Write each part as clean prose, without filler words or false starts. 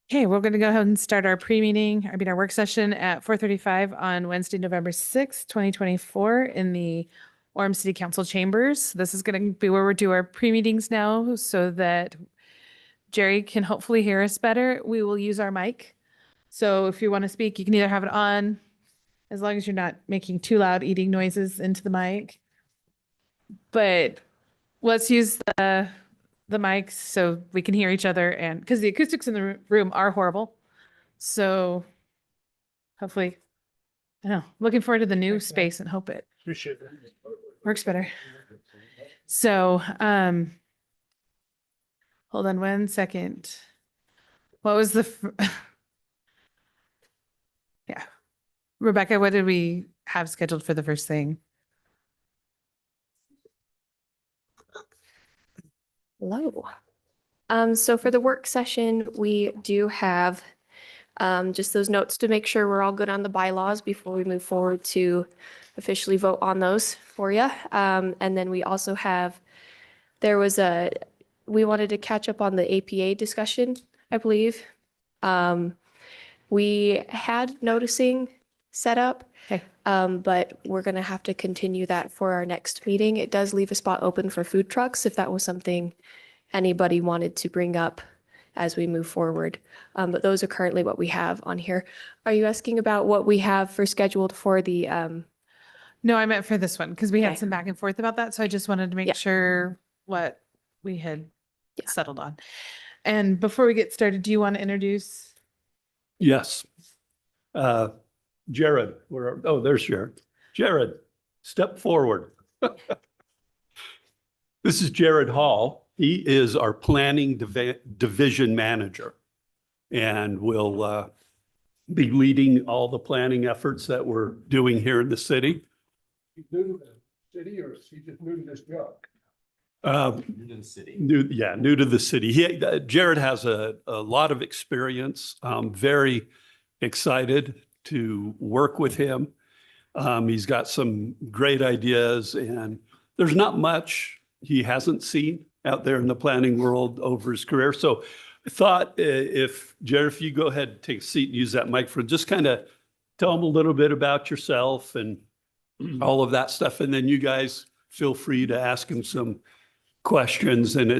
Okay, we're going to go ahead and start our our work session at 4:35 on Wednesday, November 6th, 2024 in the Orem City Council chambers. This is going to be where we do our pre-meetings now so that Jerry can hopefully hear us better. We will use our mic. So if you want to speak, you can either have it on as long as you're not making too loud eating noises into the mic. But let's use the mics so we can hear each other, and because the acoustics in the room are horrible. So hopefully, I know, looking forward to the new space and hope it works better. So, hold on 1 second. What was yeah. Rebecca, what did we have scheduled for the first thing? Hello. So for the work session, we do have just those notes to make sure we're all good on the bylaws before we move forward to officially vote on those for you. And then we also have, we wanted to catch up on the APA discussion, I believe. We had noticing set up, Okay. but we're going to have to continue that for our next meeting. It does leave a spot open for food trucks if that was something anybody wanted to bring up as we move forward. But those are currently what we have on here. Are you asking about what we have for scheduled for the, No, I meant for this one because we had Okay. some back and forth about that. So I just wanted to make Yeah. sure what we had Yeah. settled on. And before we get started, do you want to introduce? Yes. Jared, oh, there's Jared. Jared, step forward. This is Jared Hall. He is our planning division manager and will be leading all the planning efforts that we're doing here in the city. He's new to the city, or is he just new to this job? New to the city. New to the city. Jared has a lot of experience. I'm very excited to work with him. He's got some great ideas, and there's not much he hasn't seen out there in the planning world over his career. So I thought Jared, if you go ahead and take a seat and use that mic for just kind of tell him a little bit about yourself and all of that stuff. And then you guys feel free to ask him some questions. And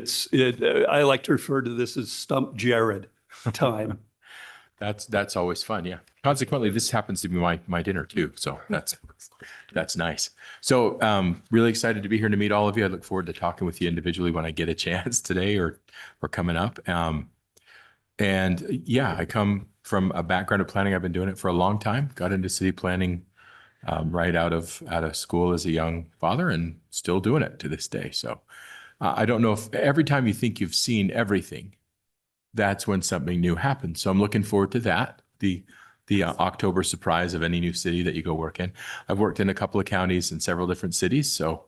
I like to refer to this as Stump Jared time. That's always fun. Yeah. Consequently, this happens to be my dinner too. So that's nice. So really excited to be here to meet all of you. I look forward to talking with you individually when I get a chance today or coming up. And yeah, I come from a background of planning. I've been doing it for a long time. Got into city planning right out of school as a young father and still doing it to this day. So I don't know if every time you think you've seen everything, that's when something new happens. So I'm looking forward to that. The October surprise of any new city that you go work in. I've worked in a couple of counties in several different cities, so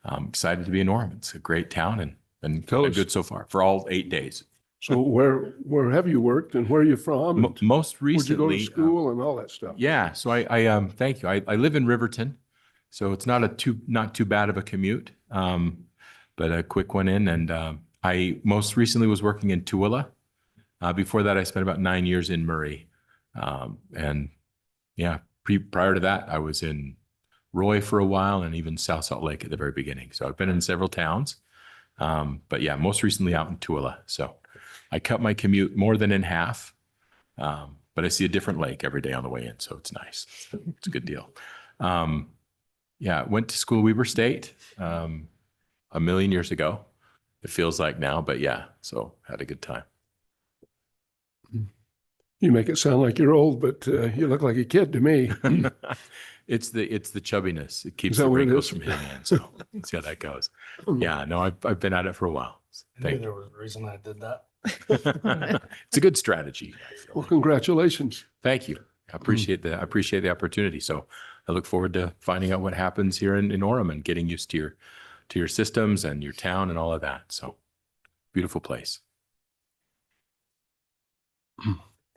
I'm excited to be in Orem. It's a great town and been good so far for all 8 days. So where have you worked and where are you from? Most Where'd you go recently, to school and all that stuff? yeah. So I thank you. I live in Riverton, so it's not too bad of a commute, but a quick one in. And I most recently was working in Tooele. Before that, I spent about 9 years in Murray. And yeah, prior to that, I was in Roy for a while and even South Salt Lake at the very beginning. So I've been in several towns. But yeah, most recently out in Tooele. So I cut my commute more than in half. But I see a different lake every day on the way in. So it's nice. It's a good deal. Yeah, went to school Weber State a million years ago. It feels like now, but yeah, so had a good time. You make it sound like you're old, but you look like a kid to me. It's the chubbiness. It keeps that the what it wrinkles is? from hitting in. So see how that goes. Yeah, no, I've been at it for a while. I knew there was a reason I did that. It's a good strategy. I feel. Well, congratulations. Thank you. I appreciate the opportunity. So I look forward to finding out what happens here in Orem and getting used to your systems and your town and all of that. So beautiful place.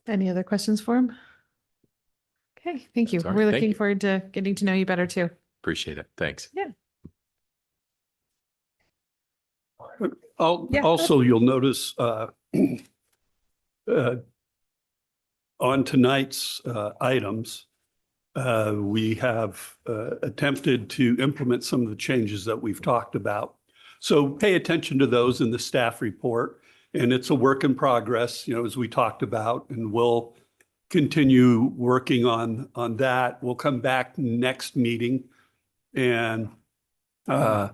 Any other questions for him? Okay, thank you. That's all right. We're Thank looking you. forward to getting to know you better too. Appreciate it. Thanks. Yeah. Also, you'll notice on tonight's items, we have attempted to implement some of the changes that we've talked about. So pay attention to those in the staff report. And it's a work in progress, as we talked about, and we'll continue working on that. We'll come back next meeting. And I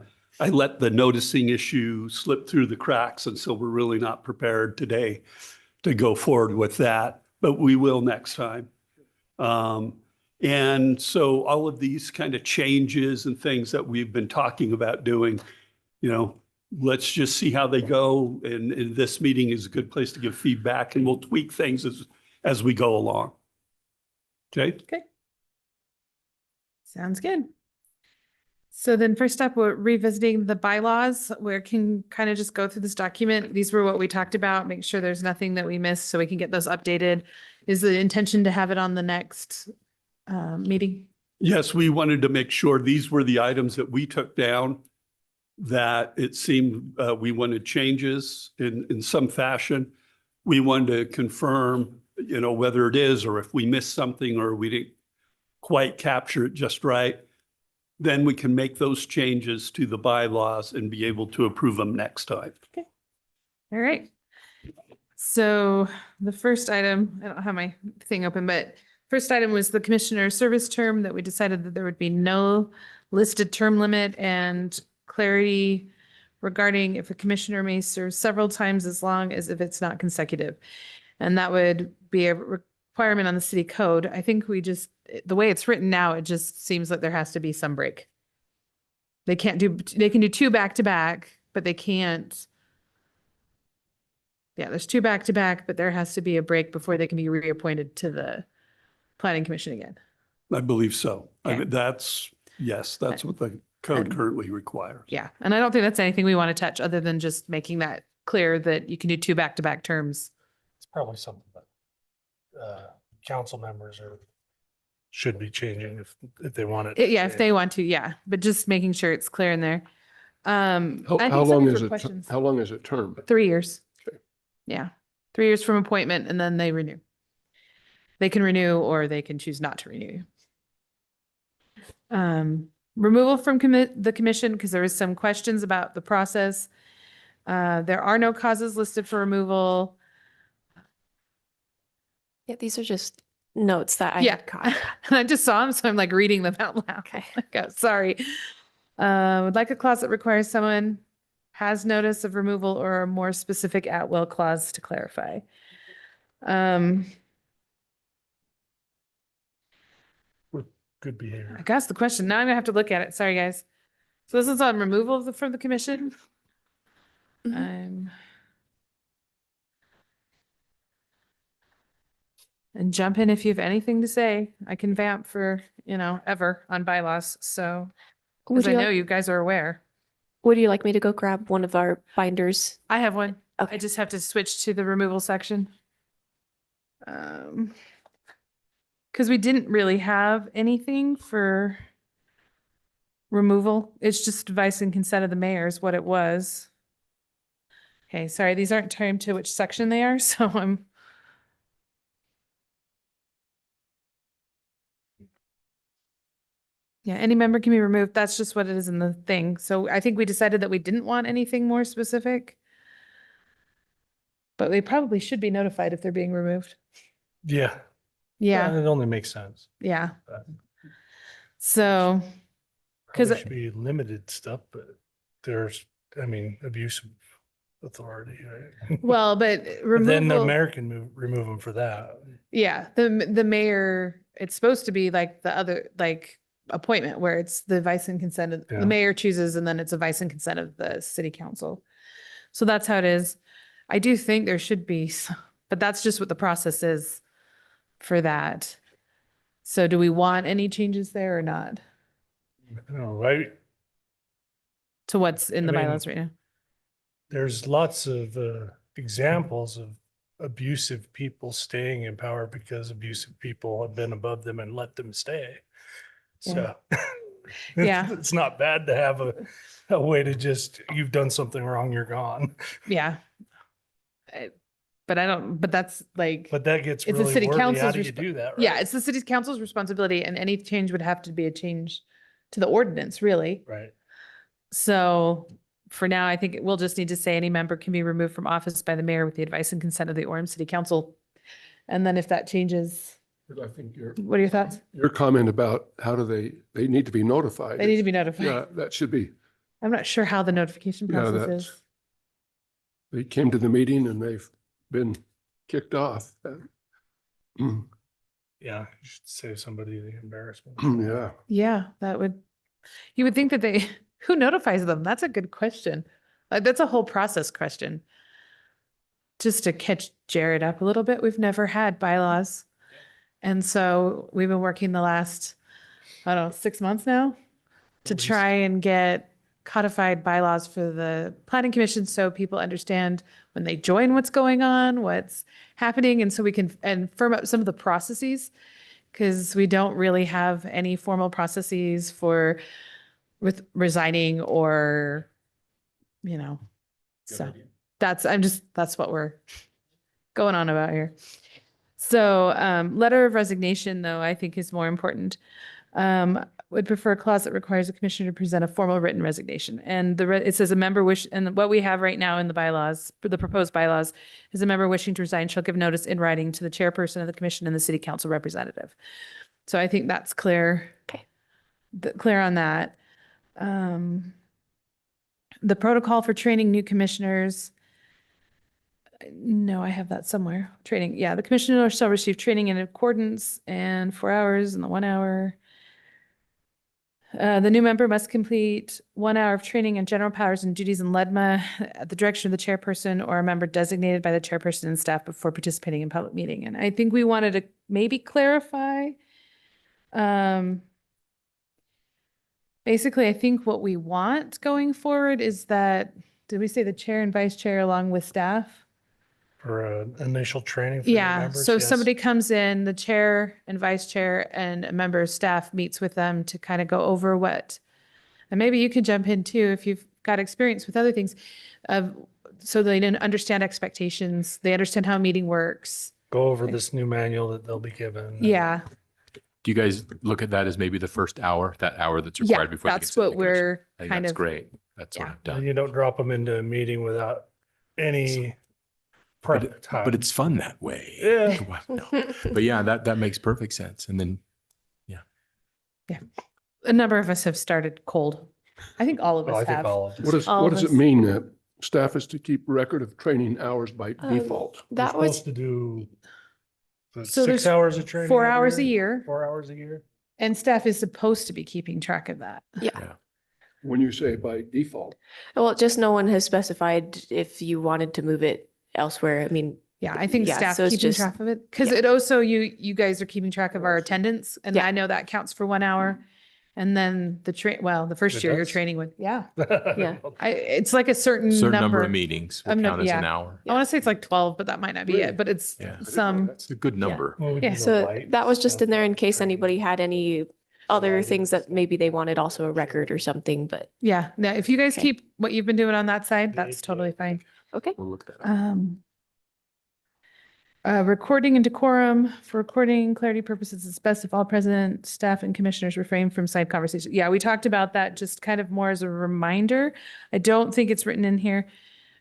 let the noticing issue slip through the cracks, and so we're really not prepared today to go forward with that, but we will next time. And so all of these kind of changes and things that we've been talking about doing, let's just see how they go. And this meeting is a good place to give feedback, and we'll tweak things as we go along. Okay? Okay. Sounds good. So then first up, we're revisiting the bylaws. We can kind of just go through this document. These were what we talked about, make sure there's nothing that we missed so we can get those updated. Is the intention to have it on the next meeting? Yes, we wanted to make sure these were the items that we took down, that it seemed we wanted changes in some fashion. We wanted to confirm, whether it is, or if we missed something or we didn't quite capture it just right, then we can make those changes to the bylaws and be able to approve them next time. Okay. All right. So the first item, I don't have my thing open, but first item was the commissioner service term, that we decided that there would be no listed term limit, and clarity regarding if a commissioner may serve several times as long as if it's not consecutive. And that would be a requirement on the city code. I think the way it's written now, it just seems like there has to be some break. They can do 2 back to back, but they can't. Yeah, there's 2 back to back, but there has to be a break before they can be reappointed to the planning commission again. I believe so. Okay. Yes, that's what the code currently requires. Yeah, and I don't think that's anything we want to touch other than just making that clear that you can do 2 back to back terms. It's probably something that council members should be changing if they want it. Yeah, if they want to, yeah, but just making sure it's clear in there. I think How some long of these is were it? questions. How long is it term? 3 years. Okay. Yeah, 3 years from appointment, and then they renew. They can renew or they can choose not to renew. Removal from the commission, because there was some questions about the process. There are no causes listed for removal. Yeah, these are just notes that I Yeah, had caught. and I just saw them, so I'm like reading them out loud. Okay. Okay, sorry. Would like a clause that requires someone has notice of removal or a more specific at-will clause to clarify. Good behavior. I guess the question, now I'm gonna have to look at it. Sorry, guys. So this is on removal from the commission. Mhm. And jump in if you have anything to say. I can vamp for, ever on bylaws. So, because Would I you know like, you guys are aware. would you like me to go grab one of our binders? I have one. I Okay. just have to switch to the removal section. Because we didn't really have anything for removal. It's just advice and consent of the mayor is what it was. Okay, sorry, these aren't timed to which section they are, so I'm. Yeah, any member can be removed. That's just what it is in the thing. So I think we decided that we didn't want anything more specific. But they probably should be notified if they're being removed. Yeah. Yeah, It only makes sense. yeah. But So, 'Cause Probably should be limited stuff, but there's, abuse of authority, right? well, but But then the removal, mayor can remove them for that. yeah, the mayor, it's supposed to be like the other, like appointment where it's the advice and consent of Yeah. the mayor chooses, and then it's advice and consent of the city council. So that's how it is. I do think there should be, but that's just what the process is for that. So do we want any changes there or not Right? to what's in the I mean, bylaws right now? There's lots of examples of abusive people staying in power because abusive people have been above them and let them stay. So Yeah. it's not bad to have a way to just, you've done something wrong, you're gone. Yeah. but but that's like, But that gets It's the really city wordy. How council's do you resp- do that? yeah, right? it's the city council's responsibility and any change would have to be a change to the ordinance, really. Right. So for now, I think we'll just need to say any member can be removed from office by the mayor with the advice and consent of the Orem City Council. And then if that changes, But I think what are your thoughts? your comment about how do they need to be notified. They need to be notified. Yeah, that should be, I'm not sure how the notification Yeah, process that's- is. they came to the meeting and they've been kicked off. Mm, Yeah. You should save somebody the embarrassment. Yeah, Yeah, you would think that who notifies them? That's a good question. That's a whole process question. Just to catch Jared up a little bit, we've never had bylaws. And so we've been working the last, I don't know, 6 months now to At least. try and get codified bylaws for the planning commission so people understand when they join what's going on, what's happening. And so we can firm up some of the processes because we don't really have any formal processes with resigning or, so that's what we're going on about here. So letter of resignation, though, I think is more important. Would prefer a clause that requires a commissioner to present a formal written resignation. And it says a member and what we have right now in the bylaws, the proposed bylaws, is a member wishing to resign shall give notice in writing to the chairperson of the commission and the city council representative. So I think that's clear. Okay. Clear on that. The protocol for training new commissioners. No, I have that somewhere. Training. Yeah, the commissioner shall receive training in accordance and 4 hours and the 1 hour. The new member must complete 1 hour of training in general powers and duties in LEDMA at the direction of the chairperson or a member designated by the chairperson and staff before participating in public meeting. And I think we wanted to maybe clarify. Basically, I think what we want going forward is that, did we say the chair and vice chair along with staff? For initial training for new Yeah, members. so yes. somebody comes in, the chair and vice chair and a member of staff meets with them to kind of go over and maybe you could jump in too if you've got experience with other things, so they didn't understand expectations, they understand how a meeting works. Go over this new manual that they'll be given. Yeah, Do you guys look at that as maybe the first hour, that hour that's yeah, required before? they that's can sit in what the commission? we're I think kind that's of, great. That's what yeah. I've And done. you don't drop them into a meeting without any prep time. But it's fun that way. Yeah. Well, no. But yeah, that makes perfect sense. And then a number of us have started cold. I think all of Well, us I think have. all of what this. All what of does it us. mean that staff is to keep record of training hours by Um, default? We're That was, supposed to do So 6 there's hours of training. 4 every hours a year. 4 hours a year. And staff is supposed to be keeping track of that. When you say by default, well, just no one has specified if you wanted to move it elsewhere. I mean, Yeah, I think Yeah, staff so it's keeping just- track of it, because yeah. it also, you guys are keeping track of our attendance, and Yeah. I know that counts for 1 hour. And then the first It year you're does? training with, yeah, Yeah. it's like a certain certain number number. of meetings will I'm not- count as an yeah. hour. I want to say it's like 12, but that might not be Really? it, but it's Yeah. some, That's a good number. Well, we Yeah. do the so light that was just stuff, in there in case training. anybody had any other Lighting things that stuff. maybe they wanted also a record or something, but yeah. Now, if you guys Okay. keep what you've been doing on that side, that's Yeah. totally fine. okay. We'll look that up. Recording and decorum. For recording clarity purposes, it's best if all present staff and commissioners refrain from side conversation. Yeah, we talked about that just kind of more as a reminder. I don't think it's written in here.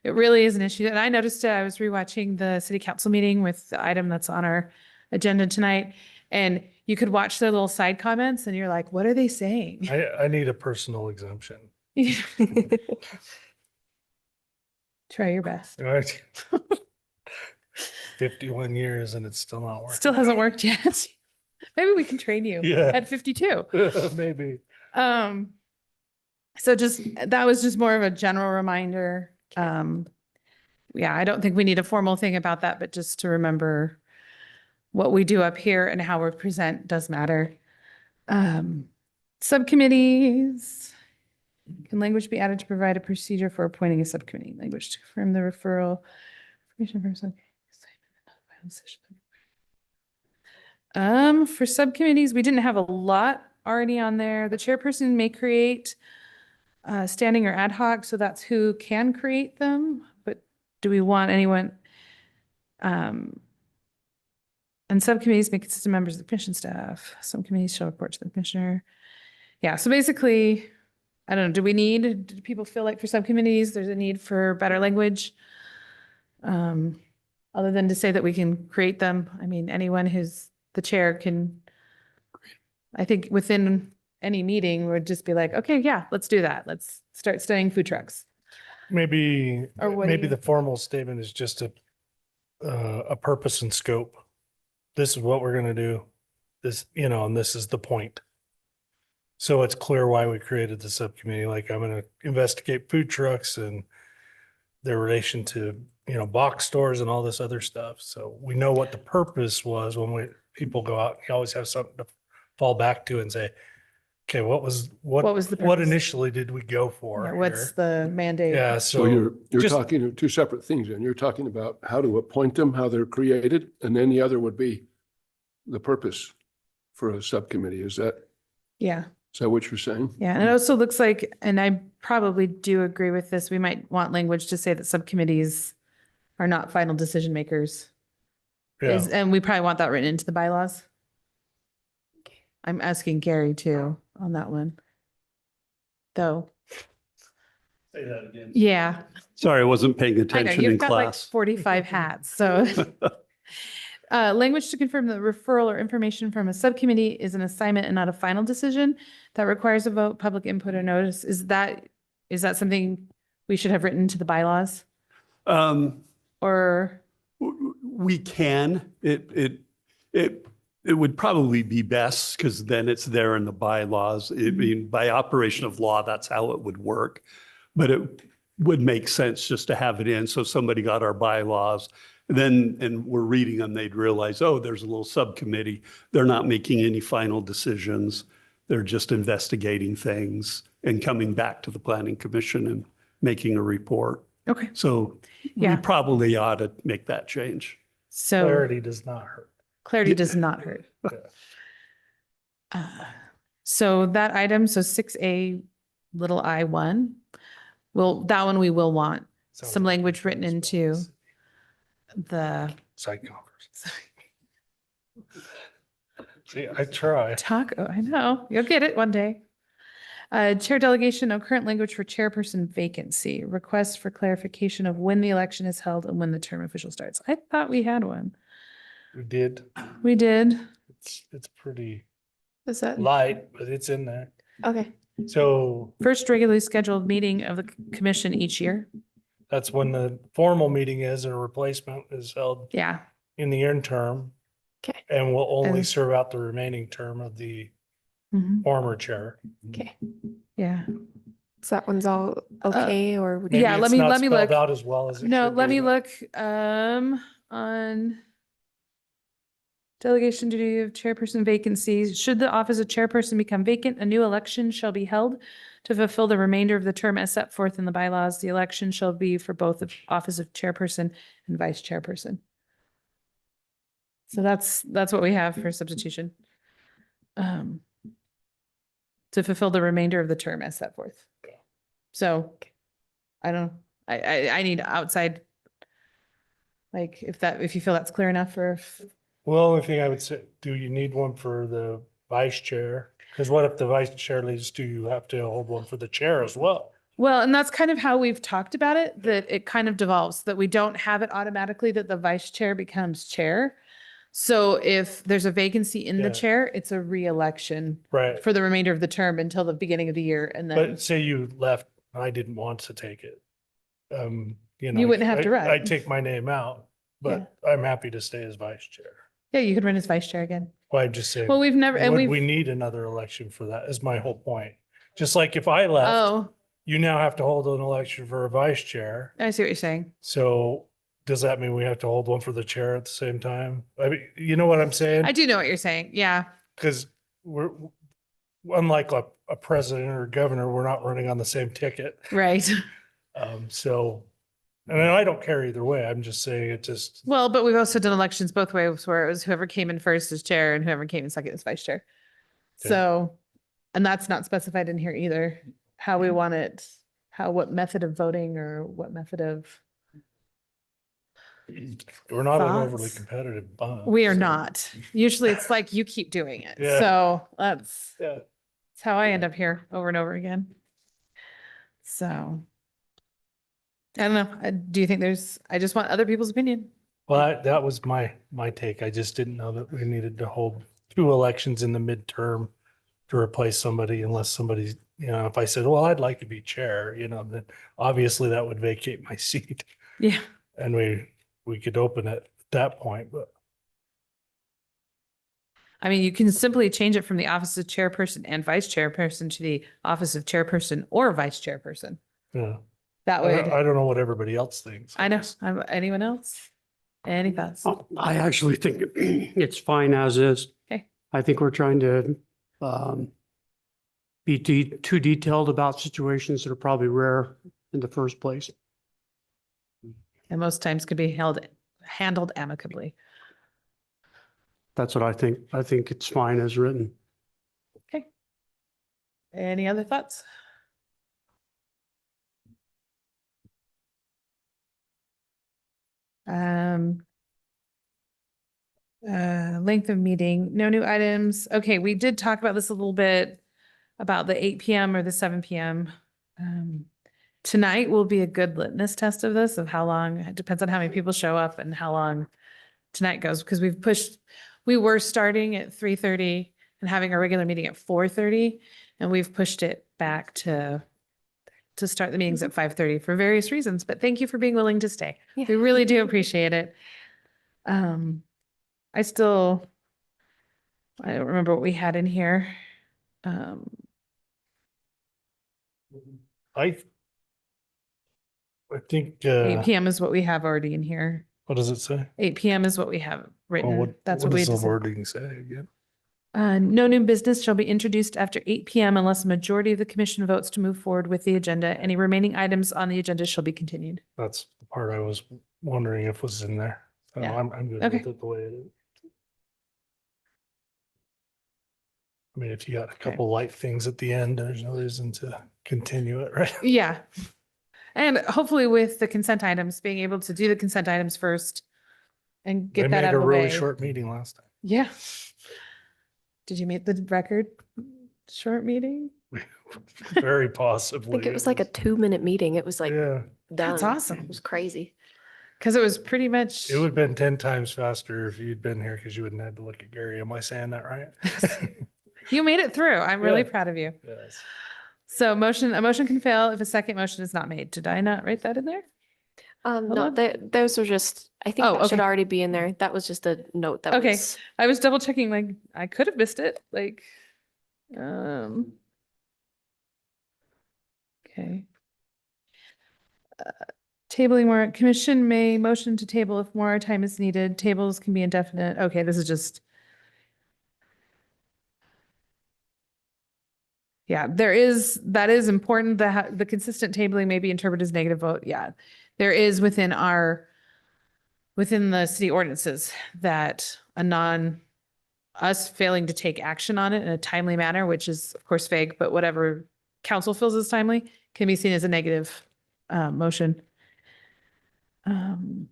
It really is an issue. And I noticed it. I was rewatching the city council meeting with the item that's on our agenda tonight. And you could watch their little side comments and you're like, what are they saying? I need a personal exemption. Try your best. Right? 51 years and it's still not working. Still hasn't worked yet. Maybe we can train you Yeah. at 52. Maybe. So that was just more of a general reminder. Yeah, I don't think we need a formal thing about that, but just to remember what we do up here and how we present does matter. Subcommittees. Can language be added to provide a procedure for appointing a subcommittee? Language to confirm the referral. For subcommittees, we didn't have a lot already on there. The chairperson may create standing or ad hoc, so that's who can create them. But do we want anyone? And subcommittees may consist of members of the commission staff. Some committees shall report to the commissioner. Yeah, so basically, I don't know, do people feel like for subcommittees, there's a need for better language? Other than to say that we can create them. I mean, anyone who's the chair can, I think within any meeting would just be like, okay, yeah, let's do that. Let's start studying food trucks. Maybe, Or what do maybe you- the formal statement is just a purpose and scope. This is what we're gonna do. This, and this is the point. So it's clear why we created the subcommittee. Like, I'm gonna investigate food trucks and their relation to, box stores and all this other stuff. So we know what the purpose was when people go out. You always have something to fall back to and say, okay, what was What was the what purpose? initially did we go for? Yeah, what's here? the mandate? Yeah, So so you're just- talking of two separate things, and you're talking about how to appoint them, how they're created, and then the other would be the purpose for a subcommittee. Is that Yeah, what you're saying? yeah. And it also looks like, and I probably do agree with this, we might want language to say that subcommittees are not final decision makers. yeah. And we probably want that written into the bylaws. I'm asking Gary too on that one. Though, Say that again. yeah, Sorry, I wasn't paying I know, attention in you've got like class. 45 hats, so. Language to confirm that referral or information from a subcommittee is an assignment and not a final decision that requires a vote, public input or notice. Is that something we should have written to the bylaws or? We can. It would probably be best because then it's there in the bylaws. I mean, by operation of law, that's how it would work. But it would make sense just to have it in. So if somebody got our bylaws, and we're reading them, they'd realize, oh, there's a little subcommittee. They're not making any final decisions. They're just investigating things and coming back to the planning commission and making a report. Okay, So we Yeah. probably ought to make that change. so Clarity does not hurt. clarity does not hurt. So that item, so 6A little I1, that one we will want Sounds some like language written it's into the Site conference. See, I try. I know, you'll get it one day. Chair delegation, no current language for chairperson vacancy. Request for clarification of when the election is held and when the term official starts. I thought we had one. We did. We did. It's pretty Is that, light, but it's in there. okay, So First regularly scheduled meeting of the commission each year. that's when the formal meeting is, and a replacement is held Yeah, in the interim. okay, And will only And- serve out the remaining term of the mhm, former chair. okay. yeah. So that one's all okay, or would you? Maybe Yeah, let it's me- not let me spelled look. out as well as it No, should let be, me but- look, on delegation duty of chairperson vacancies. Should the office of chairperson become vacant, a new election shall be held to fulfill the remainder of the term as set forth in the bylaws. The election shall be for both the office of chairperson and vice chairperson. So that's what we have for substitution. To fulfill the remainder of the term as set forth. So I don't, I need outside. Like if you feel that's clear enough for, Well, only thing I would say, do you need one for the vice chair? Because what if the vice chair leaves, do you have to hold one for the chair as well? well, and that's kind of how we've talked about it, that it kind of devolves, that we don't have it automatically that the vice chair becomes chair. So if there's a vacancy in the Yeah. chair, it's a re-election Right. for the remainder of the term until the beginning of the year and then, But say you left, I didn't want to take it. You wouldn't have to run. I'd take my name out, but I'm happy to stay as vice chair. yeah, you could run as vice chair again. Well, I'm just saying, Well, we've never, and would we we've, need another election for that is my whole point. Just like if I left, oh, you now have to hold an election for a vice chair. I see what you're saying. So does that mean we have to hold one for the chair at the same time? I mean, you know what I'm saying? I do know what you're saying. Yeah. Because we're, unlike a president or governor, we're not running on the same ticket. Right. So, and I don't care either way. I'm just saying it just, Well, but we've also done elections both ways where it was whoever came in first as chair and whoever came in second as vice chair. Okay. So, and that's not specified in here either, how we want it, what method of voting or what method of. We're not an overly Thoughts? competitive bunch. We are so- not. Usually it's like you keep doing it. Yeah. So that's Yeah. how I end up here over and over again. So I don't know. Do you think I just want other people's opinion. Well, that was my take. I just didn't know that we needed to hold 2 elections in the midterm to replace somebody unless somebody, if I said, well, I'd like to be chair, then obviously that would vacate my seat Yeah. and we could open it at that point, but I mean, you can simply change it from the office of chairperson and vice chairperson to the office of chairperson or vice chairperson. yeah. That I would, don't know what everybody else thinks. I know. Anyone else? Any thoughts? I actually think it's fine as is. Okay. I think we're trying to be too detailed about situations that are probably rare in the first place. And most times could be handled amicably. That's what I think. I think it's fine as written. Okay. Any other thoughts? Length of meeting, no new items. Okay, we did talk about this a little bit about the 8 PM or the 7 PM. Tonight will be a good litmus test of this, of how long, it depends on how many people show up and how long tonight goes, because we were starting at 3:30 and having our regular meeting at 4:30, and we've pushed it back to start the meetings at 5:30 for various reasons, but thank you for being willing to stay. Yeah. We really do appreciate it. I don't remember what we had in here. I think, 8 PM is what we have already in here. what does it say? 8 PM is what we have Oh, written. That's what we does the decided. wording say again? No new business shall be introduced after 8 PM unless a majority of the commission votes to move forward with the agenda. Any remaining items on the agenda shall be continued. That's the part I was wondering if was in there. So Yeah. I'm good Okay. with it the way it is. I mean, if you got a couple light things at the end, there's no reason to continue it, right? Yeah. And hopefully with the consent items, being able to do the consent items first and They get that made out a of the really way. short meeting last time. Yeah. Did you make the record short meeting? Very I possibly. think it was like a 2-minute meeting. It was like Yeah, done. That's awesome. It was crazy. Because it was pretty much. it would have been 10 times faster if you'd been here because you wouldn't have to look at Gary. Am I saying that right? You made it through. I'm really Yeah. proud of you. Yes. So a motion can fail if a second motion is not made. Did I not write that in there? Hold No, on. those were just, I think Oh, that should okay. already be in there. That was just a note that Okay. was. I was double checking, like, I could have missed it, like, okay. Tabling more, commission may motion to table if more time is needed. Tables can be indefinite. Okay, this is just. Yeah, that is important. The consistent tabling may be interpreted as negative vote. Yeah. There is within the city ordinances that us failing to take action on it in a timely manner, which is of course vague, but whatever council feels is timely, can be seen as a negative motion.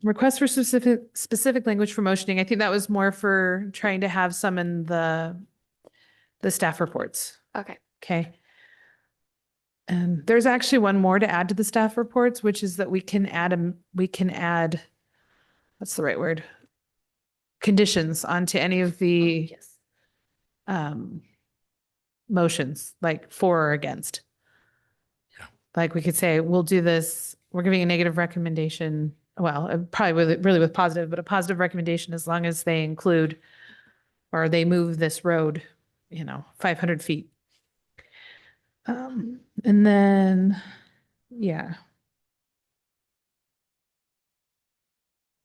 Request for specific language for motioning. I think that was more for trying to have some in the staff reports. Okay. Okay. And there's actually one more to add to the staff reports, which is that we can add, what's the right word? Conditions onto any of the Yes. motions, like for or against. Yeah. Like we could say, we'll do this, we're giving a negative recommendation. Well, probably really with positive, but a positive recommendation as long as they include or they move this road, 500 feet. And then, yeah.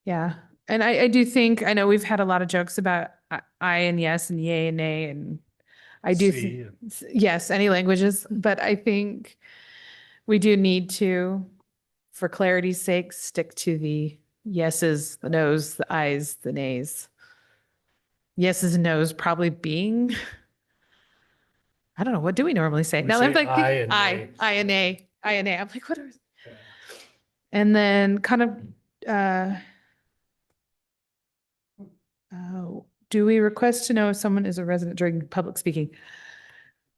Yeah. And I do think, I know we've had a lot of jokes about I and yes and yay and nay, and I do, See, yes, any languages, but I think we do need to, for clarity's sake, stick to the yeses, the nos, the ayes, the nays. Yeses and nos probably being, I don't know, what do we normally say? We Now say I'm like, aye and nay. aye and nay, aye and nay. I'm like, what are? And then kind of Do we request to know if someone is a resident during public speaking?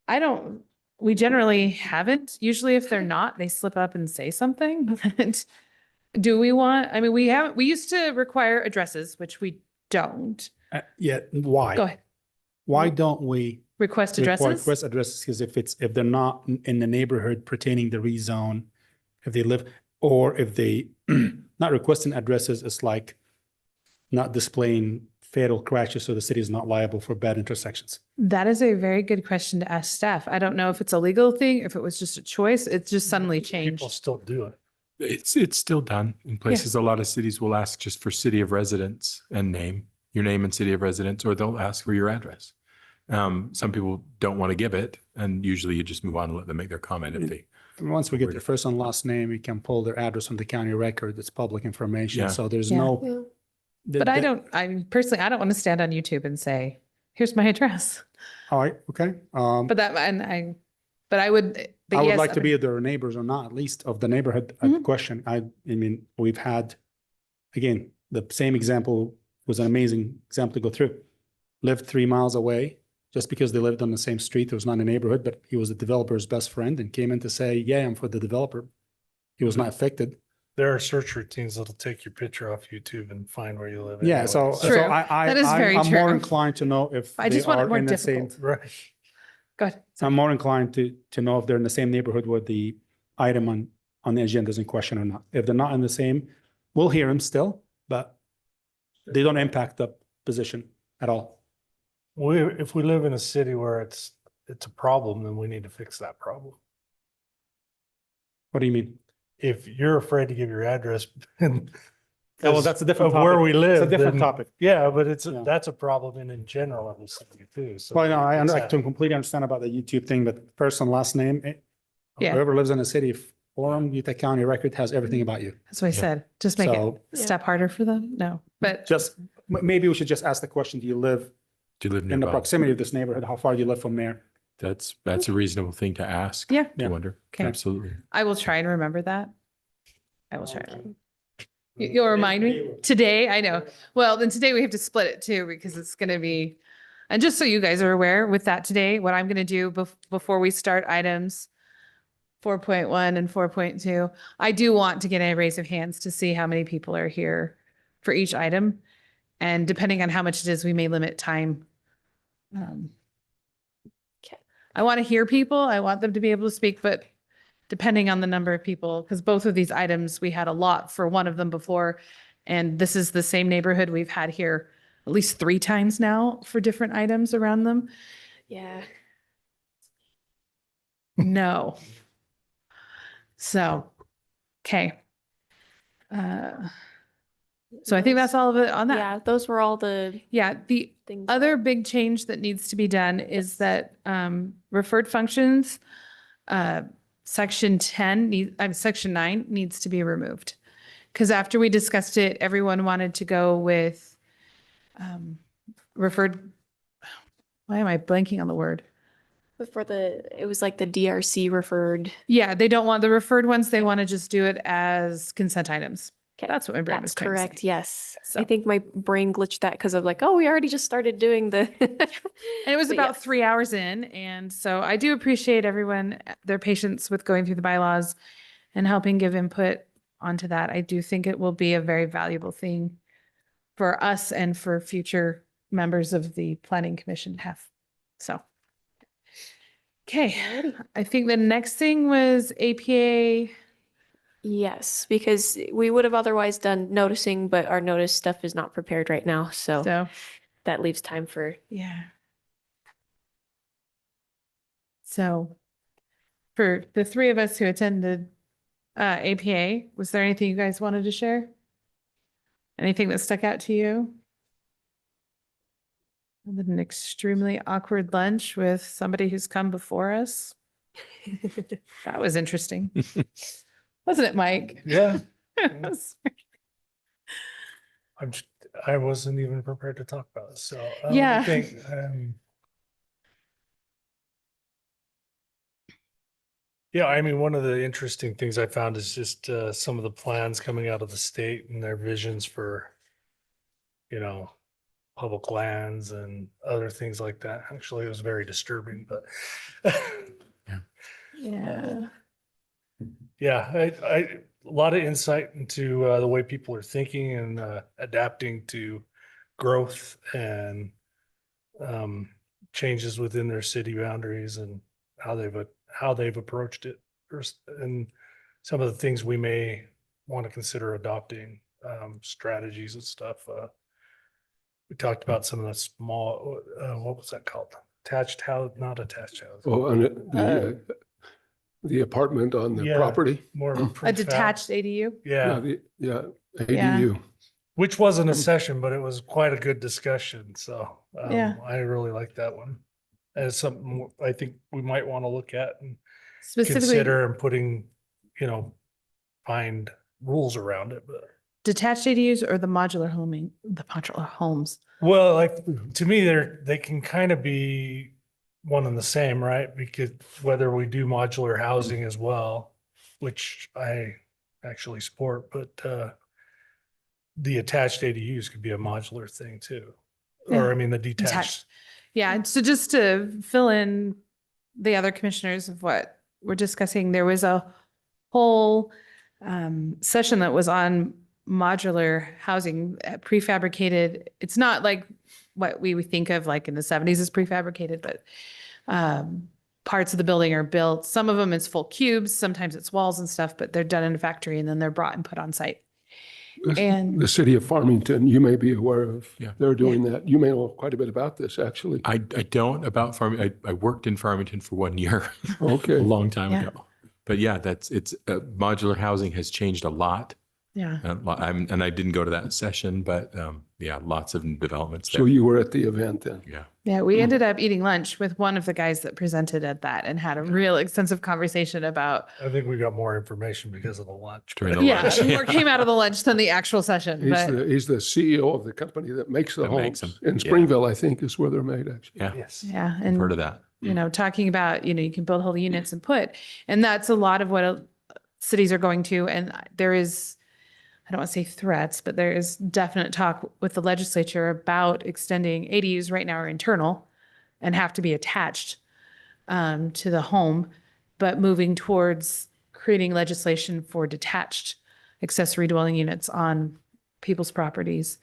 I don't, we generally haven't. Usually if they're not, they slip up and say something. But do we want, I mean, we used to require addresses, which we don't. Yeah, why? Go ahead. Why don't we Request require addresses? request addresses? Because if they're not in the neighborhood pertaining the rezone, if they live, or if they not requesting addresses, it's like not displaying fatal crashes, so the city is not liable for bad intersections. That is a very good question to ask staff. I don't know if it's a legal thing, if it was just a choice. It's just suddenly People changed. still do it. It's still done in places. A lot of cities will ask just for city of residence and name, your name and city of residence, or they'll ask for your address. Some people don't want to give it, and usually you just move on and let them make their comment if they. Once we get their first and last name, we can pull their address from the county record. It's public information. Yeah. So there's Yeah. no. Yeah. But I personally, I don't want to stand on YouTube and say, here's my address. All right, okay. But I would, but I would yes, like to be their neighbors or not, at least of the neighborhood Mhm. question. I mean, we've had, again, the same example was an amazing example to go through. Lived 3 miles away, just because they lived on the same street. It was not a neighborhood, but he was the developer's best friend and came in to say, yeah, I'm for the developer. He was not affected. There are search routines that'll take your picture off YouTube and find where you live. Yeah, so, anyways. so True. I, That is very I'm more true. inclined to know if I they just want it are more in the same. difficult. Right. Go ahead. I'm more inclined to know if they're in the same neighborhood where the item on the agenda is in question or not. If they're not in the same, we'll hear them still, but they don't impact the position at all. If we live in a city where it's a problem, then we need to fix that problem. What do you mean? If you're afraid to give your address and Oh, well, that's a different of where topic. we It's live, a different then- topic. Yeah, but Yeah. that's a problem in general in the city too. So Well, no, I it's can completely understand about the YouTube thing, but first and last name, Yeah. whoever lives in the city, if Orem, Utah County record has everything about you. That's what I said. Just make it So a step harder for them. No, but just, maybe we should just ask the question, do you live Do you live in the nearby? proximity of this neighborhood? How far do you live from there? That's a reasonable thing to ask. Yeah. To Yeah. wonder. Okay. Absolutely. I will try and remember that. I will try. You'll remind me today. I know. Well, then today we have to split it too, because it's going to be, and just so you guys are aware with that today, what I'm going to do before we start items 4.1 and 4.2, I do want to get a raise of hands to see how many people are here for each item. And depending on how much it is, we may limit time. Okay. I want to hear people. I want them to be able to speak, but depending on the number of people, because both of these items, we had a lot for one of them before. And this is the same neighborhood we've had here at least 3 times now for different items around them. Yeah. No. So, okay. So I think that's all of it on that. Yeah, those were all the Yeah, the things. other big change that needs to be done is that referred functions, section 9 needs to be removed. Because after we discussed it, everyone wanted to go with referred, why am I blanking on the word? It was like the DRC referred. Yeah, they don't want the referred ones. They want to just do it as consent items. Okay, That's what my brain was That's trying to say. correct. Yes. So- I think my brain glitched that because of like, oh, we already just started doing the. And it was But about yes. 3 hours in. And so I do appreciate everyone, their patience with going through the bylaws and helping give input onto that. I do think it will be a very valuable thing for us and for future members of the planning commission to have. So. Okay, I think the next thing was APA. Yes, because we would have otherwise done noticing, but our notice stuff is not prepared right now. So So, that leaves time for. yeah. So for the 3 of us who attended APA, was there anything you guys wanted to share? Anything that stuck out to you? I had an extremely awkward lunch with somebody who's come before us. That was interesting. Wasn't it, Mike? Yeah. It was- I wasn't even prepared to talk about this. So Yeah. I think, yeah, I mean, one of the interesting things I found is just some of the plans coming out of the state and their visions for, public lands and other things like that. Actually, it was very disturbing, but Yeah. yeah, a lot of insight into the way people are thinking and adapting to growth and changes within their city boundaries and how they've approached it, and some of the things we may want to consider adopting, strategies and stuff. We talked about some of the small, what was that called? Attached house, not attached house. Oh, and the apartment on the Yeah. property. More of a A prefab. detached ADU? Yeah, Yeah, ADU. which wasn't a session, but it was quite a good discussion. So Yeah. I really like that one. As something I think we might want to look at and Specifically, consider and putting, find rules around it. But detached ADUs or the modular homes? well, like to me, they can kind of be one and the same, right? Because whether we do modular housing as well, which I actually support, but the attached ADUs could be a modular thing too. Or Yeah. I mean, the Detached. detached. Yeah, and so just to fill in the other commissioners of what we're discussing, there was a whole session that was on modular housing, prefabricated. It's not like what we would think of like in the 70s as prefabricated, but parts of the building are built. Some of them it's full cubes, sometimes it's walls and stuff, but they're done in a factory and then they're brought and put on site. And The city of Farmington, you may be aware of, Yeah. they're doing that. You may know quite a bit about this, actually. I don't about farming. I worked in Farmington for 1 year, a Okay. long time Yeah. ago. But yeah, it's modular housing has changed a lot. yeah, And I didn't go to that session, but yeah, lots of developments So there. you were at the event then? Yeah. yeah, we ended up eating lunch with one of the guys that presented at that and had a real extensive conversation about, I think we got more information because of the lunch. During but- the yeah, lunch. more came out of the lunch than the actual session, but He's the CEO of the company that makes the That makes homes. them, In yeah. Springville, I think, is where they're made, actually. Yeah. Yes. yeah. I've heard of And, that. talking about, you can build whole units and and that's a lot of what cities are going to. And there is, I don't want to say threats, but there is definite talk with the legislature about extending ADUs right now are internal and have to be attached to the home, but moving towards creating legislation for detached accessory dwelling units on people's properties.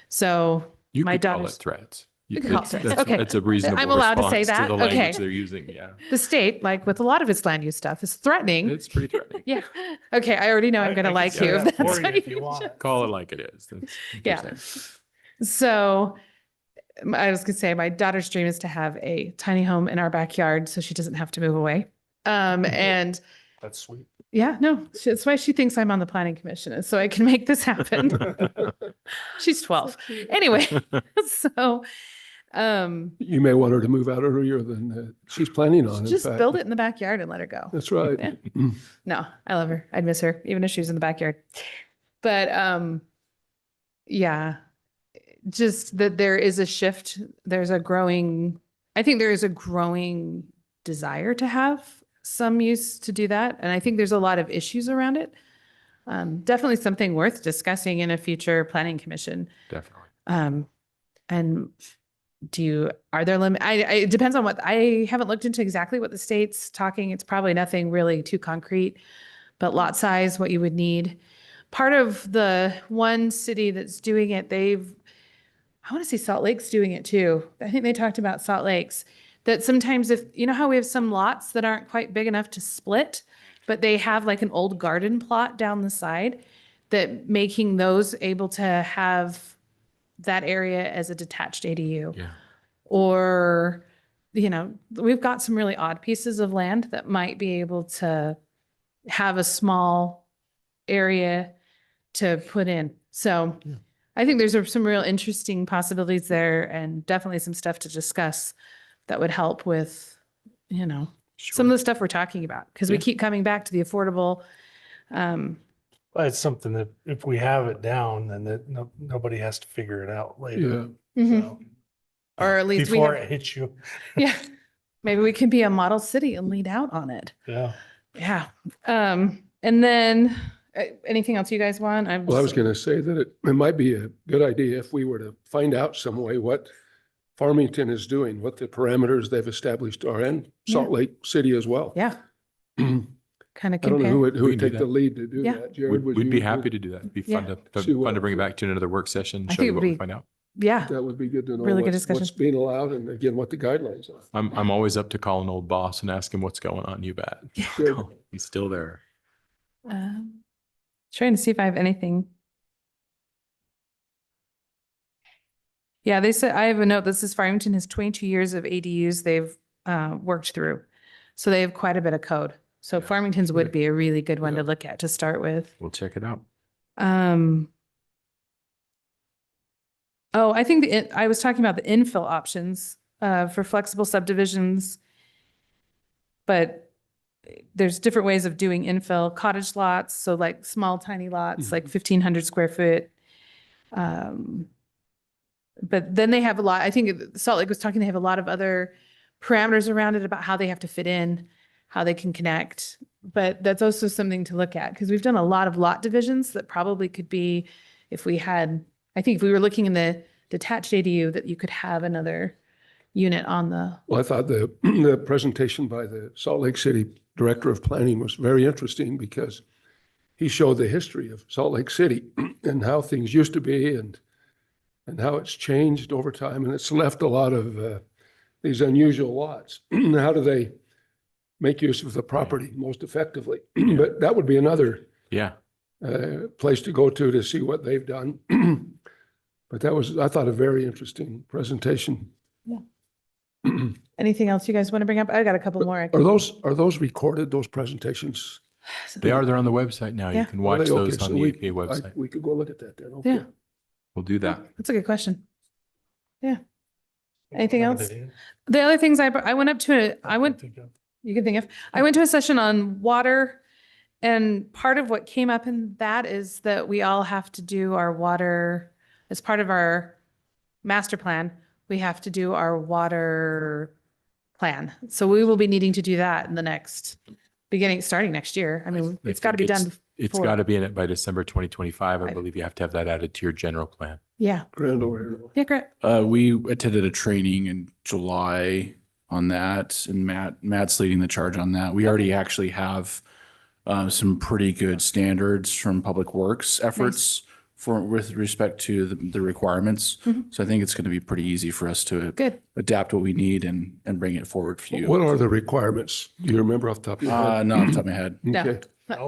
So You my could call it daughter's threats. could call it threats. Okay. That's a reasonable I'm allowed to say response that? the language Okay. they're using. Yeah. the state, like with a lot of its land use stuff, is threatening. It's pretty threatening. Yeah. Okay. I already know I'm going to I like can you. say If that that's for what if you you want. Call it like it is. That's Yeah. interesting. So I was going to say my daughter's dream is to have a tiny home in our backyard so she doesn't have to move away. And That's sweet. yeah, no, that's why she thinks I'm on the planning commission is so I can make this happen. She's 12. Anyway, so You may want her to move out earlier than she's planning on, in just fact. build it in the backyard and let her go. That's right. Yeah. No, I love her. I'd miss her, even if she was in the backyard. But yeah, just that there is a shift. I think there is a growing desire to have some use to do that. And I think there's a lot of issues around it. Definitely something worth discussing in a future planning commission. Definitely. And are there limit? It depends on I haven't looked into exactly what the state's talking. It's probably nothing really too concrete, but lot size, what you would need. Part of the one city that's doing it, I want to say Salt Lake's doing it too. I think they talked about Salt Lake's that sometimes how we have some lots that aren't quite big enough to split, but they have like an old garden plot down the side, that making those able to have that area as a detached ADU. Yeah. Or, we've got some really odd pieces of land that might be able to have a small area to put in. So I think there's some real interesting possibilities there and definitely some stuff to discuss that would help with, some of the stuff we're talking about. Because we keep coming back to the affordable. But it's something that if we have it down, then that nobody has to figure it out later. Yeah. So, Or at least before it hits you. yeah, maybe we can be a model city and lead out on it. Yeah. Yeah. And then Anything else you guys want? Well, I was going to say that it might be a good idea if we were to find out some way what Farmington is doing, what the parameters they've established are, and Salt Lake City as well. Yeah, I kind of don't know compare. who We would can do take the that. lead to do Yeah. that. Jared, would We'd be you- happy to do that. It'd be fun Yeah. to, See fun what- to bring it back to another work session, I show think you it what would we be- find out. Yeah, That would be good to know Really good what's discussion. being allowed and again, what the guidelines are. I'm always up to call an old boss and ask him what's going on. You bet. Good. He's still there. trying to see if I have anything. Yeah, they said, I have a note that says Farmington has 22 years of ADUs they've worked through. So they have quite a bit of code. So Yes. Farmington's would be a really good one to Yeah. look at to start with. We'll check it out. Oh, I think I was talking about the infill options for flexible subdivisions. But there's different ways of doing infill cottage lots. So like small, tiny lots, like 1,500 square foot. But then they have a lot, I think Salt Lake was talking, they have a lot of other parameters around it about how they have to fit in, how they can connect. But that's also something to look at because we've done a lot of lot divisions that probably could be, if we had, I think if we were looking in the detached ADU, that you could have another unit on the, Well, I thought the presentation by the Salt Lake City Director of Planning was very interesting because he showed the history of Salt Lake City and how things used to be and how it's changed over time. And it's left a lot of these unusual lots. How do they make use of the property most effectively? But that would be another Yeah. place to go to see what they've done. But that was, I thought, a very interesting presentation. anything else you guys want to bring up? I got a couple more. I can- Are those recorded, those presentations? They're on the website now. Yeah. You can Are watch they? Okay, those on so the we- EPA website. We could go look at that then. Okay. Yeah, We'll do that. that's a good question. Yeah. Anything else? The other things I went up to, you can think of, I went to a session on water. And part of what came up in that is that we all have to do our water as part of our master plan. We have to do our water plan. So we will be needing to do that in the next starting next year. I mean, it's got to be think done. It's before. got to be in it by December 2025. I Right. believe you have to have that added to your general plan. Yeah. Grand Orem. Yeah, great. We attended a training in July on that, and Matt's leading the charge on that. We already actually have some pretty good standards from Public Works efforts with respect to the requirements. Mhm. So I think it's going to be pretty easy for us to Good. adapt what we need and bring it forward for you. What are the requirements? Do you remember off the top of your head? Not off the top of my head. No, Okay.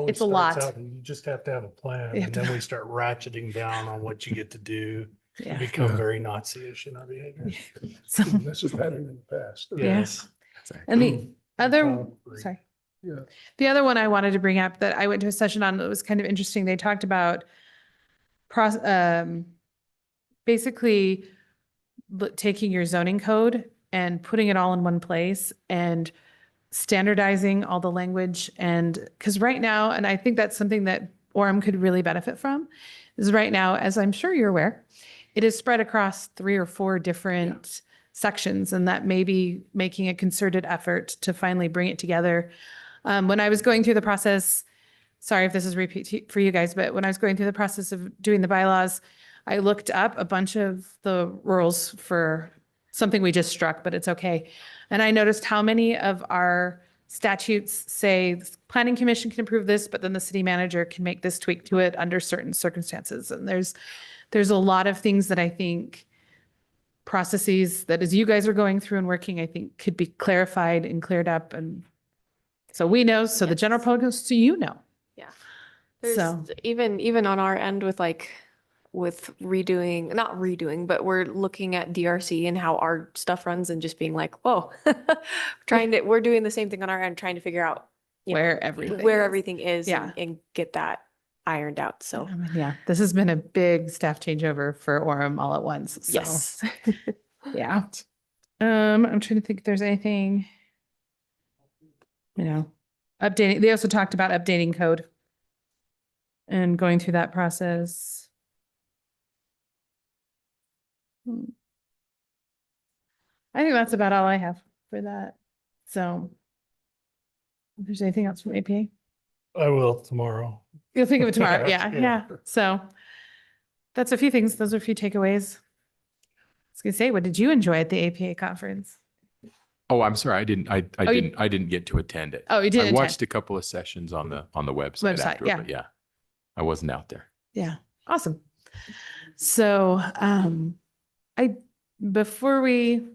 it's a lot. You just have to have a plan, You have and to- then we start ratcheting down on what you get to do. You Yeah. become very Nazi-ish in our behavior. So, This is pattern in the past. Yes. and the other, Agree. sorry. Yeah. The other one I wanted to bring up that I went to a session on that was kind of interesting. They talked about basically taking your zoning code and putting it all in one place and standardizing all the language. And because right now, and I think that's something that Orem could really benefit from, is right now, as I'm sure you're aware, it is spread across 3 or 4 different sections, and that may be making a concerted effort to finally bring it together. When I was going through the process, sorry if this is repeat for you guys, but when I was going through the process of doing the bylaws, I looked up a bunch of the rules for something we just struck, but it's okay. And I noticed how many of our statutes say the planning commission can approve this, but then the city manager can make this tweak to it under certain circumstances. And there's a lot of things that I think processes that as you guys are going through and working, I think could be clarified and cleared up. And so we know, so the general Yes. public knows, so you know. Yeah. So- There's even on our end with redoing, not redoing, but we're looking at DRC and how our stuff runs and just being like, whoa, we're doing the same thing on our end, trying to figure out you know, Where everything where is. everything is Yeah. and get that ironed out. So I mean, yeah, this has been a big staff changeover for Orem all at once. So, yes. yeah. I'm trying to think if there's anything, updating. They also talked about updating code and going through that process. I think that's about all I have for that. So if there's anything else from APA? I will tomorrow. You'll think of it tomorrow. Yeah, Yeah. yeah. So that's a few things. Those are a few takeaways. I was gonna say, what did you enjoy at the APA conference? Oh, I'm sorry. Oh, you- I didn't get to attend it. Oh, you I didn't watched attend. a couple of sessions on the website, Website, after, yeah. but yeah, I wasn't out there. Yeah, awesome. So, I, before we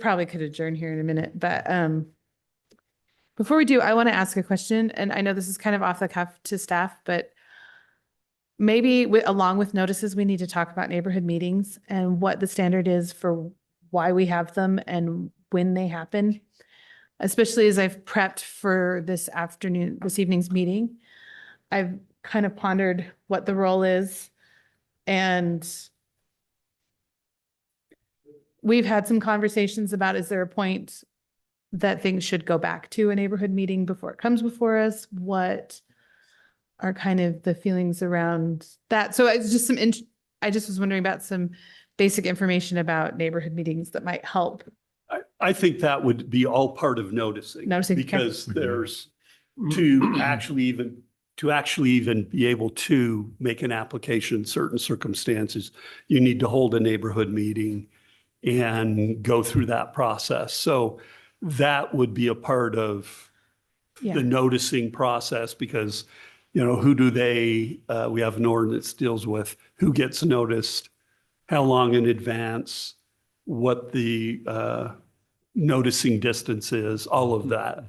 probably could adjourn here in a minute, but, before we do, I want to ask a question, and I know this is kind of off the cuff to staff, but maybe along with notices, we need to talk about neighborhood meetings and what the standard is for why we have them and when they happen. Especially as I've prepped for this evening's meeting, I've kind of pondered what the role is. And we've had some conversations about, is there a point that things should go back to a neighborhood meeting before it comes before us? What are kind of the feelings around that? So it's just I just was wondering about some basic information about neighborhood meetings that might help. I think that would be all part of noticing. Noticing, okay. Because there's to actually even be able to make an application in certain circumstances, you need to hold a neighborhood meeting and go through that process. So that would be a part of Yeah. the noticing process because, who do we have an ordinance deals with who gets noticed, how long in advance, what the noticing distance is, all of that.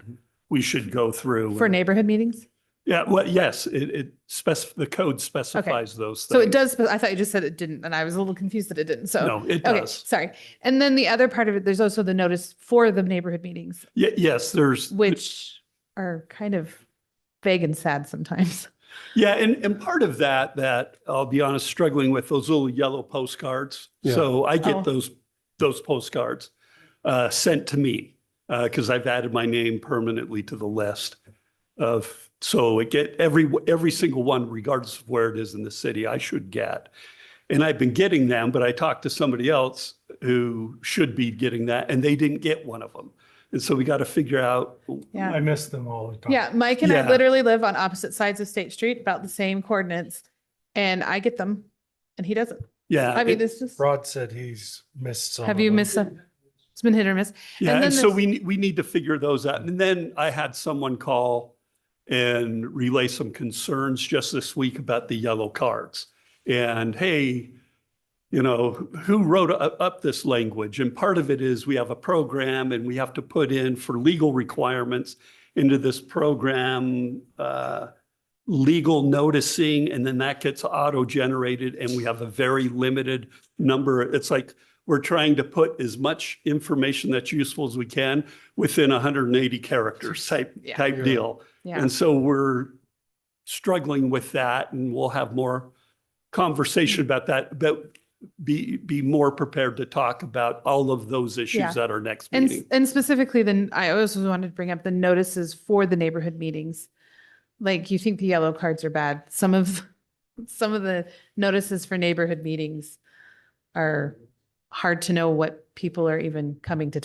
We should go through. For neighborhood meetings? Yeah, well, yes, the code specifies those things. So it does, I thought you just said it didn't, and I was a little confused that it didn't, so. No, it Okay, does. sorry. And then the other part of it, there's also the notice for the neighborhood meetings, Yes, there's. which are kind of vague and sad sometimes. Yeah, and part of that I'll be honest, struggling with those little yellow postcards. Yeah. So I get Oh. those postcards sent to me because I've added my name permanently to the list of, so it get every single one, regardless of where it is in the city, I should get. And I've been getting them, but I talked to somebody else who should be getting that and they didn't get one of them. And so we got to figure out. Yeah. I miss them all the time. Yeah, Mike and I Yeah. literally live on opposite sides of State Street, about the same coordinates, and I get them, and he doesn't. Yeah. I mean, it's just, Rod said he's missed some. have of you them. missed some? It's been hit or miss. Yeah, And then and so there's- we need to figure those out. And then I had someone call and relay some concerns just this week about the yellow cards. And hey, who wrote up this language? And part of it is we have a program and we have to put in for legal requirements into this program, legal noticing, and then that gets auto-generated and we have a very limited number. It's like we're trying to put as much information that's useful as we can within 180 characters type Yeah. deal. Yeah, And so we're struggling with that and we'll have more conversation about that, but be more prepared to talk about all of those issues Yeah. at our next meeting. and specifically, then I also wanted to bring up the notices for the neighborhood meetings. Like, you think the yellow cards are bad. Some of the notices for neighborhood meetings are hard to know what people are even coming to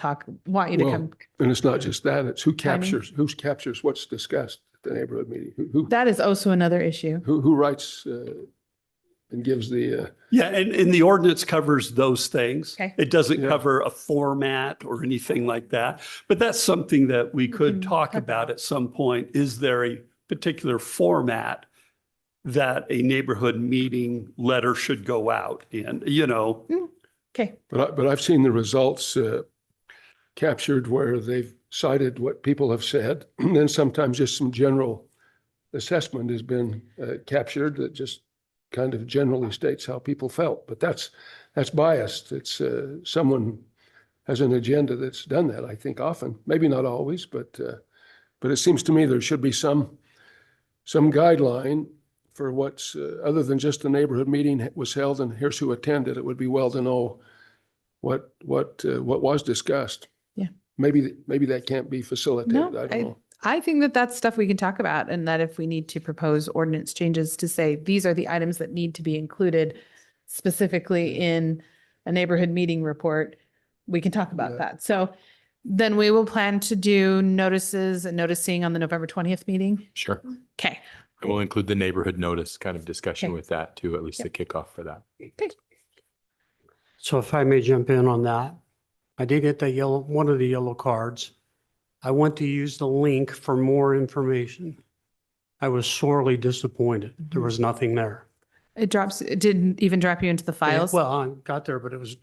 want you to Well, come. And it's not just that, it's who Timing. captures what's discussed at the neighborhood meeting? That is also another issue. Who writes and gives the, Yeah, and the ordinance covers those things. Okay. It doesn't Yeah. cover a format or anything like that. But that's something that we could can talk cut about that. at some point. Is there a particular format that a neighborhood meeting letter should go out in? Okay, but I've seen the results captured where they've cited what people have said. And then sometimes just some general assessment has been captured that just kind of generally states how people felt. But that's biased. It's someone has an agenda that's done that, I think often, maybe not always, but it seems to me there should be some guideline for what's other than just a neighborhood meeting was held and here's who attended. It would be well to know what was discussed. Yeah. Maybe that can't be facilitated. no, I don't know. I think that that's stuff we can talk about, and that if we need to propose ordinance changes to say, these are the items that need to be included specifically in a neighborhood meeting report, we can talk about Yeah. that. So then we will plan to do notices and noticing on the November 20th meeting. Sure. Okay. And we'll include the neighborhood notice kind of discussion Okay. with that too, at least the kickoff for that. Okay. So if I may jump in on that, I did get one of the yellow cards. I went to use the link for more information. I was sorely disappointed. There was nothing there. It didn't even drop you into the files? Well, I got there, but it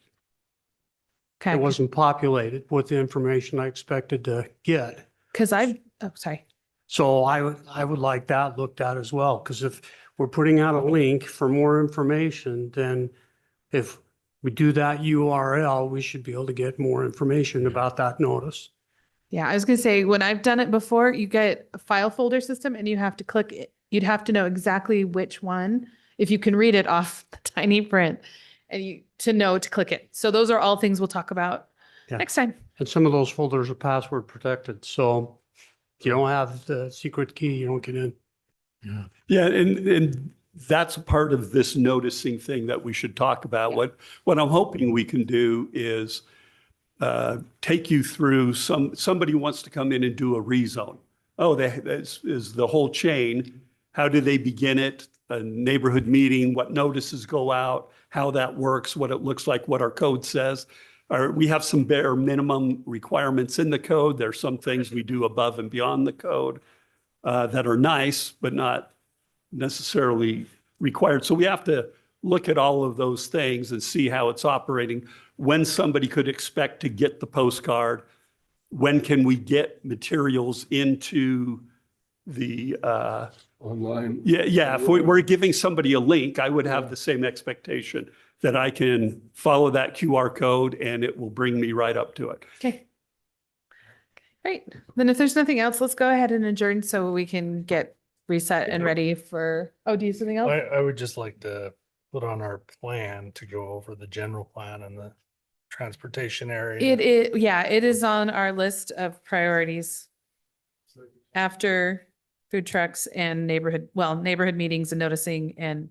Okay. wasn't populated with the information I expected to get. Because oh, sorry. So I would like that looked at as well, because if we're putting out a link for more information, then if we do that URL, we should be able to get more information about that notice. Yeah, I was gonna say, when I've done it before, you get a file folder system and you have to click it. You'd have to know exactly which one, if you can read it off the tiny print and to know to click it. So those are all things we'll talk about Yeah. next time. And some of those folders are password protected, so if you don't have the secret key, you don't get in. Yeah, and that's a part of this noticing thing that we should talk about. What I'm hoping we can do is take you through somebody wants to come in and do a rezone. Oh, that is the whole chain. How do they begin it? A neighborhood meeting, what notices go out, how that works, what it looks like, what our code says. We have some bare minimum requirements in the code. There's some things we do above and beyond the code that are nice, but not necessarily required. So we have to look at all of those things and see how it's operating, when somebody could expect to get the postcard, when can we get materials into the, Online. yeah, if we're giving somebody a link, I would have the same expectation that I can follow that QR code and it will bring me right up to it. Okay. Great. Then if there's nothing else, let's go ahead and adjourn so we can get reset and ready for, oh, do you have something else? I would just like to put on our plan to go over the general plan and the transportation area. It is, yeah, it is on our list of priorities after food trucks and neighborhood meetings and noticing and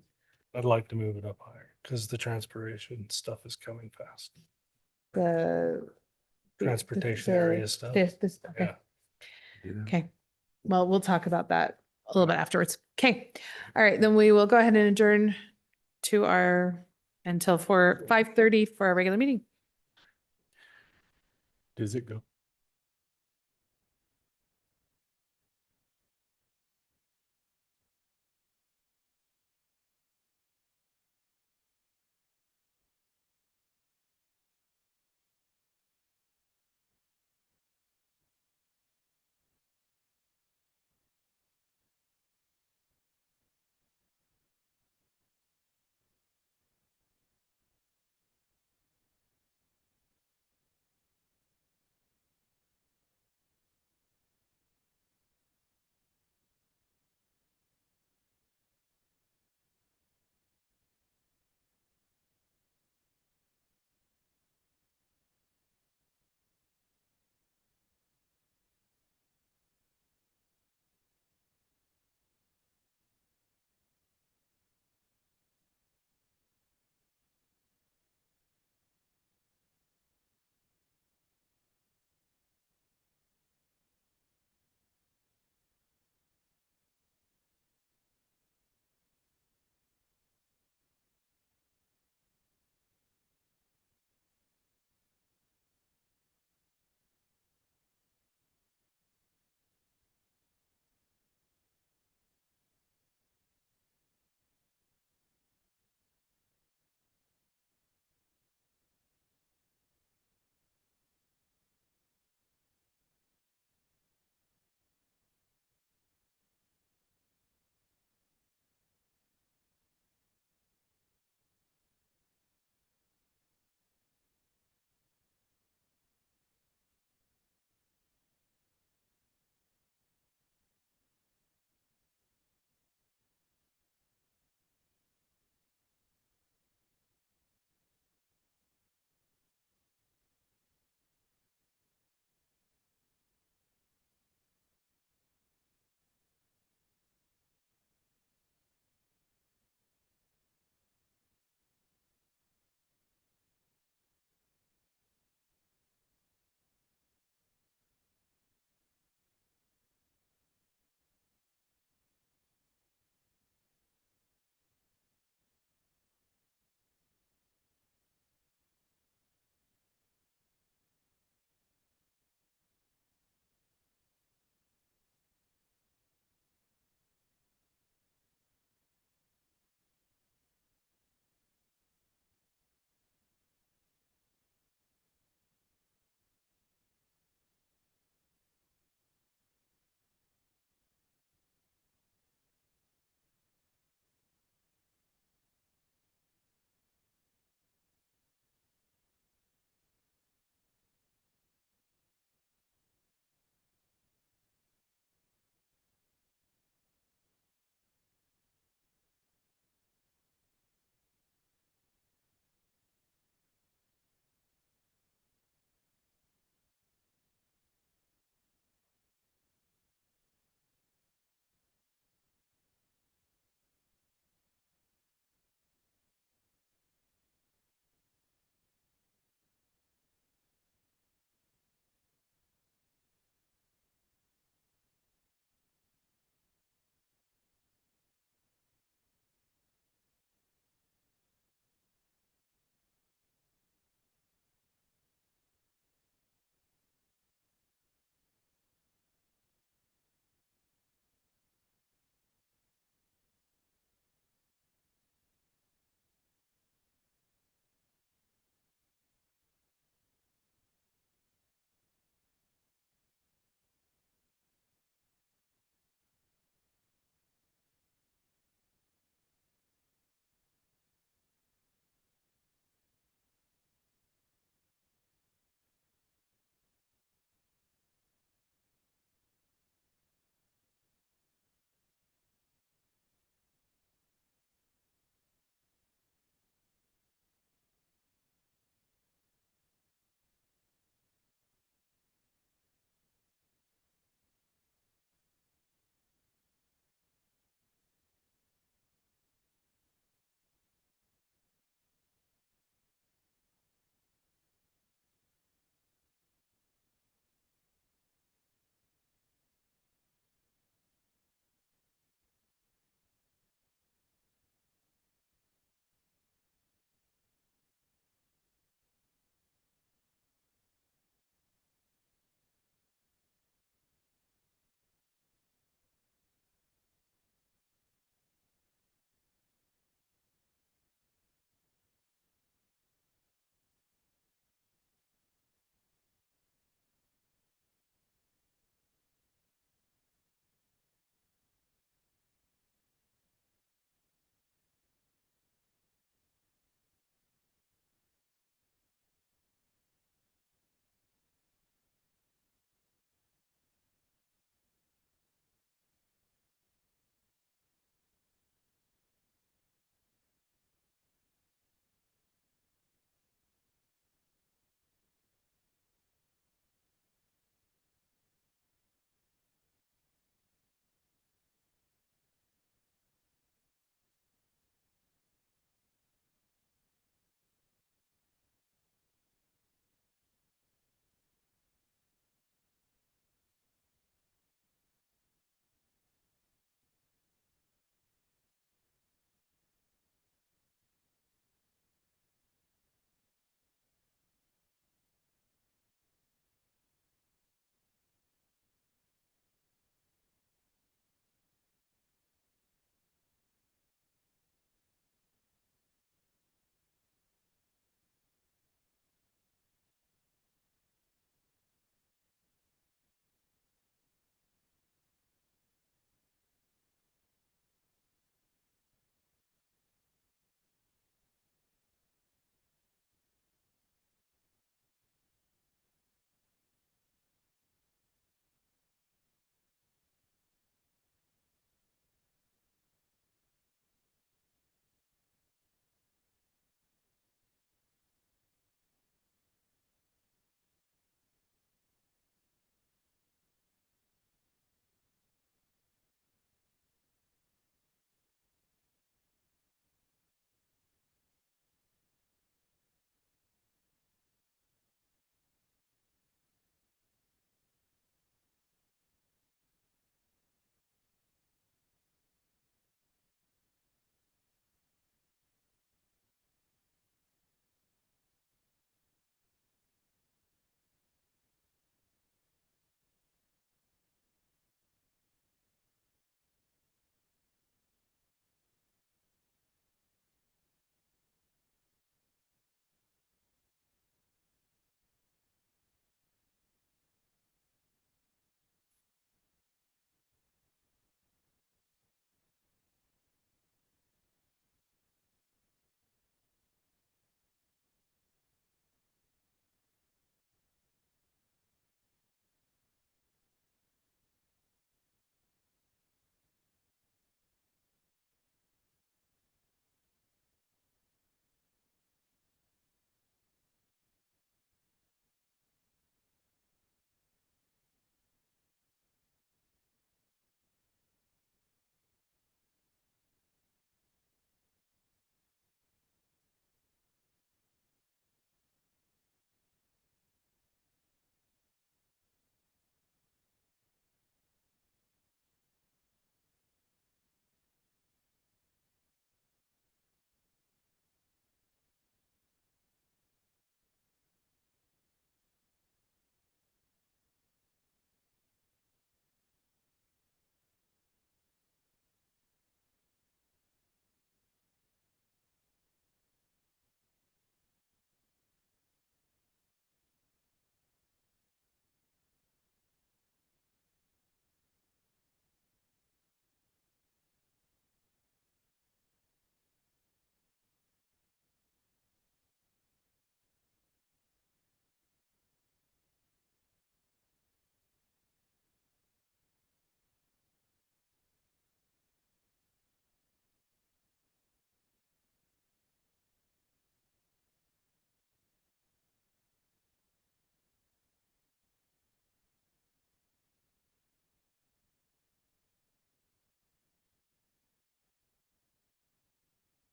I'd like to move it up higher because the transportation stuff is coming fast. the Transportation area stuff. Okay. Yeah. Okay. Well, we'll talk about that a little bit afterwards. Okay. All right, then we will go ahead and adjourn to until 5:30 for our regular meeting. Does it go?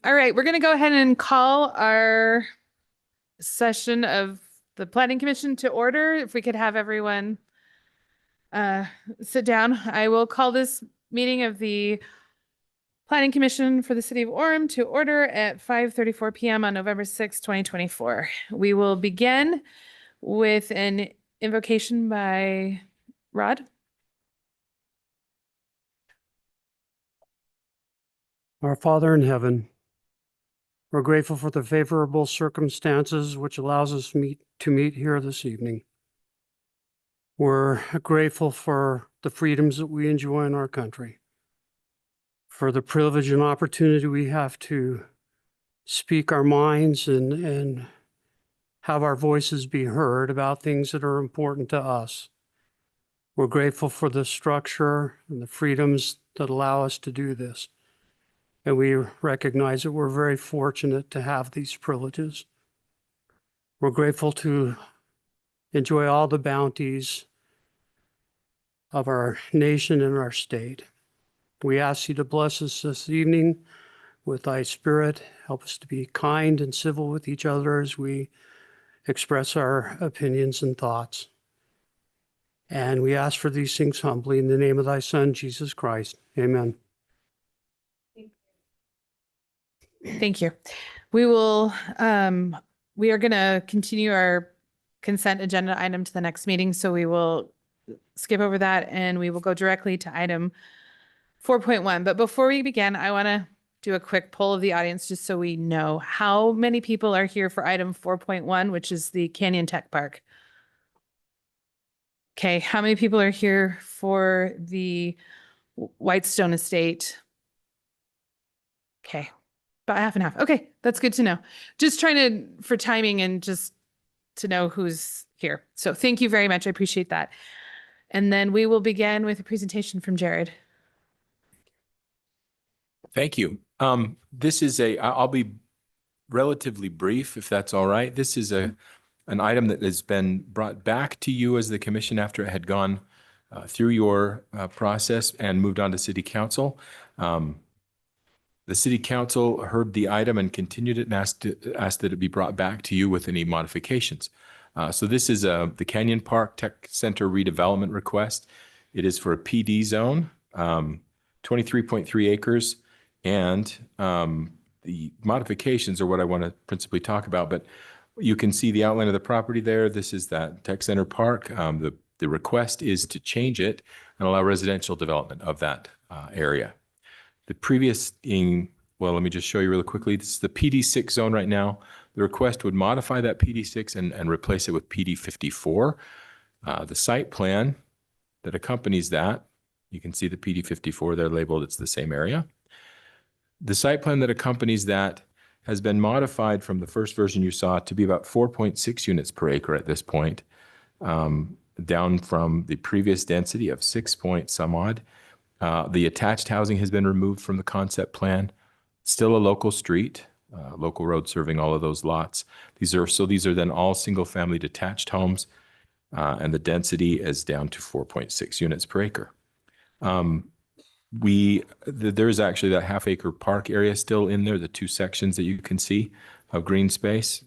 All right, we're going to go ahead and call our session of the Planning Commission to order. If we could have everyone sit down. I will call this meeting of the Planning Commission for the City of Orem to order at 5:34 p.m. on November 6, 2024. We will begin with an invocation by Rod. Our Father in heaven, we're grateful for the favorable circumstances which allows us to meet here this evening. We're grateful for the freedoms that we enjoy in our country, for the privilege and opportunity we have to speak our minds and have our voices be heard about things that are important to us. We're grateful for the structure and the freedoms that allow us to do this. And we recognize that we're very fortunate to have these privileges. We're grateful to enjoy all the bounties of our nation and our state. We ask you to bless us this evening with thy spirit. Help us to be kind and civil with each other as we express our opinions and thoughts. And we ask for these things humbly in the name of thy Son, Jesus Christ. Amen. Thank you. We are going to continue our consent agenda item to the next meeting. So we will skip over that and we will go directly to item 4.1. But before we begin, I want to do a quick poll of the audience just so we know how many people are here for item 4.1, which is the Canyon Tech Park. Okay, how many people are here for the Whitestone Estate? Okay, about half and half. Okay, that's good to know. Just trying to, for timing and just to know who's here. So thank you very much. I appreciate that. And then we will begin with a presentation from Jared. Thank you. I'll be relatively brief if that's all right. This is an item that has been brought back to you as the commission after it had gone through your process and moved on to city council. The city council heard the item and continued it and asked that it be brought back to you with any modifications. So this is the Canyon Park Tech Center redevelopment request. It is for a PD zone, 23.3 acres. And the modifications are what I want to principally talk about, but you can see the outline of the property there. This is that Tech Center Park. The request is to change it and allow residential development of that area. The previous well, let me just show you really quickly. This is the PD6 zone right now. The request would modify that PD6 and replace it with PD54. The site plan that accompanies that, you can see the PD54 there labeled, it's the same area. The site plan that accompanies that has been modified from the first version you saw to be about 4.6 units per acre at this point, down from the previous density of 6 point some odd. The attached housing has been removed from the concept plan. Still a local street, local road serving all of those lots. These are then all single family detached homes, and the density is down to 4.6 units per acre. There's actually that half acre park area still in there, the two sections that you can see of green space.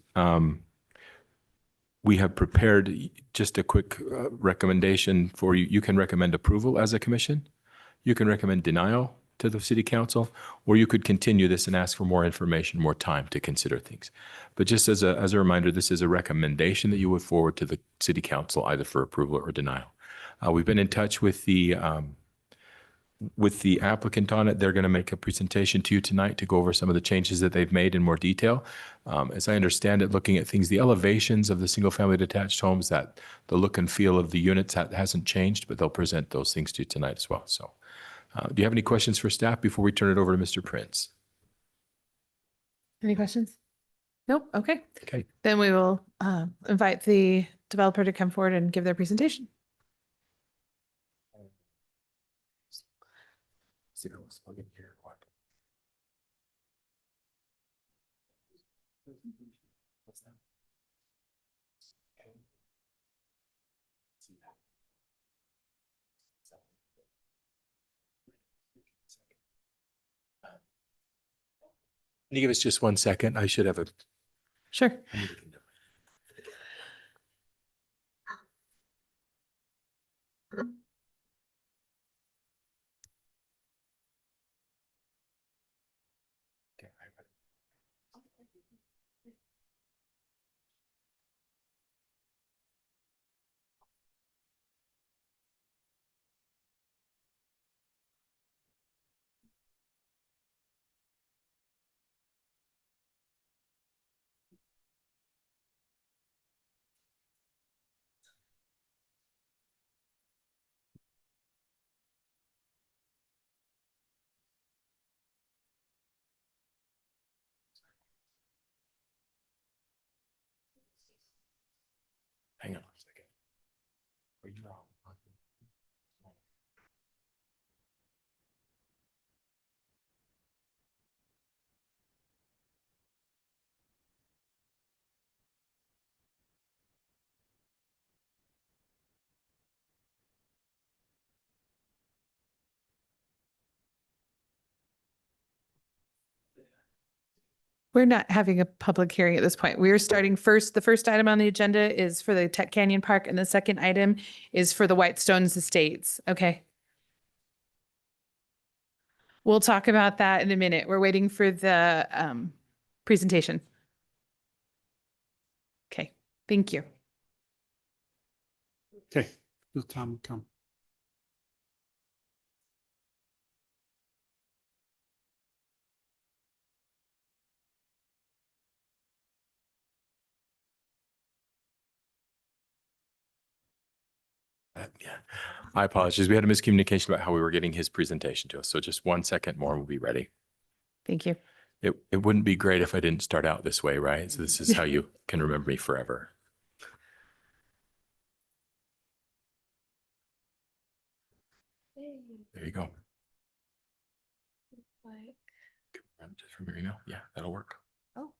We have prepared just a quick recommendation for you. You can recommend approval as a commission. You can recommend denial to the city council, or you could continue this and ask for more information, more time to consider things. But just as a reminder, this is a recommendation that you would forward to the city council either for approval or denial. We've been in touch with the applicant on it. They're going to make a presentation to you tonight to go over some of the changes that they've made in more detail. As I understand it, looking at things, the elevations of the single family detached homes, that the look and feel of the units hasn't changed, but they'll present those things to you tonight as well. So do you have any questions for staff before we turn it over to Mr. Prince? Any questions? Nope. Okay. Okay. Then we will invite the developer to come forward and give their presentation. Can you give us just 1 second? I should have a. Sure. Hang on a second. Are you wrong? We're not having a public hearing at this point. We are starting first. The first item on the agenda is for the Tech Canyon Park, and the second item is for the Whitestones Estates. Okay. We'll talk about that in a minute. We're waiting for the presentation. Okay, thank you. Okay, the time will come. Yeah, I apologize. We had a miscommunication about how we were getting his presentation to us. So just 1 second more and we'll be ready. Thank you. It wouldn't be great if I didn't start out this way, right? So this is how you can remember me forever. There you go. Just from your email. Yeah, that'll work. Oh.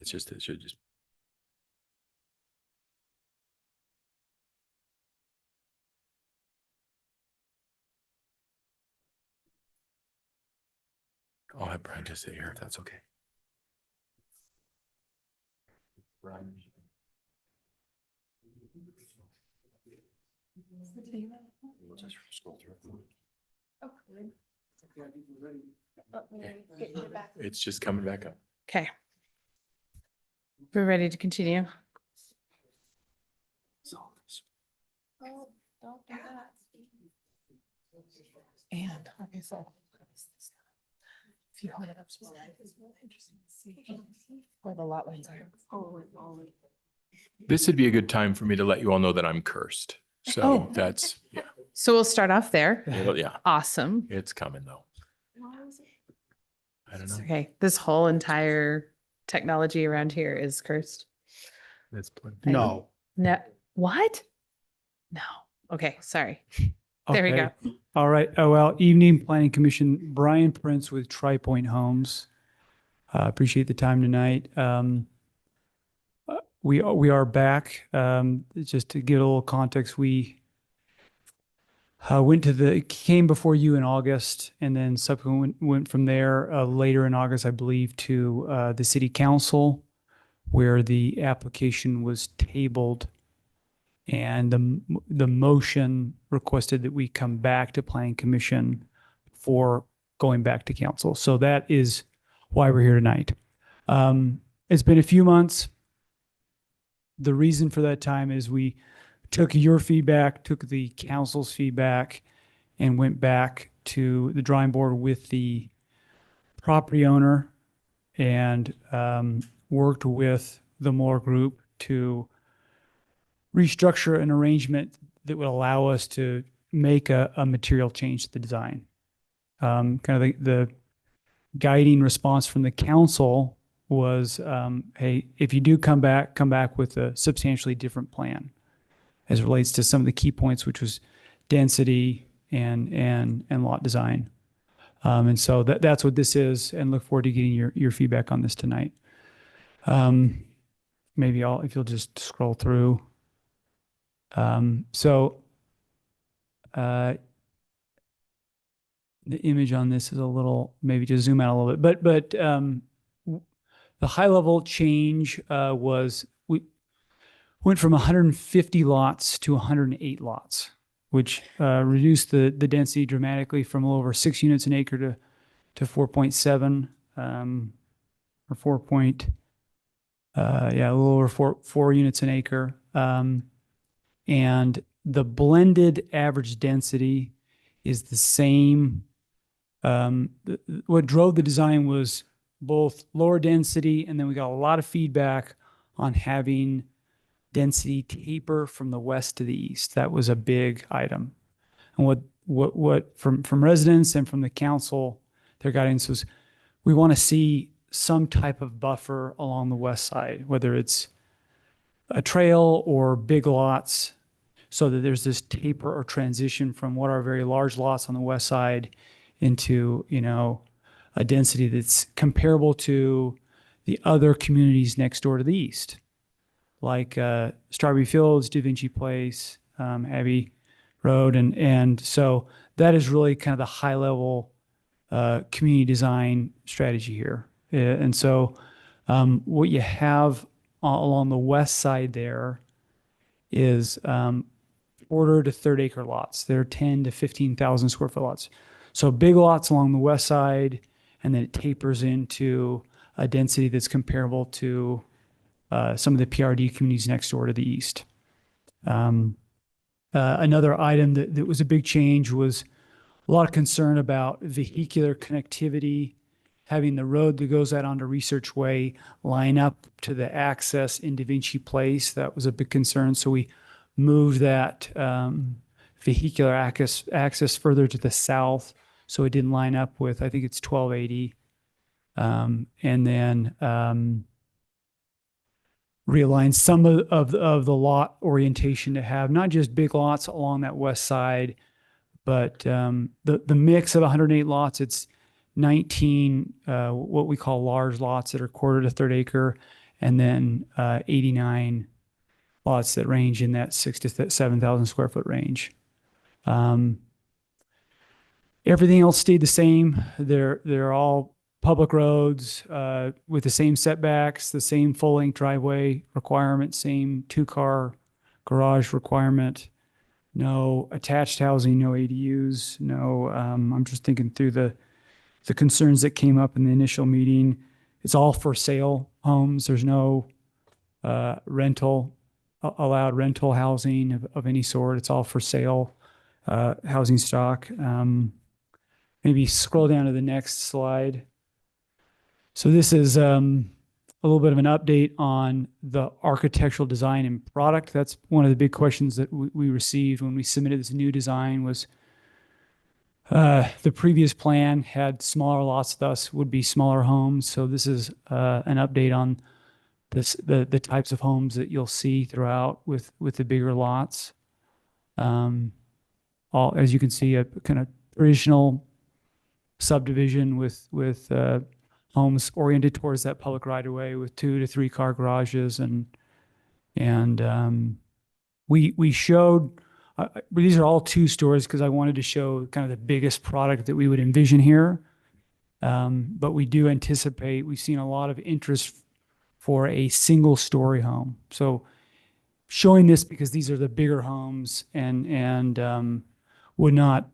It should just. I'll have Brian just sit here if that's okay. Brian. We'll just scroll through. It's just coming back up. Okay. We're ready to continue. And, okay, so. If you hold it up, it's really interesting to see where the lot lines are. This would be a good time for me to let you all know that I'm cursed. So Oh. that's, yeah, So we'll start off there. yeah, Awesome. it's coming though. I don't know. Okay, this whole entire technology around here is cursed. That's plenty. No. No, what? No. Okay, sorry. There we go. Okay. All right. Oh, well, evening planning commission, Brian Prince with Tri-Point Homes. Appreciate the time tonight. We are back. Just to give a little context, we came before you in August and then subsequently went from there later in August, I believe, to the city council where the application was tabled. And the motion requested that we come back to planning commission for going back to council. So that is why we're here tonight. It's been a few months. The reason for that time is we took your feedback, took the council's feedback, and went back to the drawing board with the property owner and worked with the Moore Group to restructure an arrangement that would allow us to make a material change to the design. Kind of the guiding response from the council was, hey, if you do come back with a substantially different plan as it relates to some of the key points, which was density and lot design. And so that's what this is, and look forward to getting your feedback on this tonight. Maybe if you'll just scroll through. the image on this is a little, maybe just zoom out a little bit, but the high level change was we went from 150 lots to 108 lots, which reduced the density dramatically from a little over 6 units an acre to 4.7 or 4 point, yeah, a little over four units an acre. And the blended average density is the same. What drove the design was both lower density, and then we got a lot of feedback on having density taper from the west to the east. That was a big item. And what from residents and from the council, their guidance was, we want to see some type of buffer along the west side, whether it's a trail or big lots, so that there's this taper or transition from what are very large lots on the west side into, you know, a density that's comparable to the other communities next door to the east, like Strawberry Fields, Da Vinci Place, Abbey Road. And so that is really kind of the high level community design strategy here. And so what you have along the west side there is quarter to third acre lots. They're 10 to 15,000 square foot lots. So big lots along the west side, and then it tapers into a density that's comparable to some of the PRD communities next door to the east. Another item that was a big change was a lot of concern about vehicular connectivity, having the road that goes out onto Research Way line up to the access in Da Vinci Place. That was a big concern. So we moved that vehicular access further to the south, so it didn't line up with, I think it's 1280. And then realign some of the lot orientation to have not just big lots along that west side, but the mix of 108 lots, it's 19 what we call large lots that are quarter to third acre, and then 89 lots that range in that 6,000 to 7,000 square foot range. Everything else stayed the same. They're all public roads with the same setbacks, the same full-length driveway requirement, same two-car garage requirement, no attached housing, no ADUs, no, I'm just thinking through the concerns that came up in the initial meeting. It's all for sale homes. There's no allowed rental housing of any sort. It's all for sale housing stock. Maybe scroll down to the next slide. So this is a little bit of an update on the architectural design and product. That's one of the big questions that we received when we submitted this new design was the previous plan had smaller lots, thus would be smaller homes. So this is an update on the types of homes that you'll see throughout with the bigger lots. As you can see, a kind of traditional subdivision with homes oriented towards that public right of way with 2 to 3 car garages, and we showed these are all 2 stories because I wanted to show kind of the biggest product that we would envision here. But we do anticipate, we've seen a lot of interest for a single story home. So showing this because these are the bigger homes and would not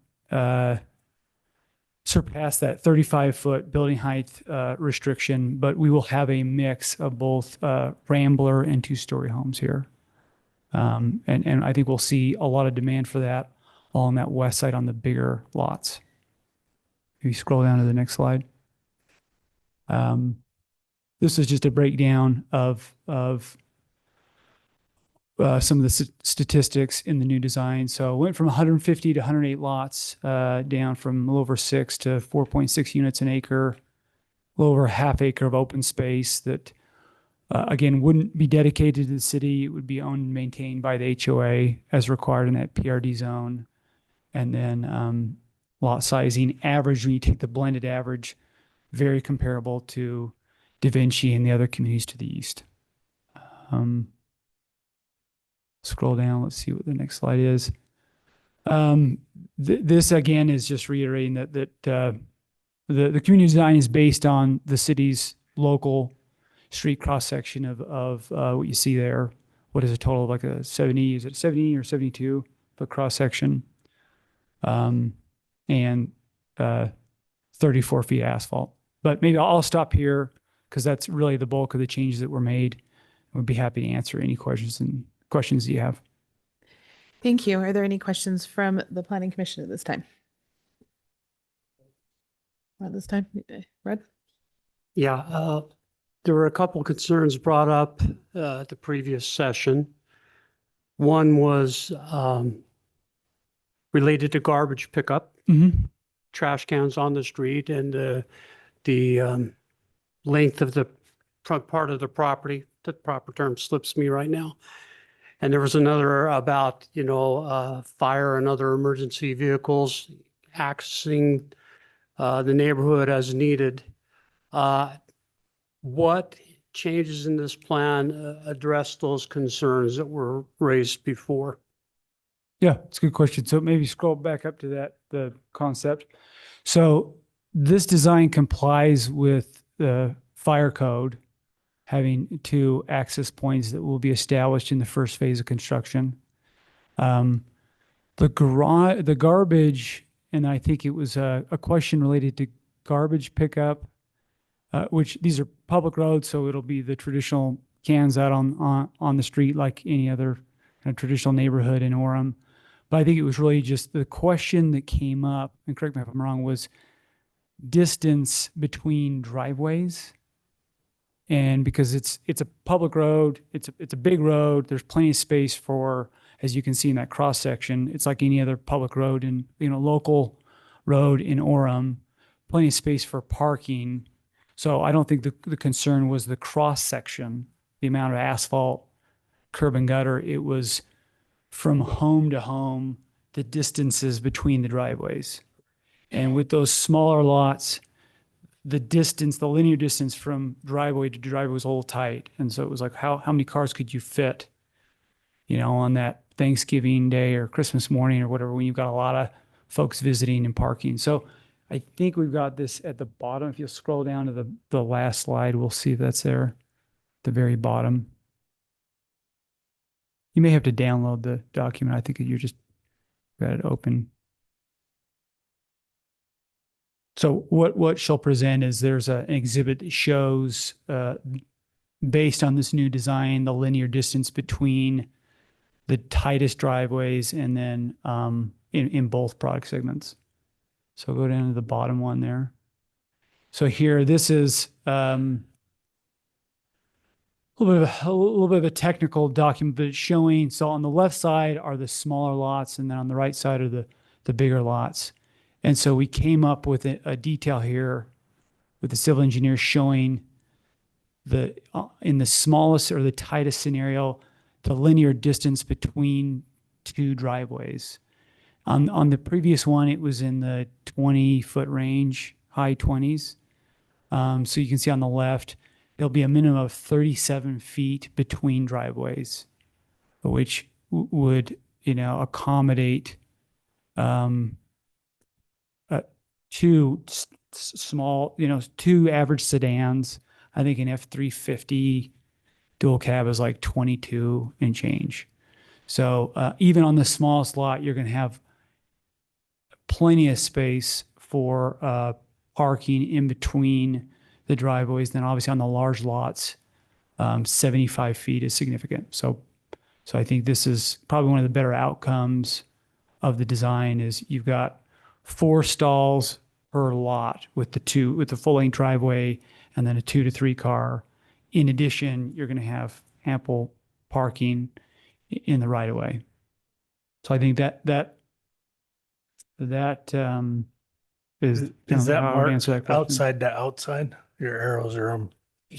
surpass that 35-foot building height restriction, but we will have a mix of both Rambler and 2-story homes here. And I think we'll see a lot of demand for that along that west side on the bigger lots. If you scroll down to the next slide. This is just a breakdown of some of the statistics in the new design. So it went from 150 to 108 lots, down from a little over 6 to 4.6 units an acre, a little over a half acre of open space that, again, wouldn't be dedicated to the city. It would be owned and maintained by the HOA as required in that PRD zone. And then lot sizing average, when you take the blended average, very comparable to Da Vinci and the other communities to the east. Scroll down, let's see what the next slide is. This again is just reiterating that the community design is based on the city's local street cross section of what you see there. What is a total of like a 70? Is it 70 or 72 foot cross section? And 34 feet asphalt. But maybe I'll stop here because that's really the bulk of the changes that were made. We'd be happy to answer any questions you have. Thank you. Are there any questions from the Planning Commission at this time? Not this time, Red? Yeah, there were a couple concerns brought up at the previous session. One was related to garbage pickup, trash cans on the street, and the length of the front part of the property. The proper term slips me right now. And there was another about, fire and other emergency vehicles accessing the neighborhood as needed. What changes in this plan address those concerns that were raised before? Yeah, it's a good question. So maybe scroll back up to the concept. So this design complies with the fire code, having 2 access points that will be established in the first phase of construction. The garbage, and I think it was a question related to garbage pickup, which these are public roads, so it'll be the traditional cans out on the street like any other kind of traditional neighborhood in Orem. But I think it was really just the question that came up, and correct me if I'm wrong, was distance between driveways. And because it's a public road, it's a big road, there's plenty of space for, as you can see in that cross section, it's like any other public road in, local road in Orem, plenty of space for parking. So I don't think the concern was the cross section, the amount of asphalt, curb and gutter. It was from home to home, the distances between the driveways. And with those smaller lots, the linear distance from driveway to driveway was a little tight. And so it was like, how many cars could you fit, on that Thanksgiving Day or Christmas morning or whatever, when you've got a lot of folks visiting and parking. So I think we've got this at the bottom. If you'll scroll down to the last slide, we'll see if that's there, at the very bottom. You may have to download the document. I think you just got it open. So what she'll present is there's an exhibit that shows, based on this new design, the linear distance between the tightest driveways and then in both product segments. So go down to the bottom one there. So here, this is a little bit of a technical document, but it's showing, so on the left side are the smaller lots, and then on the right side are the bigger lots. And so we came up with a detail here with the civil engineer showing in the smallest or the tightest scenario, the linear distance between 2 driveways. On the previous one, it was in the 20-foot range, high 20s. So you can see on the left, there'll be a minimum of 37 feet between driveways, which would, accommodate 2 small, 2 average sedans. I think an F-350 dual cab is like 22 and change. So even on the smallest lot, you're going to have plenty of space for parking in between the driveways. Then obviously on the large lots, 75 feet is significant. So I think this is probably one of the better outcomes of the design is you've got 4 stalls per lot with the full length driveway and then a 2 to 3 car. In addition, you're going to have ample parking in the right of way. So I think that is that how I would answer that marked question. outside to outside? Your arrows are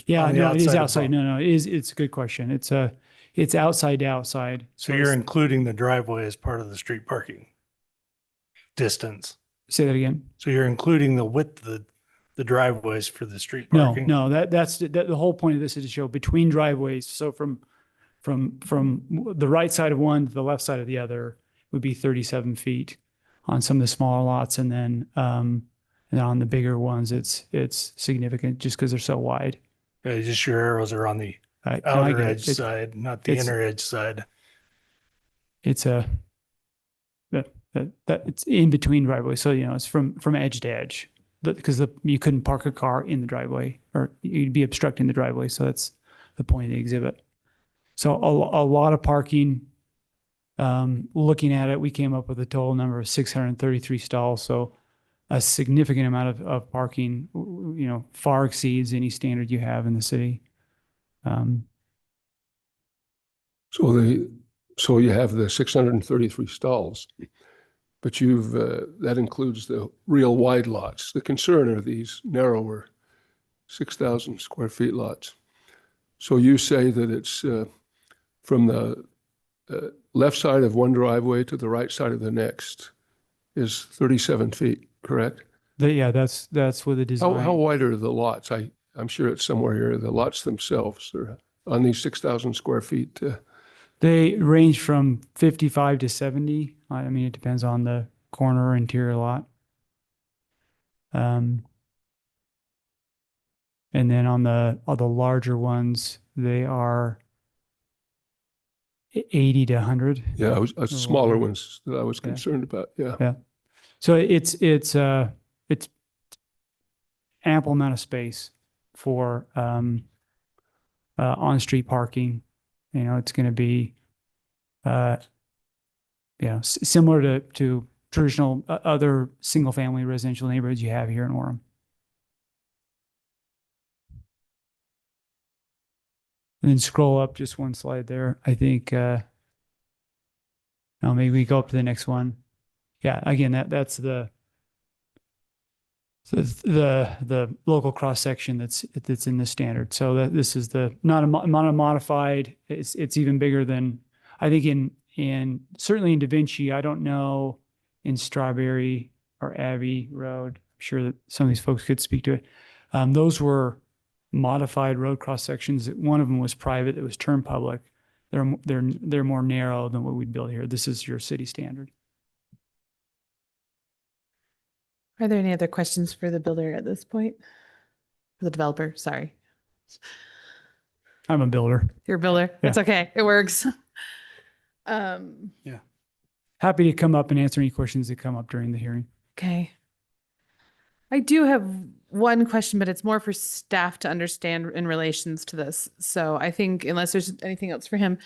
Yeah, on the no, it is outside of outside. both. No, it's a good question. It's outside to outside. So you're including the driveway as part of the street parking distance. Say that again. So you're including the width of the driveways for the street No, parking? no, that's the whole point of this is to show between driveways. So from the right side of one to the left side of the other would be 37 feet. on some of the smaller lots, and then on the bigger ones, it's significant just because they're so wide. Yeah, just your arrows are on the No, I outer get it. edge side, not the it's- inner edge side. It's that it's in between driveways. So, it's from edge to edge, because you couldn't park a car in the driveway, or you'd be obstructing the driveway. So that's the point of the exhibit. So a lot of parking. Looking at it, we came up with a total number of 633 stalls. So a significant amount of parking, far exceeds any standard you have in the city. So you have the 633 stalls, but that includes the real wide lots. The concern are these narrower 6,000 square feet lots. So you say that it's from the left side of one driveway to the right side of the next is 37 feet, correct? That's with the design. How wide are the lots? I'm sure it's somewhere here. The lots themselves are on these 6,000 square feet. They range from 55 to 70. I mean, it depends on the corner or interior lot. And then on the larger ones, they are 80 to 100. Yeah, smaller wider. ones that I was concerned about. Yeah. Yeah. So it's ample amount of space for on-street parking. It's going to be similar to traditional other single-family residential neighborhoods you have here in Orem. And then scroll up just one slide there. I think now maybe we go up to the next one. Yeah, again, that's the local cross section that's in the standard. So this is not a modified. It's even bigger than, I think, in certainly in Da Vinci. I don't know in Strawberry or Abbey Road. I'm sure that some of these folks could speak to it. Those were modified road cross sections. One of them was private. It was turned public. They're more narrow than what we'd build here. This is your city standard. Are there any other questions for the builder at this point? The developer, sorry. I'm a builder. You're a builder. Yeah. It's okay. It works. Happy to come up and answer any questions that come up during the hearing. Okay. I do have one question, but it's more for staff to understand in relations to this. So I think unless there's anything else for him,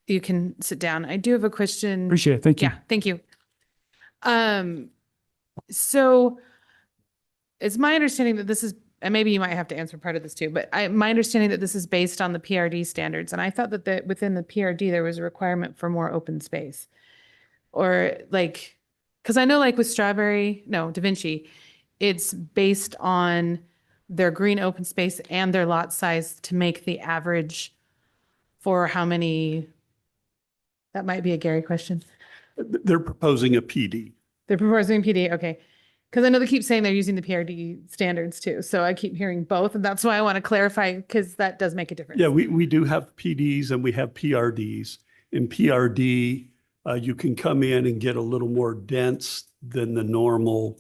you can sit down. I do have a question. Appreciate it. Thank you. Yeah, thank you. So it's my understanding that this is, and maybe you might have to answer part of this too, but my understanding that this is based on the PRD standards. And I thought that within the PRD, there was a requirement for more open space. Or because I know with Da Vinci, it's based on their green open space and their lot size to make the average for how many, that might be a Gary question. They're proposing a PD. They're proposing PD, okay. Because I know they keep saying they're using the PRD standards too. So I keep hearing both. And that's why I want to clarify, because that does make a difference. Yeah, we do have PDs and we have PRDs. In PRD, you can come in and get a little more dense than the normal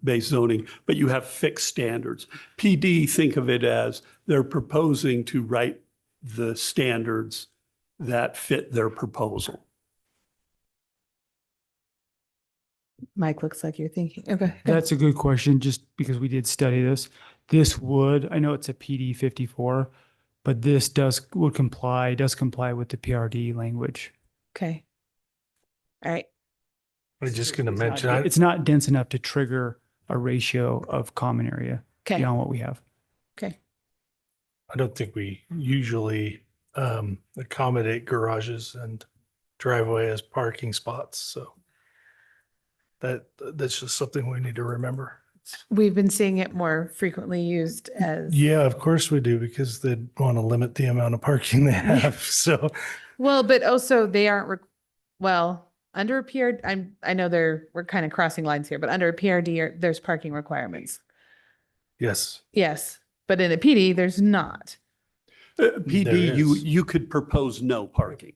base zoning, but you have fixed standards. PD, think of it as they're proposing to write the standards that fit their proposal. Mike, looks like you're thinking. Okay. good. That's a good question, just because we did study this. I know it's a PD 54, but this does comply with the PRD language. Okay. All right. I'm just going to It's not- mention, It's not dense enough to trigger a ratio of common area Okay. beyond what we have. Okay. I don't think we usually accommodate garages and driveway as parking spots. So that's just something we need to remember. We've been seeing it more frequently used as. Yeah, of course we do, because they want to limit the amount of parking they have. So Well, but also they aren't, under a PRD, I know we're kind of crossing lines here, but under a PRD, there's parking requirements. yes, Yes, but in a PD, there's not. PD, There is. you could propose no parking.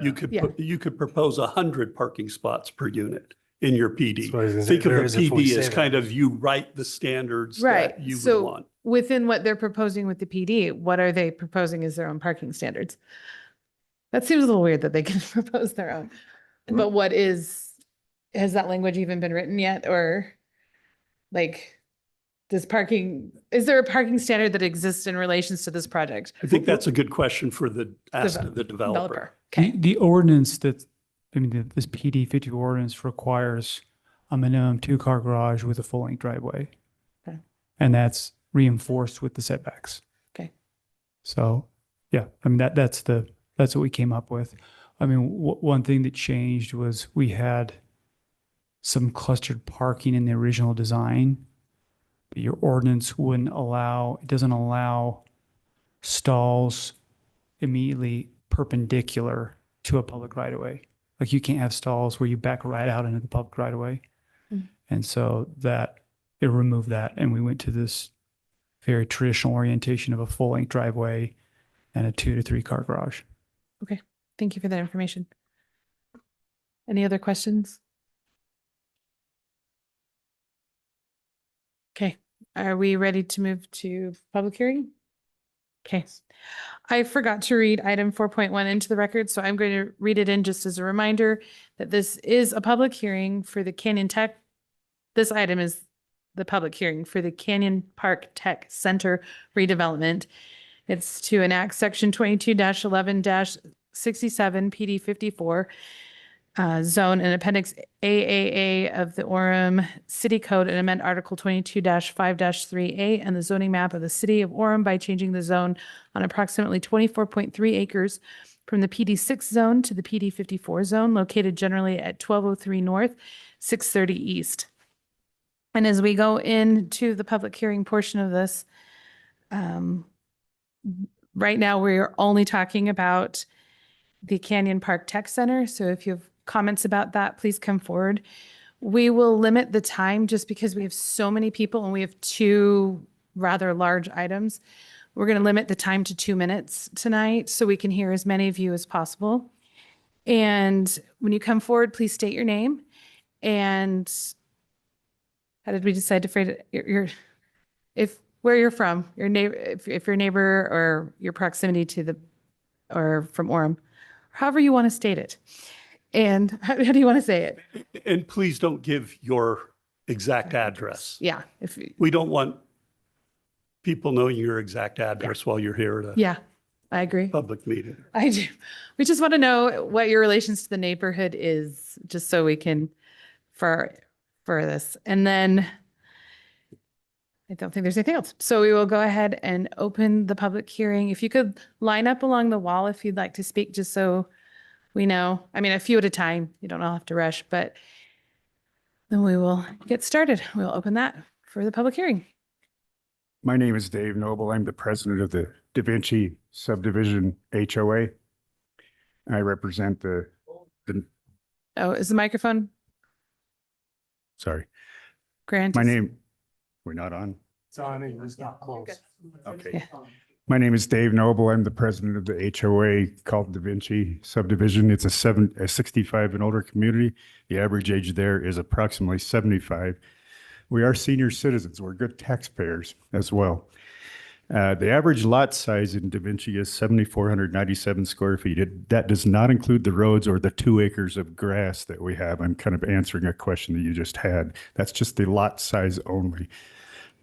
You could, Yeah. you could propose 100 parking spots per unit in your That's what I was PD. gonna Think say, of a there is if we PD say as that. kind of you write the standards Right. that you would So want. within what they're proposing with the PD, what are they proposing as their own parking standards? That seems a little weird that they can propose their own. But has that language even been written yet? Or like, is there a parking standard that exists in relations to this project? I think that's a good question for ask the developer. Okay. The ordinance this PD 50 ordinance requires a minimum 2-car garage with a full length driveway. Okay. And that's reinforced with the setbacks. Okay. So, yeah, I mean, that's what we came up with. I mean, one thing that changed was we had some clustered parking in the original design. But your ordinance it doesn't allow stalls immediately perpendicular to a public right of way. Like you can't have stalls where you back right out into the public right of way. Mm. And so it removed that. And we went to this very traditional orientation of a full length driveway and a 2 to 3 car garage. Thank you for that information. Any other questions? Okay, are we ready to move to public hearing? Okay. I forgot to read item 4.1 into the record, so I'm going to read it in just as a reminder that this is a public hearing for the Canyon Tech. This item is the public hearing for the Canyon Park Tech Center redevelopment. It's to enact section 22-11-67 PD 54 zone and appendix AAA of the Orem City Code and amend Article 22-5-3A and the zoning map of the city of Orem by changing the zone on approximately 24.3 acres from the PD 6 zone to the PD 54 zone located generally at 1203 North, 630 East. And as we go into the public hearing portion of this, right now we're only talking about the Canyon Park Tech Center. So if you have comments about that, please come forward. We will limit the time just because we have so many people and we have 2 rather large items. We're going to limit the time to 2 minutes tonight so we can hear as many of you as possible. And when you come forward, please state your name. And how did we decide to phrase it? Where you're from, your neighbor, if your neighbor or your proximity to or from Orem, however you want to state it. And how do you want to say it? And please don't give your exact address. Yeah. We don't want people knowing your exact address while you're here at a Yeah, I agree. public meeting. I do. We just want to know what your relations to the neighborhood is, just so we can, for this. And then I don't think there's anything else. So we will go ahead and open the public hearing. If you could line up along the wall if you'd like to speak, just so we know. I mean, a few at a time. You don't all have to rush, but then we will get started. We'll open that for the public hearing. My name is Dave Noble. I'm the president of the Da Vinci Subdivision HOA. I represent Oh, is the microphone sorry, granted? we're not on. It's on, it's not close. Okay. Yeah. My name is Dave Noble. I'm the president of the HOA called Da Vinci Subdivision. It's a 65 and older community. The average age there is approximately 75. We are senior citizens. We're good taxpayers as well. The average lot size in Da Vinci is 7,497 square feet. That does not include the roads or the 2 acres of grass that we have. I'm kind of answering a question that you just had. That's just the lot size only.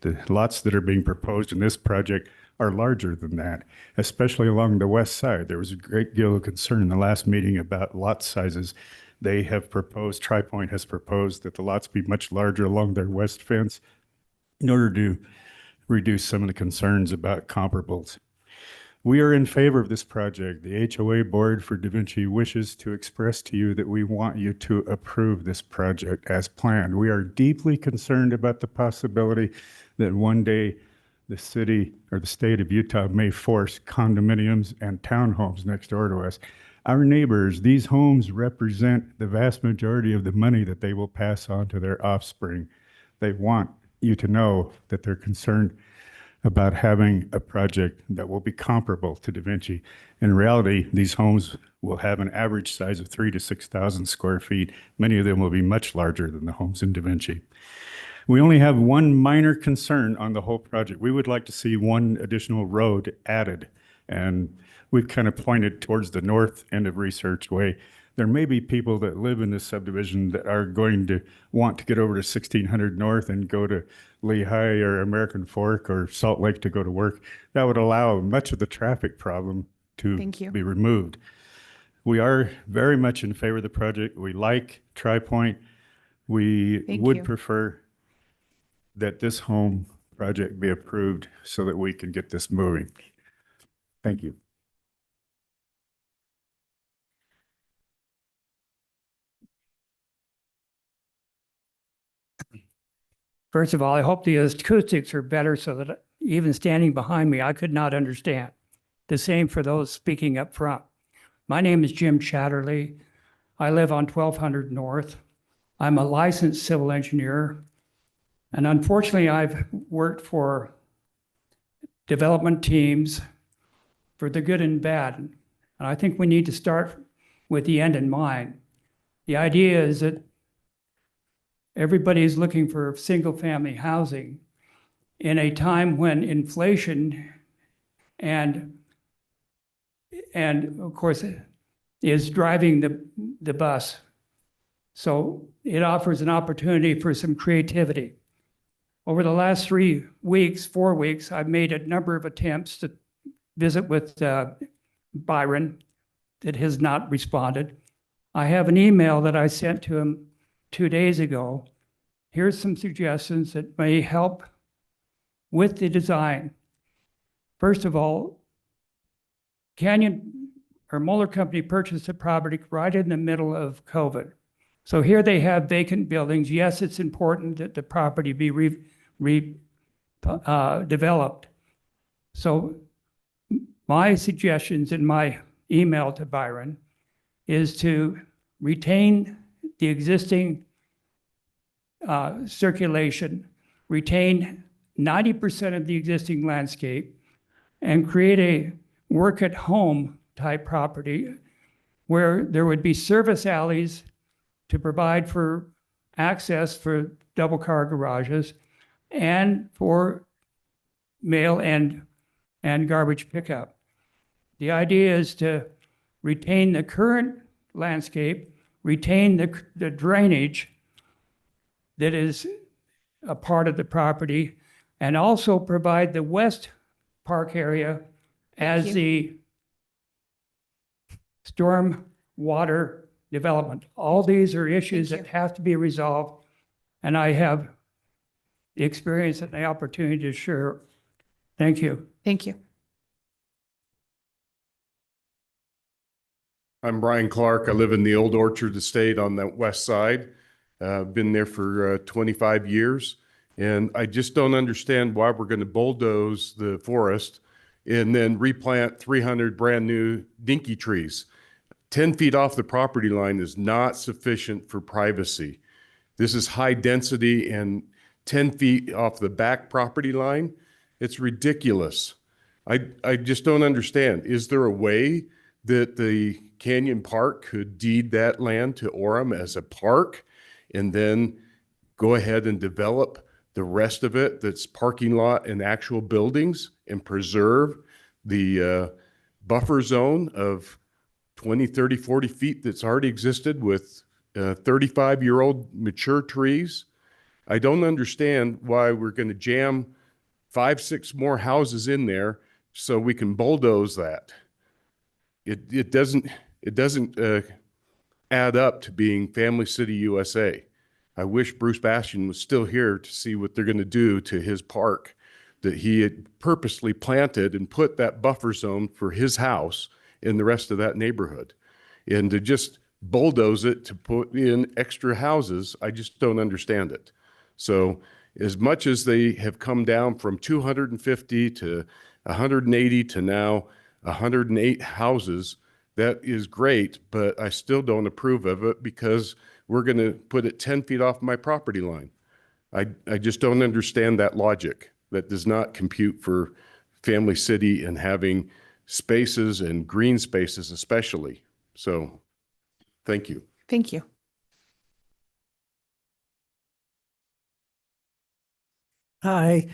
The lots that are being proposed in this project are larger than that, especially along the west side. There was a great deal of concern in the last meeting about lot sizes. They have proposed, TriPoint has proposed that the lots be much larger along their west fence in order to reduce some of the concerns about comparables. We are in favor of this project. The HOA board for Da Vinci wishes to express to you that we want you to approve this project as planned. We are deeply concerned about the possibility that one day the city or the state of Utah may force condominiums and townhomes next door to us. Our neighbors, these homes represent the vast majority of the money that they will pass on to their offspring. They want you to know that they're concerned about having a project that will be comparable to Da Vinci. In reality, these homes will have an average size of 3,000 to 6,000 square feet. Many of them will be much larger than the homes in Da Vinci. We only have one minor concern on the whole project. We would like to see one additional road added. And we've kind of pointed towards the north end of Research Way. There may be people that live in this subdivision that are going to want to get over to 1600 North and go to Lehigh or American Fork or Salt Lake to go to work. That would allow much of the traffic problem to Thank you. be removed. We are very much in favor of the project. We like Tri-Point. We Thank would you. prefer that this home project be approved so that we can get this moving. Thank you. First of all, I hope the acoustics are better so that even standing behind me, I could not understand. The same for those speaking up front. My name is Jim Chatterley. I live on 1200 North. I'm a licensed civil engineer. And unfortunately, I've worked for development teams for the good and bad. And I think we need to start with the end in mind. The idea is that everybody is looking for single-family housing in a time when inflation and of course is driving the bus. So it offers an opportunity for some creativity. Over the last 4 weeks, I've made a number of attempts to visit with Byron that has not responded. I have an email that I sent to him 2 days ago. Here's some suggestions that may help with the design. First of all, Mueller Company purchased a property right in the middle of COVID. So here they have vacant buildings. Yes, it's important that the property be developed. So my suggestions in my email to Byron is to retain the existing circulation, retain 90% of the existing landscape, and create a work-at-home type property where there would be service alleys to provide for access for double-car garages and for mail and garbage pickup. The idea is to retain the current landscape, retain the drainage that is a part of the property, and also provide the west park area as the storm water development. All these are issues that have to be resolved, and I have the experience and the opportunity to share. Thank you. Thank you. I'm Brian Clark. I live in the Old Orchard Estate on the west side. Been there for 25 years. And I just don't understand why we're going to bulldoze the forest and then replant 300 brand new dinky trees. 10 feet off the property line is not sufficient for privacy. This is high density, and 10 feet off the back property line, it's ridiculous. I just don't understand. Is there a way that the Canyon Park could deed that land to Orem as a park and then go ahead and develop the rest of it that's parking lot and actual buildings and preserve the buffer zone of 20, 30, 40 feet that's already existed with 35-year-old mature trees? I don't understand why we're going to jam 5, 6 more houses in there so we can bulldoze that. It doesn't add up to being Family City USA. I wish Bruce Bastian was still here to see what they're going to do to his park that he had purposely planted and put that buffer zone for his house and the rest of that neighborhood. And to just bulldoze it to put in extra houses, I just don't understand it. So as much as they have come down from 250 to 180 to now 108 houses, that is great, but I still don't approve of it because we're going to put it 10 feet off my property line. I just don't understand that logic. that does not compute for Family City and having spaces and green spaces especially. So thank you. Thank you. Hi,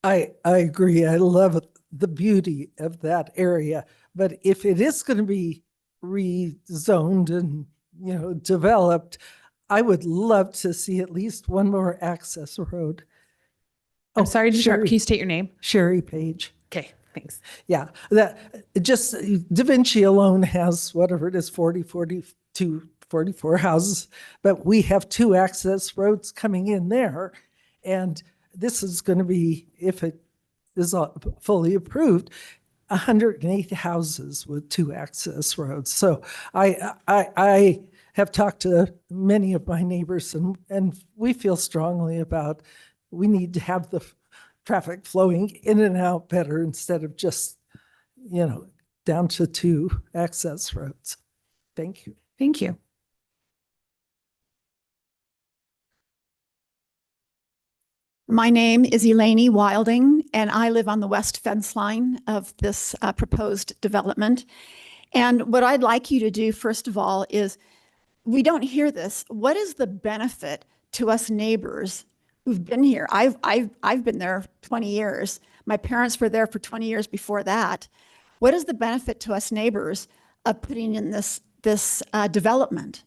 I agree. I love the beauty of that area. But if it is going to be rezoned and, developed, I would love to see at least one more access road. I'm sorry to interrupt. Sherry- Can you state your name? Sherry Page. Okay, thanks. Yeah, that just Da Vinci alone has whatever it is, 42, 44 houses, but we have 2 access roads coming in there. And this is going to be, if it is fully approved, 108 houses with 2 access roads. So I have talked to many of my neighbors, and we feel strongly about we need to have the traffic flowing in and out better instead of just, down to 2 access roads. Thank you. Thank you. My name is Eleni Wilding, and I live on the west fence line of this proposed development. And what I'd like you to do, first of all, is we don't hear this. What is the benefit to us neighbors who've been here? I've been there 20 years. My parents were there for 20 years before that. What is the benefit to us neighbors of putting in this development?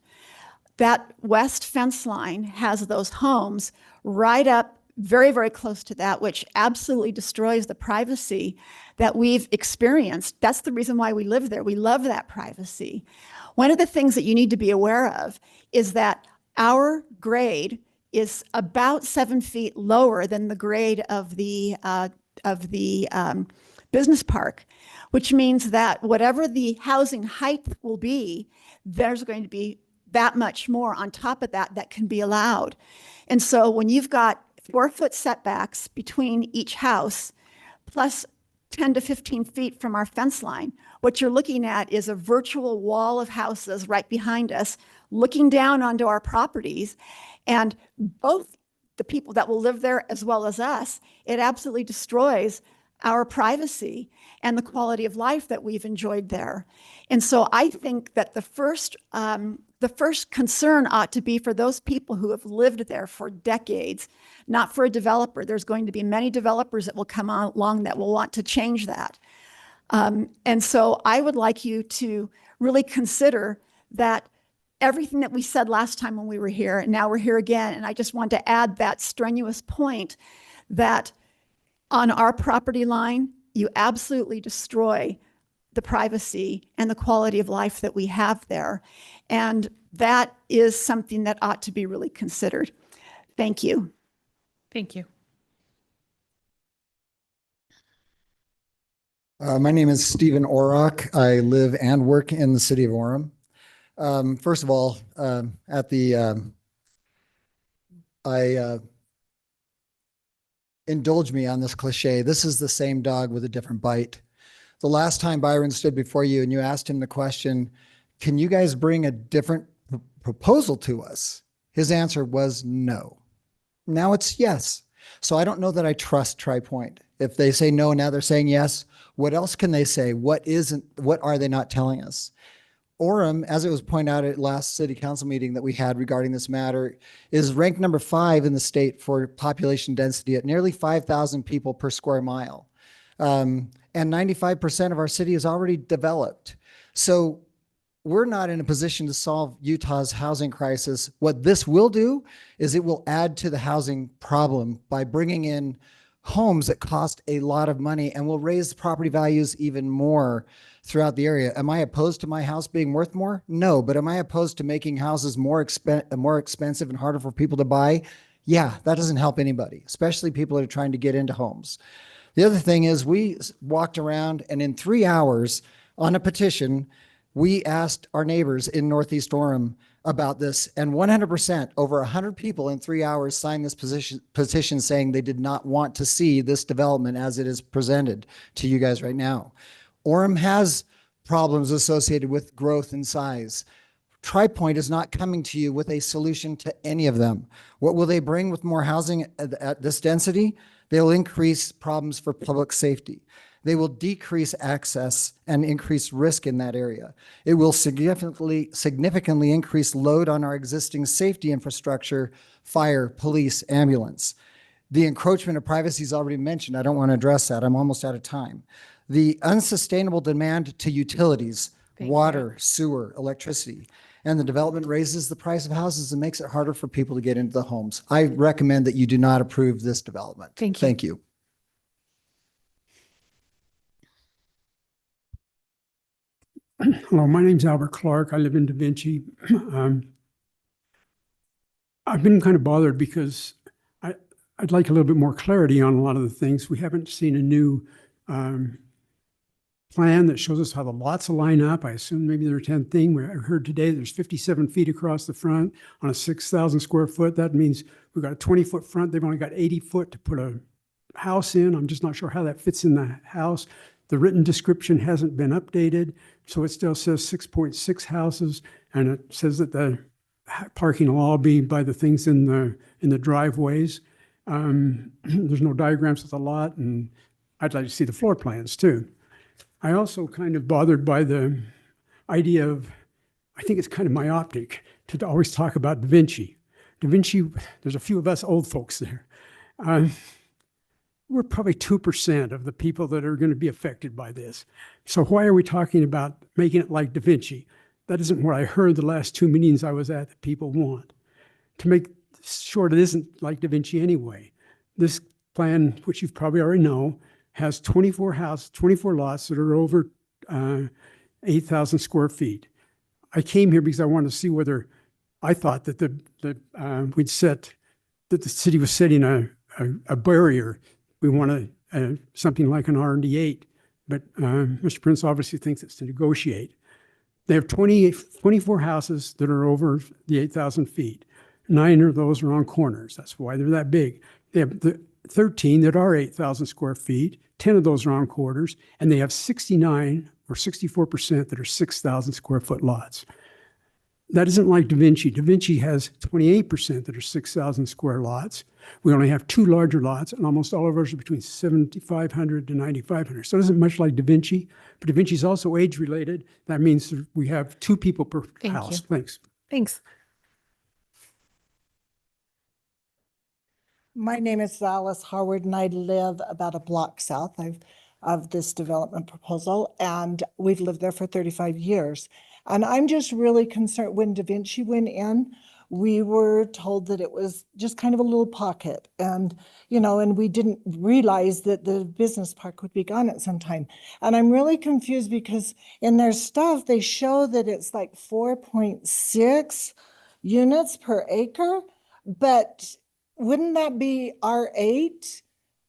That west fence line has those homes right up very, very close to that, which absolutely destroys the privacy that we've experienced. That's the reason why we live there. We love that privacy. One of the things that you need to be aware of is that our grade is about 7 feet lower than the grade of the business park, which means that whatever the housing height will be, there's going to be that much more on top of that that can be allowed. And so when you've got 4-foot setbacks between each house, plus 10 to 15 feet from our fence line, what you're looking at is a virtual wall of houses right behind us, looking down onto our properties. And both the people that will live there as well as us, it absolutely destroys our privacy and the quality of life that we've enjoyed there. And so I think that the first concern ought to be for those people who have lived there for decades, not for a developer. There's going to be many developers that will come along that will want to change that. And so I would like you to really consider that everything that we said last time when we were here, and now we're here again. And I just want to add that strenuous point that on our property line, you absolutely destroy the privacy and the quality of life that we have there. And that is something that ought to be really considered. Thank you. Thank you. My name is Stephen Orrock. I live and work in the city of Orem. First of all, indulge me on this cliche. This is the same dog with a different bite. The last time Byron stood before you and you asked him the question, can you guys bring a different proposal to us? His answer was no. Now it's yes. So I don't know that I trust TriPoint. If they say no, now they're saying yes. What else can they say? What are they not telling us? Orem, as it was pointed out at last city council meeting that we had regarding this matter, is ranked number 5 in the state for population density at nearly 5,000 people per square mile. And 95% of our city is already developed. So we're not in a position to solve Utah's housing crisis. What this will do is it will add to the housing problem by bringing in homes that cost a lot of money and will raise property values even more throughout the area. Am I opposed to my house being worth more? No, but am I opposed to making houses more expensive and harder for people to buy? Yeah, that doesn't help anybody, especially people that are trying to get into homes. The other thing is we walked around and in 3 hours on a petition, we asked our neighbors in Northeast Orem about this, and 100%, over 100 people in 3 hours signed this petition saying they did not want to see this development as it is presented to you guys right now. Orem has problems associated with growth and size. TriPoint is not coming to you with a solution to any of them. What will they bring with more housing at this density? They'll increase problems for public safety. They will decrease access and increase risk in that area. It will significantly increase load on our existing safety infrastructure, fire, police, ambulance. The encroachment of privacy is already mentioned. I don't want to address that. I'm almost out of time. The unsustainable demand to utilities, water, sewer, electricity, and the development raises the price of houses and makes it harder for people to get into the homes. I recommend that you do not approve this development. Thank you. Thank you. Hello, my name's Albert Clark. I live in Da Vinci. I've been kind of bothered because I'd like a little bit more clarity on a lot of the things. We haven't seen a new plan that shows us how the lots will line up. I assume maybe they're a 10 thing. I heard today there's 57 feet across the front on a 6,000 square foot. That means we've got a 20-foot front. They've only got 80 foot to put a house in. I'm just not sure how that fits in the house. The written description hasn't been updated, so it still says 6.6 houses, and it says that the parking will all be by the things in the driveways. There's no diagrams of the lot, and I'd like to see the floor plans too. I also kind of bothered by the idea of, I think it's kind of myopic to always talk about Da Vinci. Da Vinci, there's a few of us old folks there. We're probably 2% of the people that are going to be affected by this. So why are we talking about making it like Da Vinci? That isn't what I heard the last 2 meetings I was at that people want. To make sure it isn't like Da Vinci anyway. This plan, which you probably already know, has 24 lots that are over 8,000 square feet. I came here because I wanted to see whether I thought that that the city was setting a barrier. We want something like an R&D 8, but Mr. Prince obviously thinks it's to negotiate. They have 24 houses that are over the 8,000 feet. 9 of those are on corners. That's why they're that big. They have the 13 that are 8,000 square feet. 10 of those are on quarters, and they have 69 or 64% that are 6,000 square foot lots. That isn't like Da Vinci. Da Vinci has 28% that are 6,000 square lots. We only have 2 larger lots, and almost all of ours are between 7,500 to 9,500. So it isn't much like Da Vinci, but Da Vinci is also age-related. That means we have 2 people per house. Thanks. Thanks. My name is Alice Howard, and I live about a block south of this development proposal, and we've lived there for 35 years. And I'm just really concerned, when Da Vinci went in, we were told that it was just kind of a little pocket, and and we didn't realize that the business park would be gone at some time. And I'm really confused because in their stuff, they show that it's like 4.6 units per acre, but wouldn't that be R8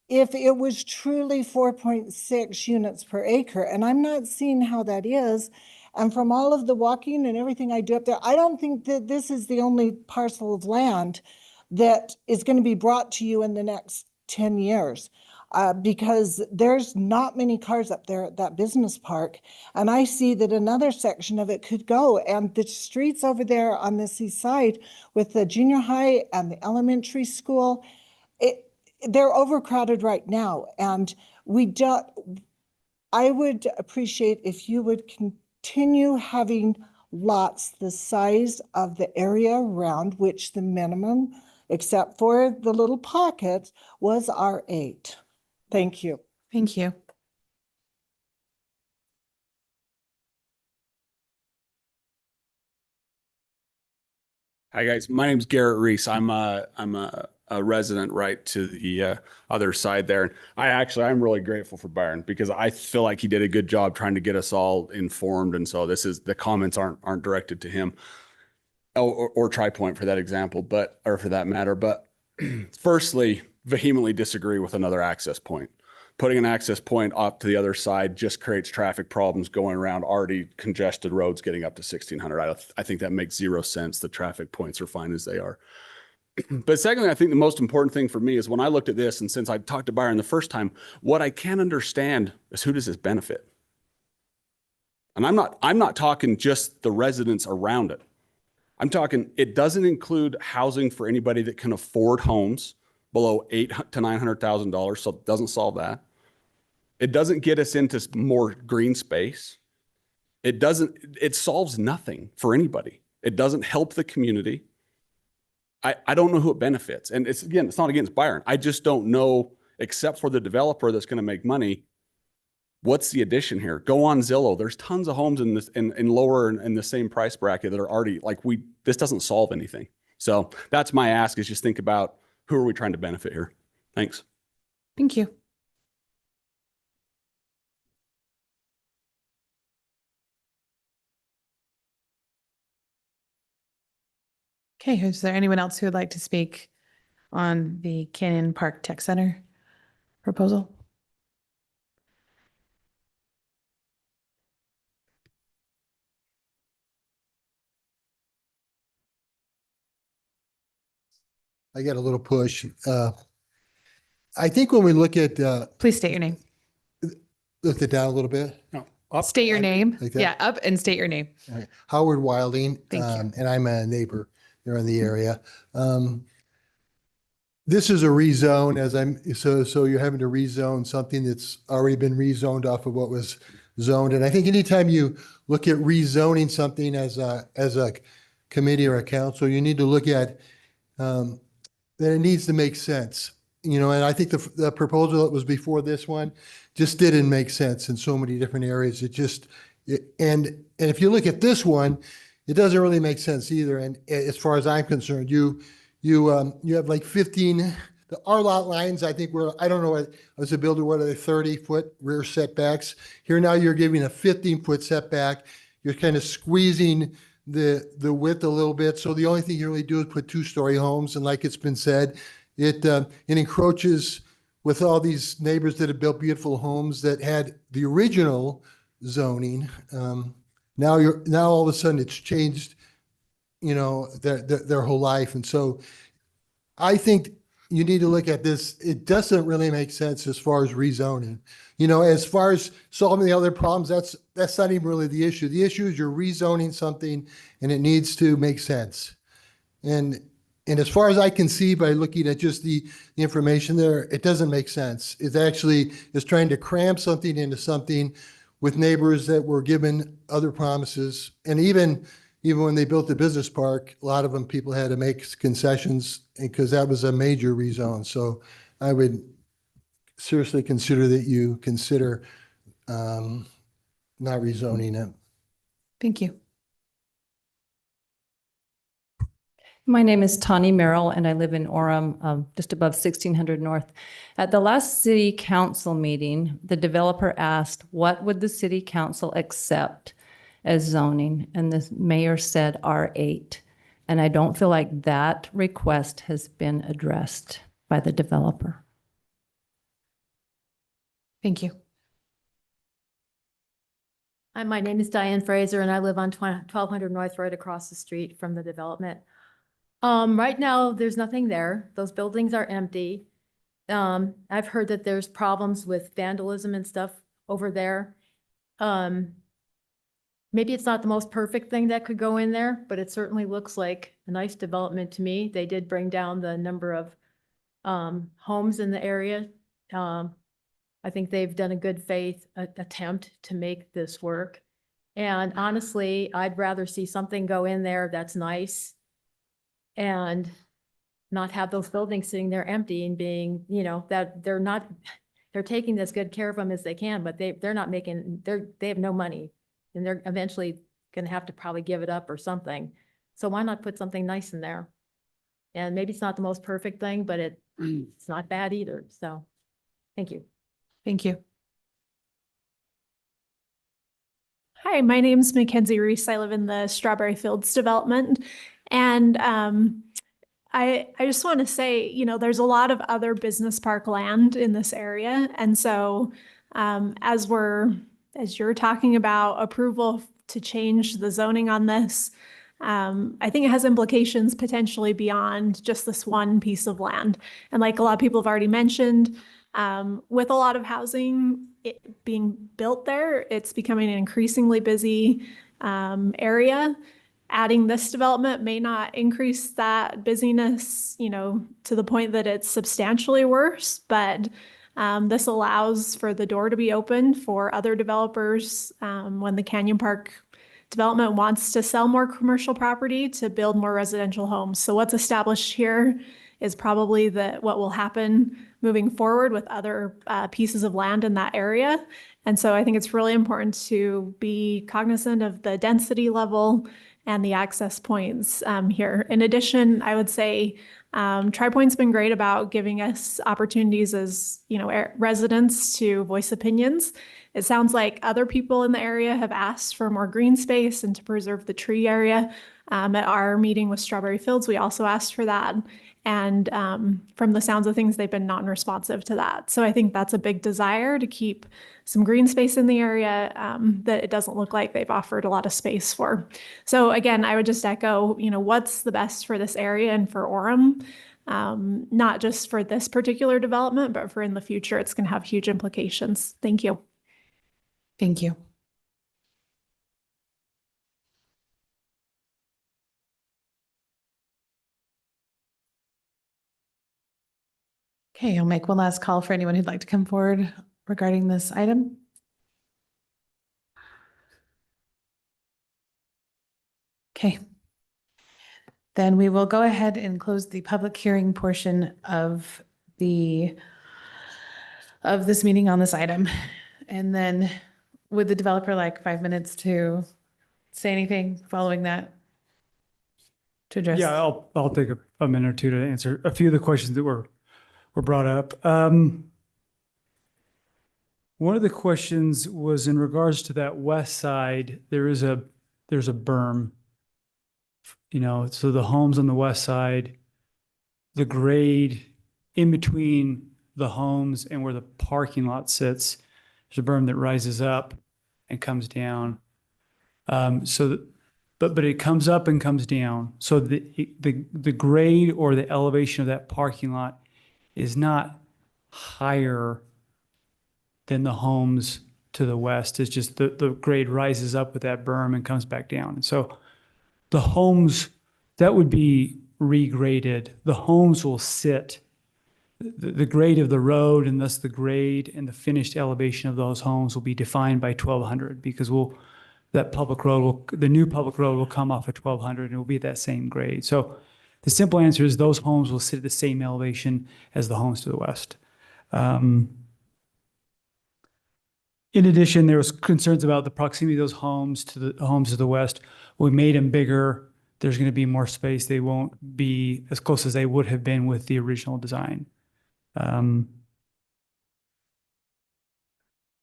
if it was truly 4.6 units per acre? And I'm not seeing how that is. And from all of the walking and everything I do up there, I don't think that this is the only parcel of land that is going to be brought to you in the next 10 years. Because there's not many cars up there at that business park. And I see that another section of it could go. And the streets over there on this east side with the junior high and the elementary school, they're overcrowded right now. And I would appreciate if you would continue having lots the size of the area around, which the minimum, except for the little pockets, was R8. Thank you. Thank you. Hi guys, my name's Garrett Reese. I'm a resident right to the other side there. I'm really grateful for Byron because I feel like he did a good job trying to get us all informed, and so the comments aren't directed to him or TriPoint for that example, or for that matter. But firstly, vehemently disagree with another access point. Putting an access point up to the other side just creates traffic problems going around already congested roads getting up to 1,600. I think that makes zero sense. The traffic points are fine as they are. But secondly, I think the most important thing for me is when I looked at this, and since I talked to Byron the first time, what I can't understand is who does this benefit? And I'm not talking just the residents around it. I'm talking, it doesn't include housing for anybody that can afford homes below $800,000 to $900,000. So it doesn't solve that. It doesn't get us into more green space. It solves nothing for anybody. It doesn't help the community. I don't know who it benefits. And it's not against Byron. I just don't know, except for the developer that's going to make money, what's the addition here? Go on Zillow. There's tons of homes in this in lower and in the same price bracket that are already this doesn't solve anything. So that's my ask, is just think about who are we trying to benefit here? Thanks. Thank you. Okay, is there anyone else who would like to speak on the Canyon Park Tech Center proposal? I get a little push. I think when we look at, Please state your name. look it down a little bit. No, up. State your name. like that? Yeah, up and state your name. All right. Howard Wilding, Thank you. and I'm a neighbor there in the area. This is a rezone so you're having to rezone something that's already been rezoned off of what was zoned. And I think anytime you look at rezoning something as a committee or a council, you need to look at that it needs to make sense. And I think the proposal that was before this one just didn't make sense in so many different areas. And if you look at this one, it doesn't really make sense either. And as far as I'm concerned, you have like 15, our lot lines, I think I don't know, as a builder, what are they, 30-foot rear setbacks? Here now you're giving a 15-foot setback. You're kind of squeezing the width a little bit. So the only thing you really do is put 2-story homes. And like it's been said, it encroaches with all these neighbors that have built beautiful homes that had the original zoning. Now all of a sudden it's changed, their whole life. And so I think you need to look at this. It doesn't really make sense as far as rezoning. As far as solving the other problems, that's not even really the issue. The issue is you're rezoning something and it needs to make sense. And as far as I can see by looking at just the information there, it doesn't make sense. It actually is trying to cram something into something with neighbors that were given other promises. And even when they built the business park, a lot of them, people had to make concessions because that was a major rezone. So I would seriously consider that you consider not rezoning it. Thank you. My name is Tani Merrill, and I live in Orem, just above 1600 North. At the last city council meeting, the developer asked, what would the city council accept as zoning? And the mayor said R8. And I don't feel like that request has been addressed by the developer. Thank you. Hi, my name is Diane Fraser, and I live on 1200 North, right across the street from the development. Right now, there's nothing there. Those buildings are empty. I've heard that there's problems with vandalism and stuff over there. Maybe it's not the most perfect thing that could go in there, but it certainly looks like a nice development to me. They did bring down the number of homes in the area. I think they've done a good faith attempt to make this work. And honestly, I'd rather see something go in there that's nice and not have those buildings sitting there empty and being, that they're taking as good care of them as they can, but they have no money and they're eventually going to have to probably give it up or something. So why not put something nice in there? And maybe it's not the most perfect thing, but it's not bad either. So thank you. Thank you. Hi, my name's Mackenzie Reese. I live in the Strawberry Fields development. And I just want to say, there's a lot of other business park land in this area. And so as you're talking about approval to change the zoning on this, I think it has implications potentially beyond just this one piece of land. And like a lot of people have already mentioned, with a lot of housing being built there, it's becoming an increasingly busy area. adding this development may not increase that busyness, to the point that it's substantially worse, but this allows for the door to be open for other developers when the Canyon Park development wants to sell more commercial property to build more residential homes. So what's established here is probably what will happen moving forward with other pieces of land in that area. And so I think it's really important to be cognizant of the density level and the access points here. In addition, I would say TriPoint's been great about giving us opportunities as residents to voice opinions. It sounds like other people in the area have asked for more green space and to preserve the tree area. At our meeting with Strawberry Fields, we also asked for that. And from the sounds of things, they've been non-responsive to that. So I think that's a big desire to keep some green space in the area that it doesn't look like they've offered a lot of space for. So again, I would just echo, what's the best for this area and for Orem, not just for this particular development, but for in the future, it's going to have huge implications. Thank you. Thank you. Okay, I'll make one last call for anyone who'd like to come forward regarding this item. Okay. Then we will go ahead and close the public hearing portion of this meeting on this item. And then would the developer like 5 minutes to say anything following that? To address? Yeah, I'll take a minute or two to answer a few of the questions that were brought up. One of the questions was in regards to that west side, there's a berm, so the homes on the west side, the grade in between the homes and where the parking lot sits, there's a berm that rises up and comes down. But it comes up and comes down. So the grade or the elevation of that parking lot is not higher than the homes to the west. It's just the grade rises up with that berm and comes back down. And so the homes, that would be regraded. The homes will sit, the grade of the road and thus the grade and the finished elevation of those homes will be defined by 1200 because the new public road will come off at 1200 and it will be at that same grade. So the simple answer is those homes will sit at the same elevation as the homes to the west. In addition, there was concerns about the proximity of those homes to the homes to the west. We made them bigger. There's going to be more space. They won't be as close as they would have been with the original design.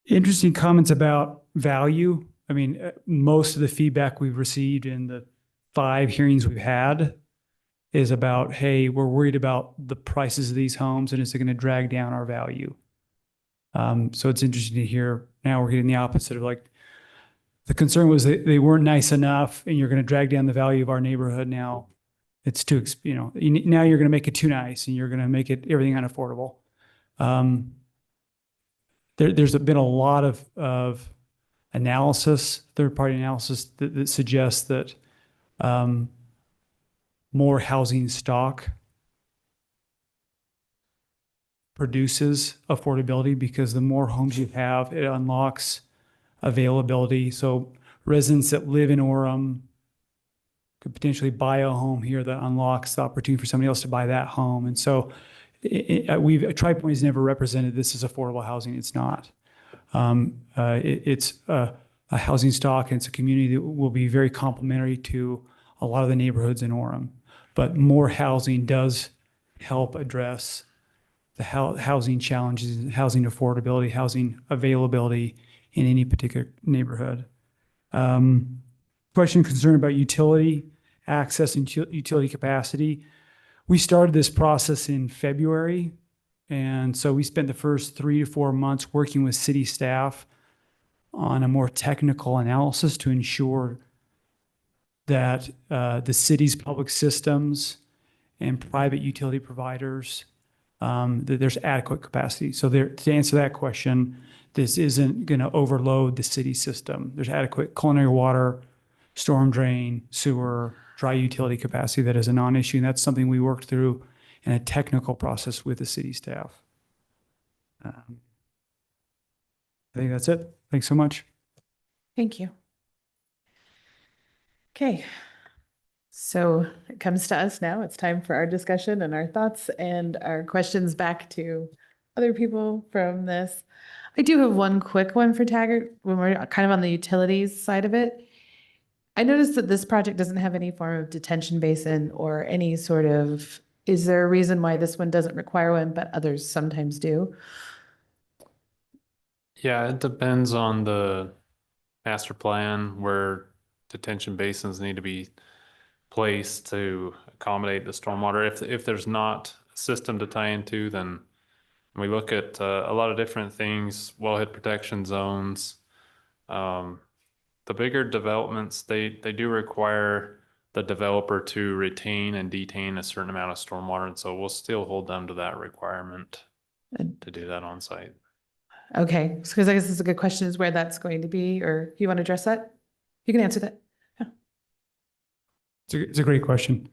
Interesting comments about value. I mean, most of the feedback we've received in the 5 hearings we've had is about, hey, we're worried about the prices of these homes and is it going to drag down our value? So it's interesting to hear now we're getting the opposite of like, the concern was that they weren't nice enough and you're going to drag down the value of our neighborhood. Now it's too, now you're going to make it too nice and you're going to make everything unaffordable. There's been a lot of analysis, third-party analysis that suggests that more housing stock produces affordability because the more homes you have, it unlocks availability. So residents that live in Orem could potentially buy a home here that unlocks the opportunity for somebody else to buy that home. And so TriPoint has never represented this as affordable housing. It's not. It's a housing stock and it's a community that will be very complementary to a lot of the neighborhoods in Orem. But more housing does help address the housing challenges, housing affordability, housing availability in any particular neighborhood. Question, concern about utility access and utility capacity. We started this process in February. And so we spent the first 3 to 4 months working with city staff on a more technical analysis to ensure that the city's public systems and private utility providers, that there's adequate capacity. So to answer that question, this isn't going to overload the city system. There's adequate culinary water, storm drain, sewer, dry utility capacity that is a non-issue. And that's something we worked through in a technical process with the city staff. I think that's it. Thanks so much. Thank you. Okay. So it comes to us now. It's time for our discussion and our thoughts and our questions back to other people from this. I do have one quick one for Taggart when we're kind of on the utilities side of it. I noticed that this project doesn't have any form of detention basin or any sort of, is there a reason why this one doesn't require one, but others sometimes do? Yeah, it depends on the master plan where detention basins need to be placed to accommodate the stormwater. If there's not a system to tie into, then we look at a lot of different things, wellhead protection zones. The bigger developments, they do require the developer to retain and detain a certain amount of stormwater, and so we'll still hold them to that requirement to do that on site. Okay, because I guess it's a good question is where that's going to be, or you want to address that? You can answer that. It's a great question.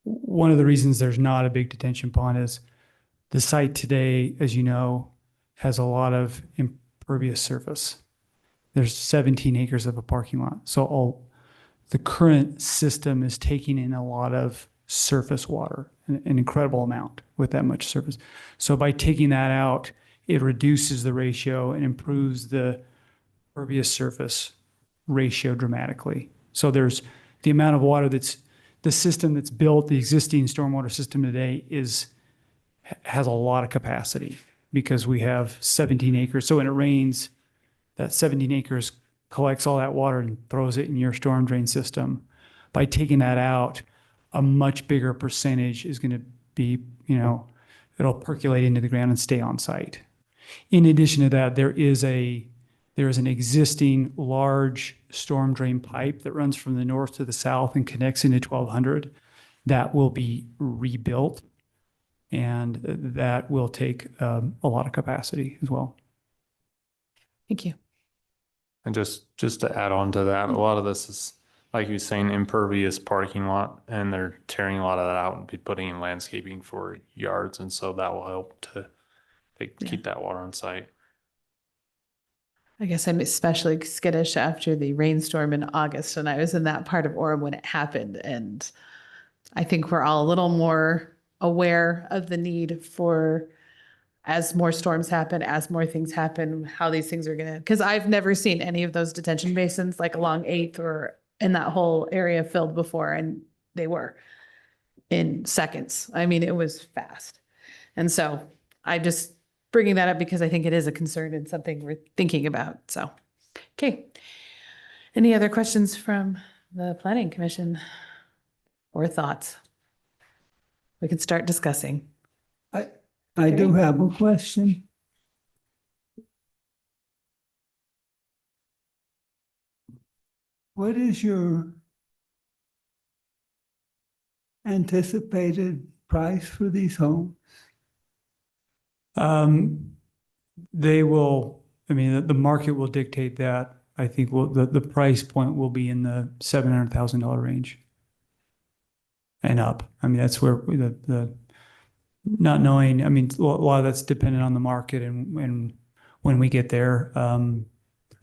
One of the reasons there's not a big detention pond is the site today, as you know, has a lot of impervious surface. There's 17 acres of a parking lot. So the current system is taking in a lot of surface water, an incredible amount with that much surface. So by taking that out, it reduces the ratio and improves the impervious surface ratio dramatically. So there's the amount of water the system that's built, the existing stormwater system today has a lot of capacity because we have 17 acres. So when it rains, that 17 acres collects all that water and throws it in your storm drain system. By taking that out, a much bigger percentage is going to be, it'll percolate into the ground and stay on site. In addition to that, there is an existing large storm drain pipe that runs from the north to the south and connects into 1200 that will be rebuilt, and that will take a lot of capacity as well. Thank you. And just to add on to that, a lot of this is, like you were saying, impervious parking lot, and they're tearing a lot of that out and be putting in landscaping for yards, and so that will help to keep that water on site. I guess I'm especially skittish after the rainstorm in August, and I was in that part of Orem when it happened. And I think we're all a little more aware of the need for, as more storms happen, as more things happen, how these things are gonna, because I've never seen any of those detention basins like along 8th or in that whole area filled before, and they were in seconds. I mean, it was fast. And so I just bringing that up because I think it is a concern and something we're thinking about. So, okay. Any other questions from the Planning Commission or thoughts? We can start discussing. I do have a question. What is your anticipated price for these homes? They will, the market will dictate that. I think the price point will be in the $700,000 range and up. That's where the not knowing, a lot of that's dependent on the market and when we get there.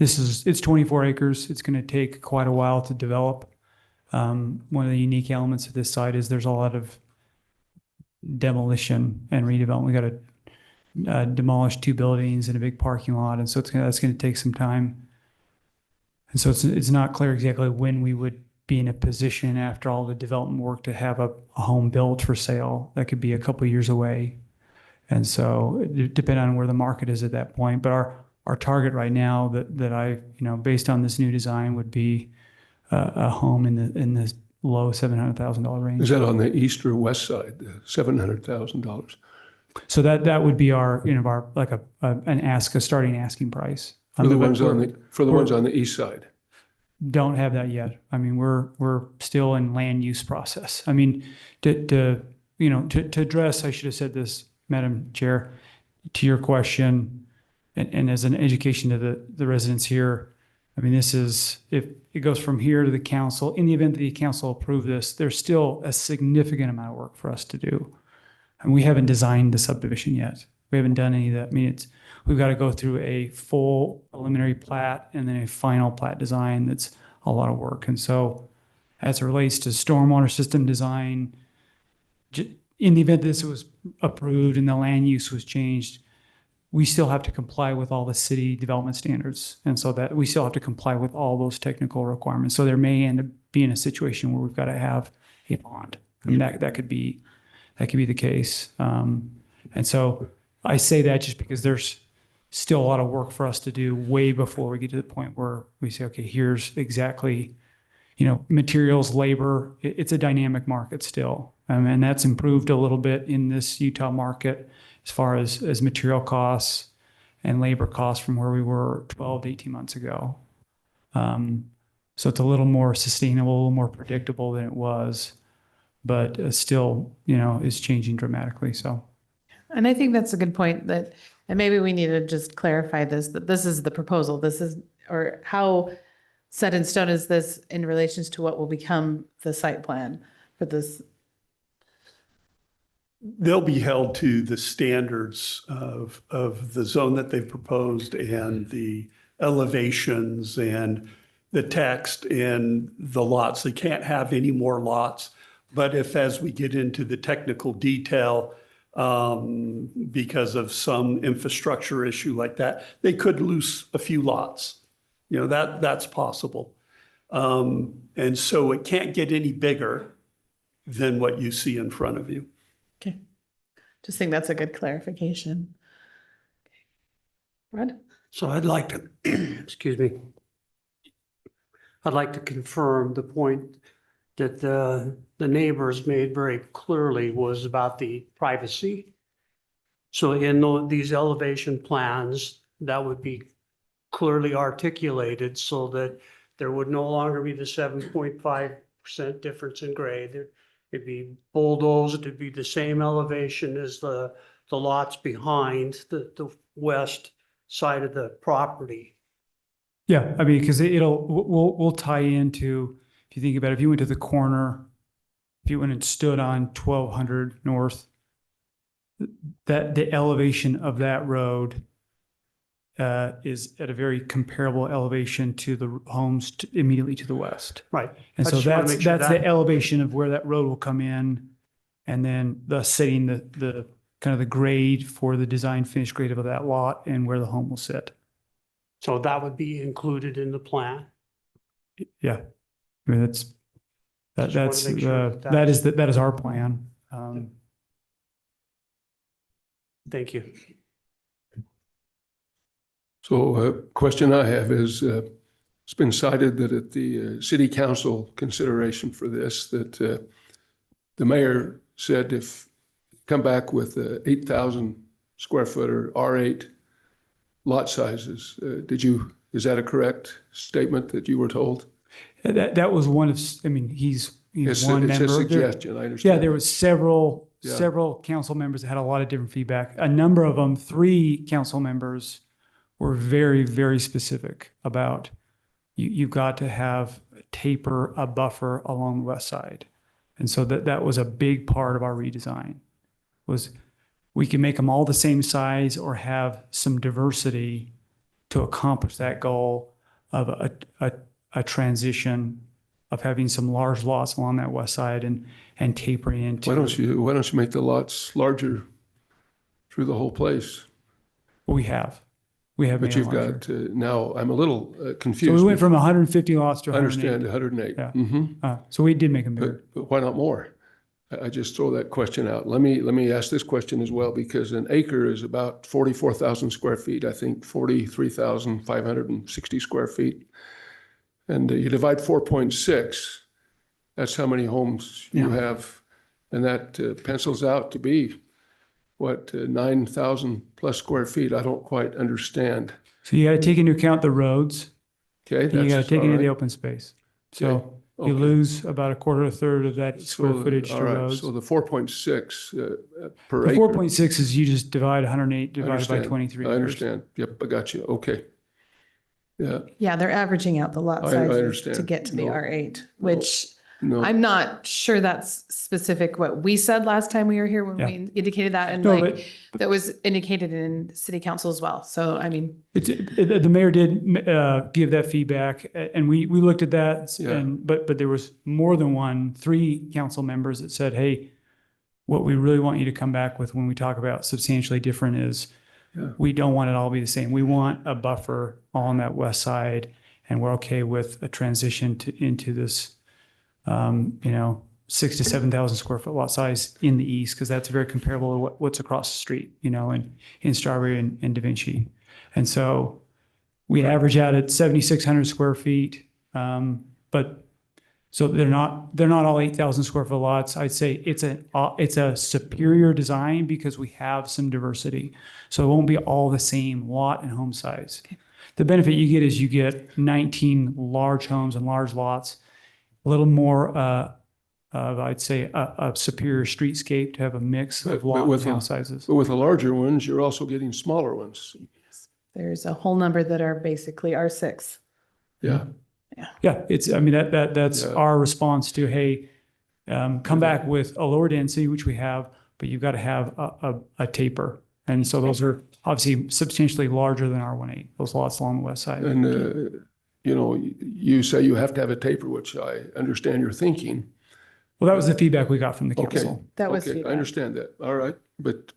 It's 24 acres. It's going to take quite a while to develop. One of the unique elements of this site is there's a lot of demolition and redevelopment. We got to demolish 2 buildings and a big parking lot, and so that's going to take some time. And so it's not clear exactly when we would be in a position after all the development work to have a home built for sale. That could be a couple of years away, and so depending on where the market is at that point. But our target right now that I based on this new design would be a home in the low $700,000 range. Is that on the east or west side? The $700,000. So that would be our like a starting asking price For the ones on the east side. Don't have that yet. We're still in land use process. To address, I should have said this, Madam Chair, to your question, and as an education to the residents here. I mean, this is, if it goes from here to the council, in the event that the council approve this, there's still a significant amount of work for us to do. And we haven't designed the subdivision yet. We haven't done any of that. I mean, we've got to go through a full preliminary plat and then a final plat design. That's a lot of work. And so as it relates to stormwater system design, in the event this was approved and the land use was changed, we still have to comply with all the city development standards. And so that we still have to comply with all those technical requirements. So there may end up being a situation where we've got to have a bond. I mean, that could be the case. And so I say that just because there's still a lot of work for us to do way before we get to the point where we say, okay, here's exactly, materials, labor. It's a dynamic market still. And that's improved a little bit in this Utah market as far as material costs and labor costs from where we were 12 to 18 months ago. So it's a little more sustainable, a little more predictable than it was, but still, is changing dramatically. So. And I think that's a good point and maybe we need to just clarify that this is the proposal. Or how set in stone is this in relations to what will become the site plan for this? They'll be held to the standards of the zone that they've proposed and the elevations and the text and the lots. They can't have any more lots. But if, as we get into the technical detail, because of some infrastructure issue like that, they could lose a few lots. That's possible. And so it can't get any bigger than what you see in front of you. Okay. Just think that's a good clarification. Rod? So I'd like to, excuse me. I'd like to confirm the point that the neighbors made very clearly was about the privacy. So in these elevation plans, that would be clearly articulated so that there would no longer be the 7.5% difference in grade. It'd be bulldozed, it'd be the same elevation as the lots behind the west side of the property. Yeah, I mean, because we'll tie into, if you think about it, if you went to the corner, if you went and stood on 1200 North, that the elevation of that road is at a very comparable elevation to the homes immediately to the west. Right. And I so just wanna that's make sure the elevation of where that road will come in, and then thus setting the kind of the grade for the design finish grade of that lot and where the home will sit. So that would be included in the plan. Yeah, I mean that's Just wanna that's make sure that is our plan. Thank you. So a question I have is, it's been cited that at the city council consideration for this, that the mayor said if come back with 8,000 square foot or R8 lot sizes. Is that a correct statement that you were told? That was one of, I mean, he's one member. It's a suggestion, I understand. Yeah, there was several council members that had a lot of different feedback. A number of them, 3 council members were very, very specific about you've got to have a buffer along the west side. And so that was a big part of our redesign, was we can make them all the same size or have some diversity to accomplish that goal of a transition of having some large lots along that west side and tapering into. Why don't you make the lots larger through the whole place? Well, we have. But you've got, now I'm a little confused. So we went from 150 lots to 108. I understand, 108. Yeah. Mm-hmm. So we did make them bigger. But why not more? I just throw that question out. Let me ask this question as well, because an acre is about 44,000 square feet, I think 43,560 square feet. And you divide 4.6, that's how many homes you have. And that pencils out to be, 9,000 plus square feet. I don't quite understand. So you got to take into account the roads. Okay. And you got to take into the open space. So you lose about a quarter, a third of that square footage to roads. So the 4.6 per The acre. 4.6 is you just divide 108 divided by 23 I acres. understand. Yep, I got you. Okay. Yeah, Yeah, they're averaging out the lot I sizes to understand. get to the No. R8, which no. I'm not sure that's specific what we said last time we were here when Yeah. we indicated that, and No, like that was indicated in city council as well. So I mean, The mayor did give that feedback, and we looked at that, Yeah. and but there was more than 3 council members that said, hey, what we really want you to come back with when we talk about substantially different is Yeah. we don't want it all to be the same. We want a buffer on that west side, and we're okay with a transition into this, 6 to 7,000 square foot lot size in the east, because that's very comparable to what's across the street, in Strawberry and Da Vinci. And so we average out at 7,600 square feet. But so they're not all 8,000 square foot lots. I'd say it's a superior design because we have some diversity. So it won't be all the same lot and home size. The benefit you get is you get 19 large homes and large lots, a little more I'd say a superior streetscape to have a mix of lot and house sizes. But with the larger ones, you're also getting smaller ones. there's a whole number that are basically R6. Yeah. Yeah, that's Yeah. our response to, hey, come back with a lower density, which we have, but you've got to have a taper. And so those are obviously substantially larger than R18, those lots along the west side. And, you say you have to have a taper, which I understand your thinking. Well, that was the feedback we got from the Okay. council. That was Okay, I feedback. understand that. All right. But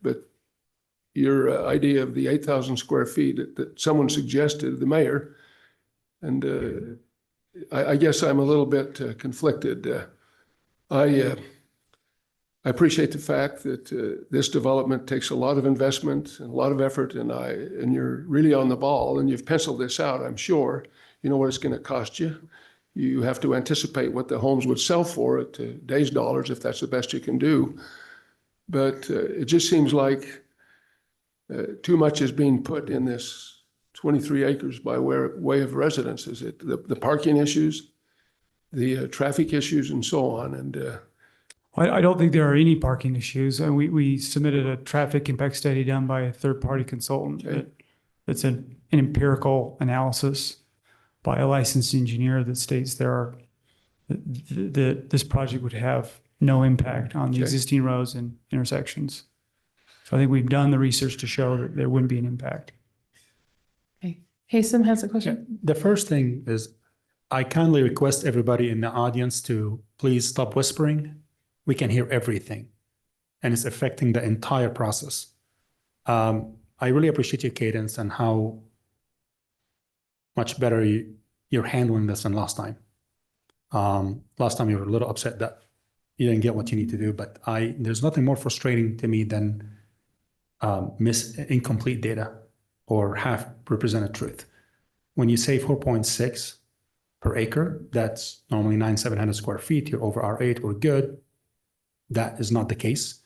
your idea of the 8,000 square feet that someone suggested, the mayor, and I guess I'm a little bit conflicted. I appreciate the fact that this development takes a lot of investment and a lot of effort, and you're really on the ball, and you've penciled this out, I'm sure. You know what it's going to cost you. You have to anticipate what the homes would sell for at today's dollars, if that's the best you can do. But it just seems like too much is being put in this 23 acres by way of residences. The parking issues, the traffic issues, and so on. And I don't think there are any parking issues. We submitted a traffic impact study done by a third-party consultant. Okay. That's an empirical analysis by a licensed engineer that states this project would have no impact on the Okay. existing roads and intersections. So I think we've done the research to show that there wouldn't be an impact. Okay. Haysom has a question. The first thing is I kindly request everybody in the audience to please stop whispering. We can hear everything, and it's affecting the entire process. I really appreciate your cadence and how much better you're handling this than last time. Last time you were a little upset that you didn't get what you need to do, but there's nothing more frustrating to me than incomplete data or half represented truth. When you say 4.6 per acre, that's normally 9,700 square feet. You're over R8, we're good. That is not the case.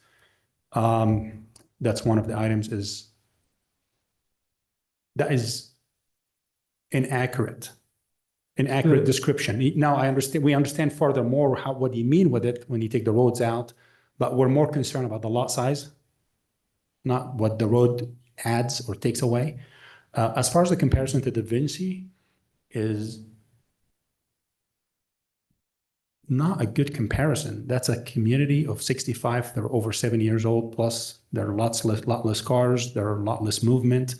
That's one of the items that is inaccurate description. Now we understand furthermore what you mean with it when you take the roads out, but we're more concerned about the lot size, not what the road adds or takes away. As far as the comparison to Da Vinci is not a good comparison. That's a community of 65. They're over 7 years old plus. There are lot less cars. There are a lot less movement,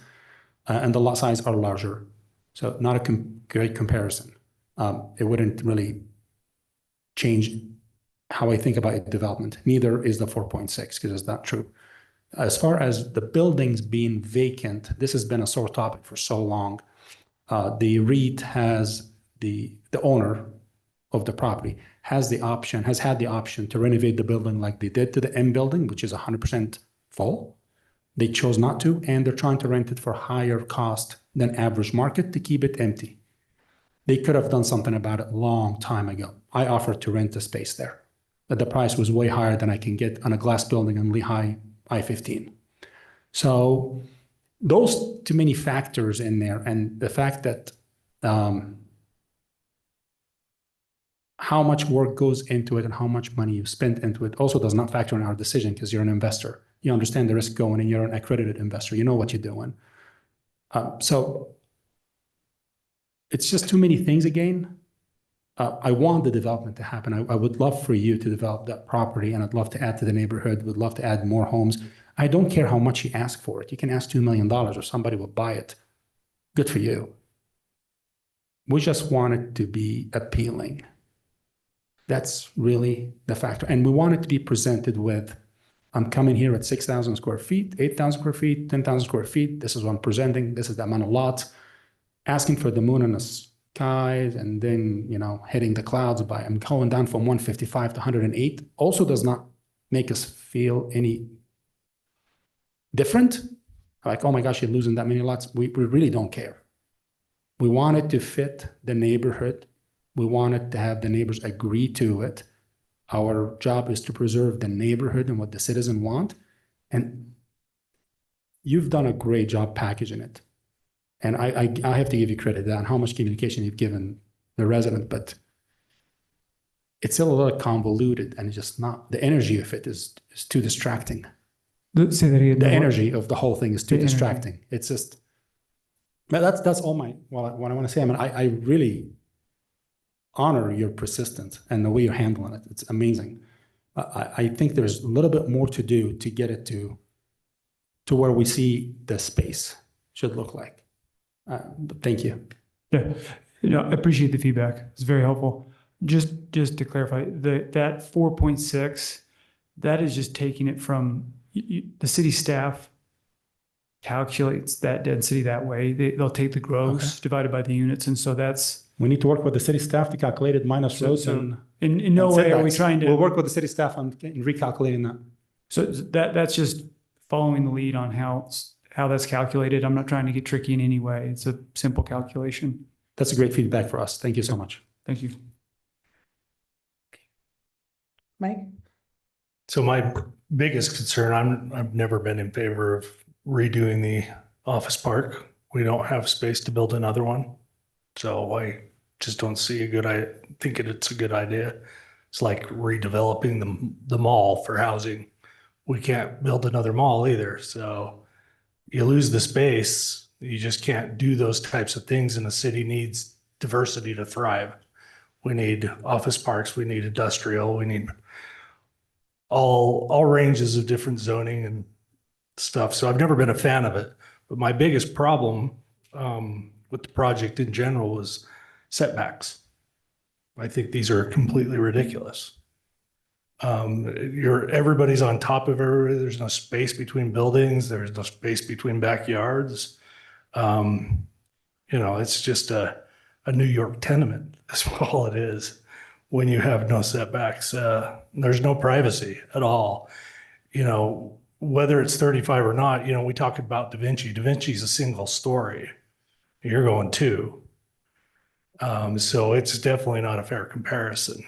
and the lot size are larger. So not a great comparison. It wouldn't really change how I think about development. Neither is the 4.6 because it's not true. As far as the buildings being vacant, this has been a sore topic for so long. The REIT has the owner of the property has had the option to renovate the building like they did to the M building, which is 100% full. They chose not to, and they're trying to rent it for higher cost than average market to keep it empty. They could have done something about it a long time ago. I offered to rent the space there, but the price was way higher than I can get on a glass building in Lehigh I-15. So those too many factors in there, and the fact that how much work goes into it and how much money you've spent into it also does not factor in our decision because you're an investor. You understand the risk going and you're an accredited investor. You know what you're doing. So it's just too many things again. I want the development to happen. I would love for you to develop that property, and I'd love to add to the neighborhood, would love to add more homes. I don't care how much you ask for it. You can ask $2 million or somebody will buy it. Good for you. We just want it to be appealing. That's really the factor. And we want it to be presented with, I'm coming here at 6,000 square feet, 8,000 square feet, 10,000 square feet. This is what I'm presenting. This is the amount of lots. Asking for the moon and the skies and then, you know, hitting the clouds by, I'm going down from 155 to 108 also does not make us feel any different. Like, oh my gosh, you're losing that many lots. We really don't care. We want it to fit the neighborhood. We want it to have the neighbors agree to it. Our job is to preserve the neighborhood and what the citizens want. And you've done a great job packaging it. And I have to give you credit on how much communication you've given the resident, but it's still a little convoluted and just not, the energy of it is too distracting. Say that again. The energy of the whole thing is too The energy. distracting. It's just, but that's all what I want to say. I mean, I really honor your persistence and the way you're handling it. It's amazing. I think there's a little bit more to do to get it to where we see the space should look like. But thank you. Yeah, I appreciate the feedback. It's very helpful. Just to clarify, that 4.6, that is just taking it from the city staff calculates that density that way. They'll take the gross divided by the units, and so that's. We need to work with the city staff to calculate it minus roads and. In no way are we setbacks. trying to. We'll work with the city staff on recalculating that. So that's just following the lead on how that's calculated. I'm not trying to get tricky in any way. It's a simple calculation. That's a great feedback for us. Thank you so much. Thank you. Mike? So my biggest concern, I've never been in favor of redoing the office park. We don't have space to build another one. So I just don't see it's a good idea. It's like redeveloping the mall for housing. We can't build another mall either. So you lose the space. You just can't do those types of things, and the city needs diversity to thrive. We need office parks, we need industrial, we need all ranges of different zoning and stuff. So I've never been a fan of it. But my biggest problem with the project in general was setbacks. I think these are completely ridiculous. Everybody's on top of everybody. There's no space between buildings. There's no space between backyards. It's just a New York tenement. That's all it is. When you have no setbacks, there's no privacy at all. Whether it's 35 or not, we talked about Da Vinci. Da Vinci's a single story. You're going two. So it's definitely not a fair comparison.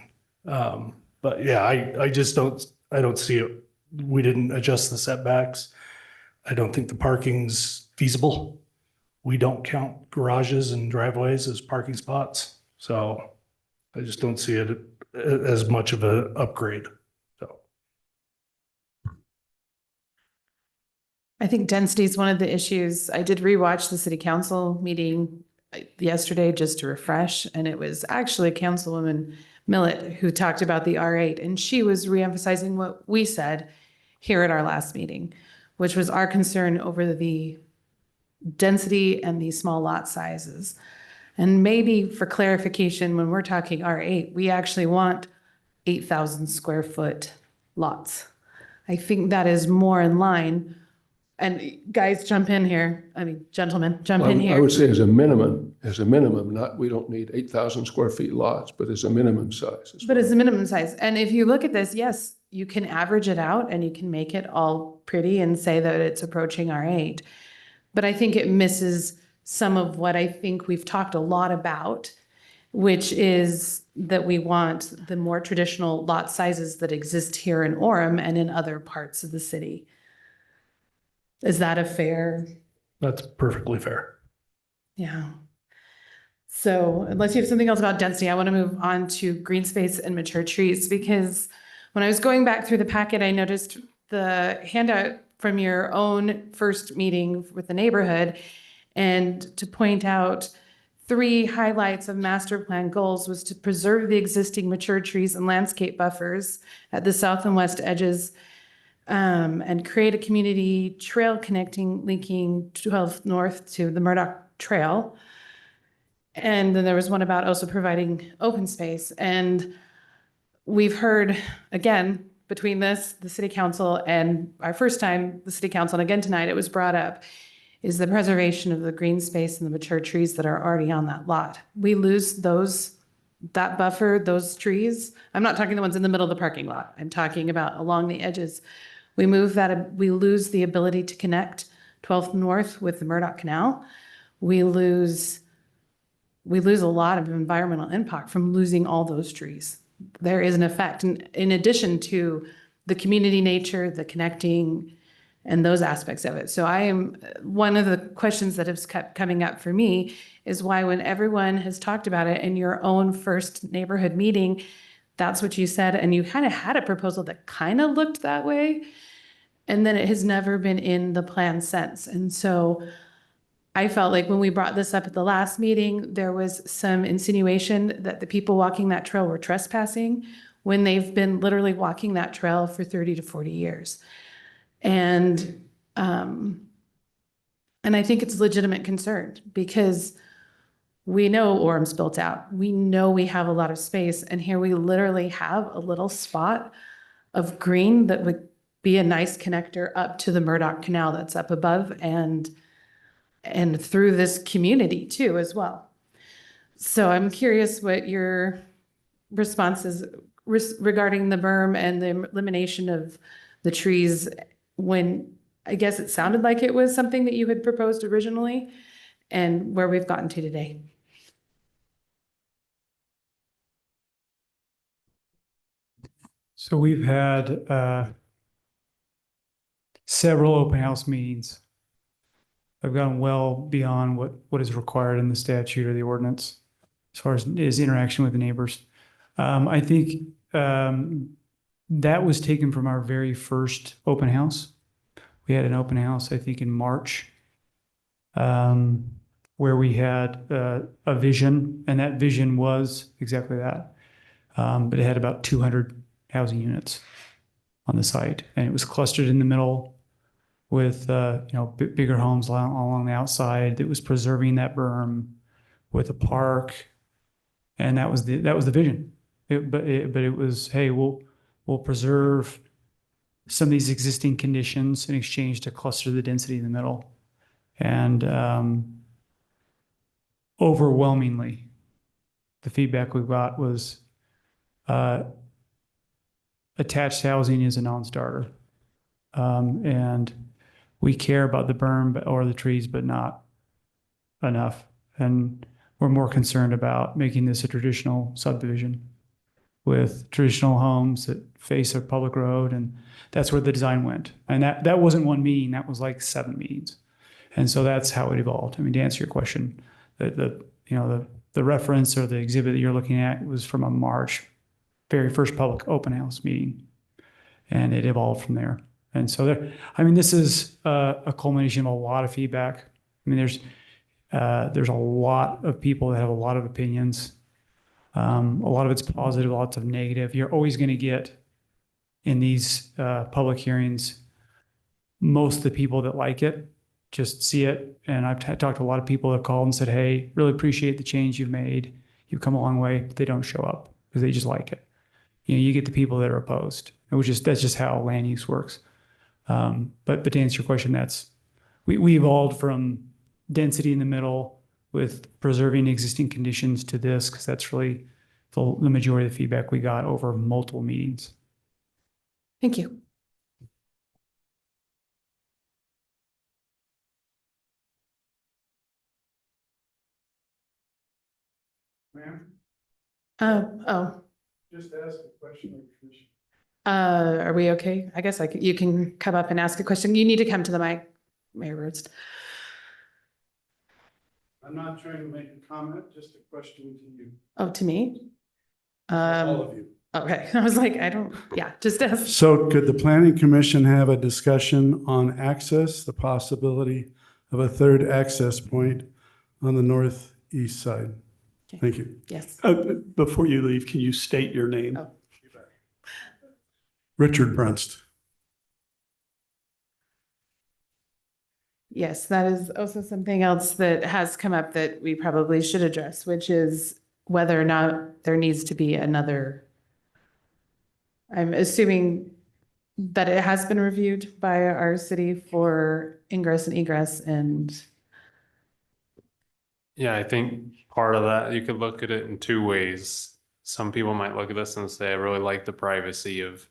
But yeah, I don't see it. We didn't adjust the setbacks. I don't think the parking's feasible. We don't count garages and driveways as parking spots. So I just don't see it as much of an upgrade. So I think density is one of the issues. I did rewatch the city council meeting yesterday just to refresh, and it was actually Councilwoman Millet who talked about the R8, and she was reemphasizing what we said here at our last meeting, which was our concern over the density and the small lot sizes. And maybe for clarification, when we're talking R8, we actually want 8,000 square foot lots. I think that is more in line. And guys, jump in here. I mean, gentlemen, jump in here. I would say as a minimum, we don't need 8,000 square feet lots, but as a minimum size. But as a minimum size. And if you look at this, yes, you can average it out and you can make it all pretty and say that it's approaching R8. But I think it misses some of what I think we've talked a lot about, which is that we want the more traditional lot sizes that exist here in Orem and in other parts of the city. Is that a fair? that's perfectly fair. Yeah. So unless you have something else about density, I want to move on to green space and mature trees, because when I was going back through the packet, I noticed the handout from your own first meeting with the neighborhood, and to point out three highlights of master plan goals was to preserve the existing mature trees and landscape buffers at the south and west edges, and create a community trail linking 12 North to the Murdoch Trail. And then there was one about also providing open space. And we've heard, again, between this, the city council, and our first time, the city council, and again tonight, it was brought up, is the preservation of the green space and the mature trees that are already on that lot. We lose that buffer, those trees. I'm not talking the ones in the middle of the parking lot. I'm talking about along the edges. We lose the ability to connect 12th North with the Murdoch Canal. We lose a lot of environmental impact from losing all those trees. There is an effect, in addition to the community nature, the connecting, and those aspects of it. So one of the questions that has kept coming up for me is why, when everyone has talked about it in your own first neighborhood meeting, that's what you said, and you kind of had a proposal that kind of looked that way, and then it has never been in the plan since. And so I felt like when we brought this up at the last meeting, there was some insinuation that the people walking that trail were trespassing when they've been literally walking that trail for 30 to 40 years. And I think it's a legitimate concern, because we know Orem's built out. We know we have a lot of space, and here we literally have a little spot of green that would be a nice connector up to the Murdoch Canal that's up above and through this community too as well. So I'm curious what your response is regarding the berm and the elimination of the trees, when I guess it sounded like it was something that you had proposed originally, and where we've gotten to today. So we've had several open house meetings. I've gone well beyond what is required in the statute or the ordinance as far as interaction with the neighbors. I think that was taken from our very first open house. We had an open house, I think, in March, where we had a vision, and that vision was exactly that. But it had about 200 housing units on the site, and it was clustered in the middle with bigger homes along the outside. That was preserving that berm with a park, and that was the vision. But it was, hey, we'll preserve some of these existing conditions in exchange to cluster the density in the middle. And overwhelmingly, the feedback we got was attached housing is a non-starter. And we care about the berm or the trees, but not enough. And we're more concerned about making this a traditional subdivision with traditional homes that face a public road. And that's where the design went. And that wasn't one meeting, that was like 7 meetings. And so that's how it evolved. I mean, to answer your question, the reference or the exhibit that you're looking at was from a March, very first public open house meeting. And it evolved from there. And so this is a culmination of a lot of feedback. I mean, there's a lot of people that have a lot of opinions. A lot of it's positive, lots of negative. You're always going to get in these public hearings, most of the people that like it just see it. And I've talked to a lot of people that called and said, hey, really appreciate the change you've made. You've come a long way, but they don't show up because they just like it. You get the people that are opposed, that's just how land use works. But to answer your question, we evolved from density in the middle with preserving existing conditions to this, because that's really the majority of the feedback we got over multiple meetings. Thank you. Ma'am? Just ask a question. Are we okay? I guess you can come up and ask a question. You need to come to the mic, Mayor Rhodes. I'm not trying to make a comment, just a question to you. Oh, to me? All of you. Okay, I was like, just ask. So could the Planning Commission have a discussion on access, the possibility of a third access point on the east side. Okay. Thank you. Yes. Before you leave, can you state your name? Oh. Richard Brunst. Yes, that is also something else that has come up that we probably should address, which is whether or not there needs to be another. I'm assuming that it has been reviewed by our city for ingress and egress and Yeah, I think part of that, you could look at it in two ways. Some people might look at this and say, I really like the privacy of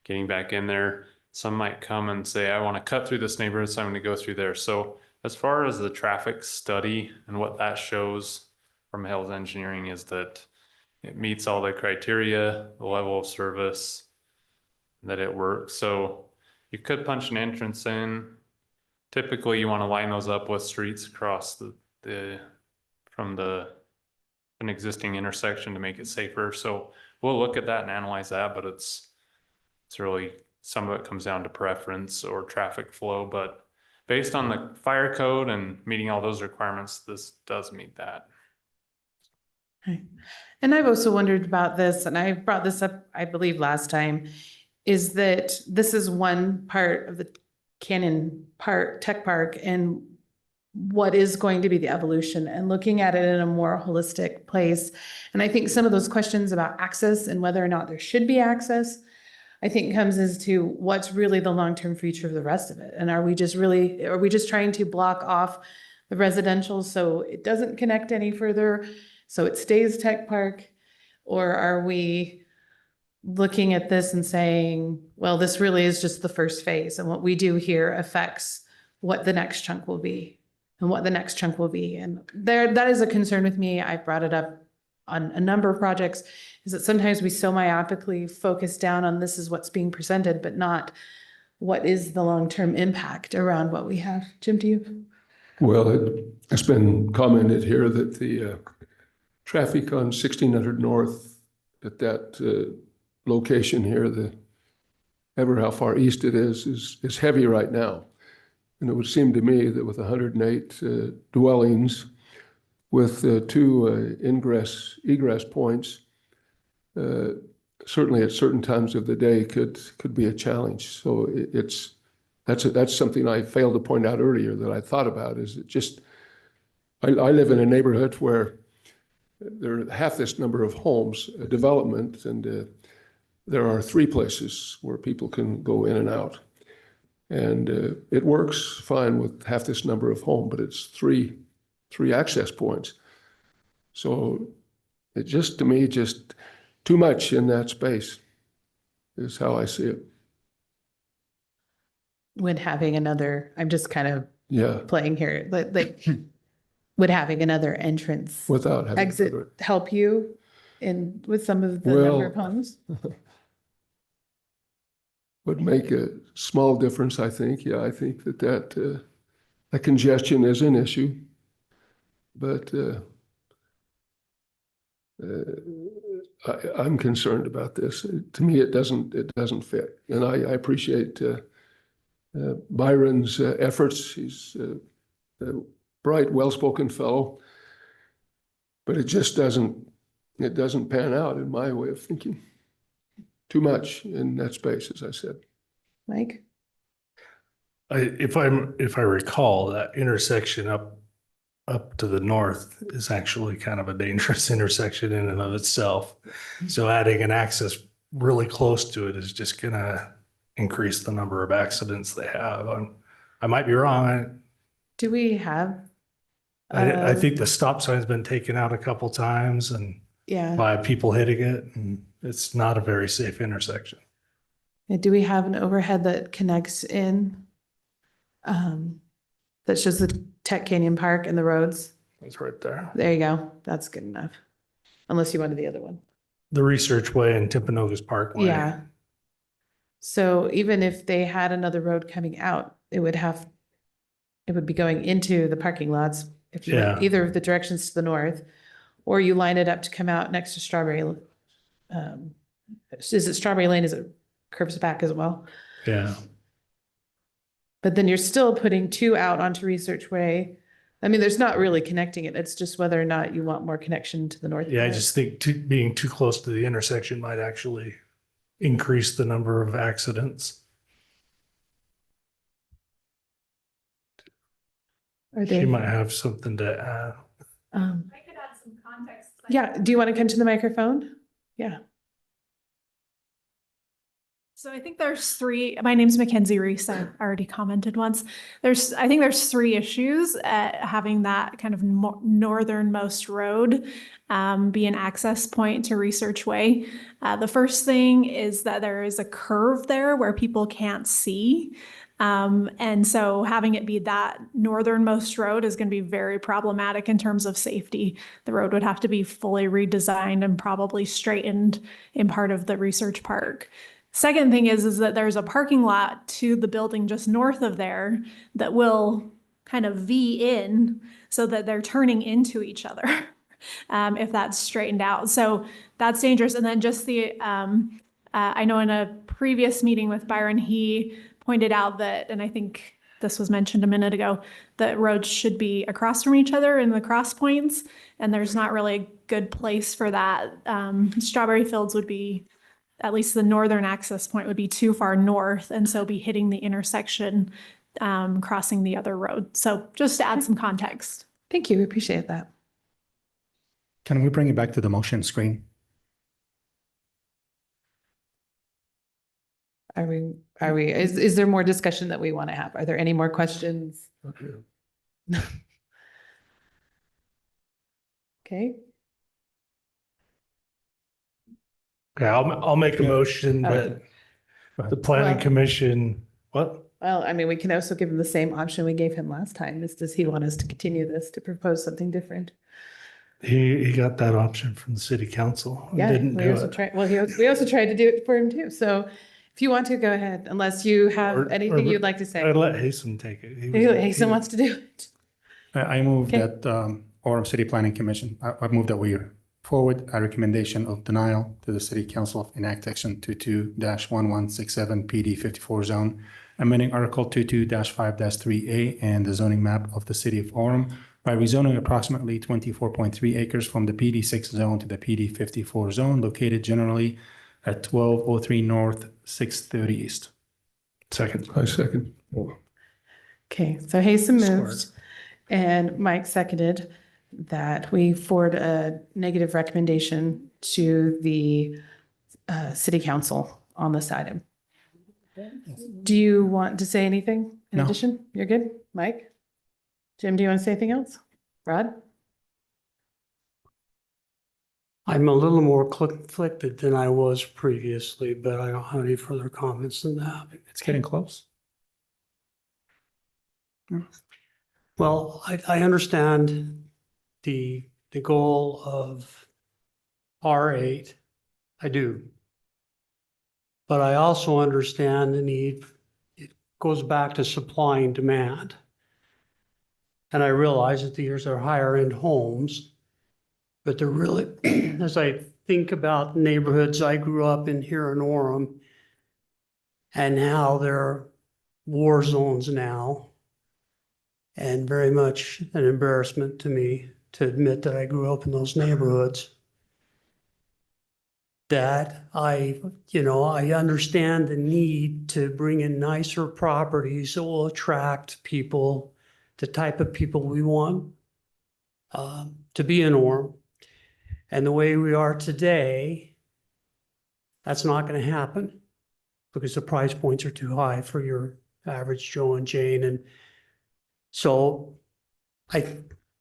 getting back in there. Some might come and say, I want to cut through this neighborhood, so I'm going to go through there. So as far as the traffic study and what that shows from Hills Engineering is that it meets all the criteria, the level of service, that it works. So you could punch an entrance in. Typically, you want to line those up with streets across from an existing intersection to make it safer. So we'll look at that and analyze that, but it's really, some of it comes down to preference or traffic flow, but based on the fire code and meeting all those requirements, this does meet that. okay. And I've also wondered about this, and I brought this up, I believe, last time, is that this is one part of the Canyon Park, Tech Park, and what is going to be the evolution and looking at it in a more holistic place. And I think some of those questions about access and whether or not there should be access, I think comes as to what's really the long-term future of the rest of it. And are we just trying to block off the residential so it doesn't connect any further, so it stays Tech Park? Or are we looking at this and saying, well, this really is just the first phase, and what we do here affects what the next chunk will be and what the next chunk will be. And that is a concern with me. I brought it up on a number of projects, is that sometimes we so myopically focus down on this is what's being presented, but not what is the long-term impact around what we have. Jim, do you? Well, it's been commented here that the traffic on 1600 North at that location here, ever how far east it is heavy right now. And it would seem to me that with 108 dwellings, with two egress points, certainly at certain times of the day could be a challenge. So that's something I failed to point out earlier that I thought about. Is it just I live in a neighborhood where there are half this number of homes, development, and there are three places where people can go in and out. And it works fine with half this number of homes, but it's three access points. So it just, to me, just too much in that space is how I see it. Would having another, I'm just kind of Yeah. playing here, like would having another entrance Without having exit another- help you with some of the number of homes? Would make a small difference, I think. Yeah, I think that congestion is an issue, but I'm concerned about this. To me, it doesn't fit, and I appreciate Byron's efforts. He's a bright, well-spoken fellow, but it just doesn't pan out in my way of thinking. Too much in that space, as I said. Mike? If I recall, that intersection up to the north is actually kind of a dangerous intersection in and of itself. So adding an access really close to it is just gonna increase the number of accidents they have. I might be wrong. Do we have? I think the stop sign's been taken out a couple times and Yeah. by people hitting it, and it's not a very safe intersection. Do we have an overhead that connects in? That shows the Tech Canyon Park and the roads? It's right there. There you go. That's good enough. Unless you wanted the other one. The Research Way and Timpanogos Parkway. Yeah. So even if they had another road coming out, it would be going into the parking lots. If you went Yeah. either of the directions to the north, or you line it up to come out next to Strawberry. Is it Strawberry Lane? Is it curves back as well? Yeah. But then you're still putting two out onto Research Way I mean, there's not really connecting it. It's just whether or not you want more connection to the north. Yeah, I part. just think being too close to the intersection might actually increase the number of accidents. Are She they, might have something to add. I could add some context. yeah, do you want to come to the microphone? Yeah. So I think there's three, my name's Mackenzie Reese. I already commented once. I think there's three issues at having that kind of northernmost road be an access point to Research Way. The first thing is that there is a curve there where people can't see. And so having it be that northernmost road is going to be very problematic in terms of safety. The road would have to be fully redesigned and probably straightened in part of the research park. Second thing is that there's a parking lot to the building just north of there that will kind of V in so that they're turning into each other if that's straightened out. So that's dangerous. And then just I know in a previous meeting with Byron, he pointed out that, and I think this was mentioned a minute ago, that roads should be across from each other in the cross points, and there's not really a good place for that. Strawberry Fields would be, at least the northern access point would be too far north, and so be hitting the intersection, crossing the other road. So just to add some context. Thank you. We appreciate that. Can we bring it back to the motion screen? Is there more discussion that we want to have? Are there any more questions? Okay. Yeah, I'll make a motion Okay. that the planning Well- commission, what? Well, I mean, we can also give him the same option we gave him last time. Does he want us to continue this, to propose something different? He got that option from the city council and Yeah, didn't we do also it. tried, well, we also tried to do it for him too. So if you want to, go ahead, unless you have anything you'd like to say. I'd let Hasten take it. He was- Hasten wants to do it. I move Okay. that Orem City Planning Commission, I move that we forward a recommendation of denial to the City Council of enact Section 22-1167 PD 54 zone, amending Article 22-5-3A and the zoning map of the City of Orem by rezoning approximately 24.3 acres from the PD 6 zone to the PD 54 zone located generally at 1203 North, 630 East. Second. I second. Okay, so Hasten moved and Mike seconded that we forward a negative recommendation to the city council on this item. Do you want to say anything in No. addition? You're good? Mike? Jim, do you want to say anything else? Rod? I'm a little more conflicted than I was previously, but I don't have any further comments than that. It's getting close. Well, I understand the goal of R8. I do. But I also understand the need, it goes back to supply and demand. And I realize that these are higher end homes, but they're really, as I think about neighborhoods I grew up in here in Orem and how they're war zones now, and very much an embarrassment to me to admit that I grew up in those neighborhoods. That I understand the need to bring in nicer properties that will attract people, the type of people we want to be in Orem. And the way we are today, that's not going to happen because the price points are too high for your average Joe and Jane. And so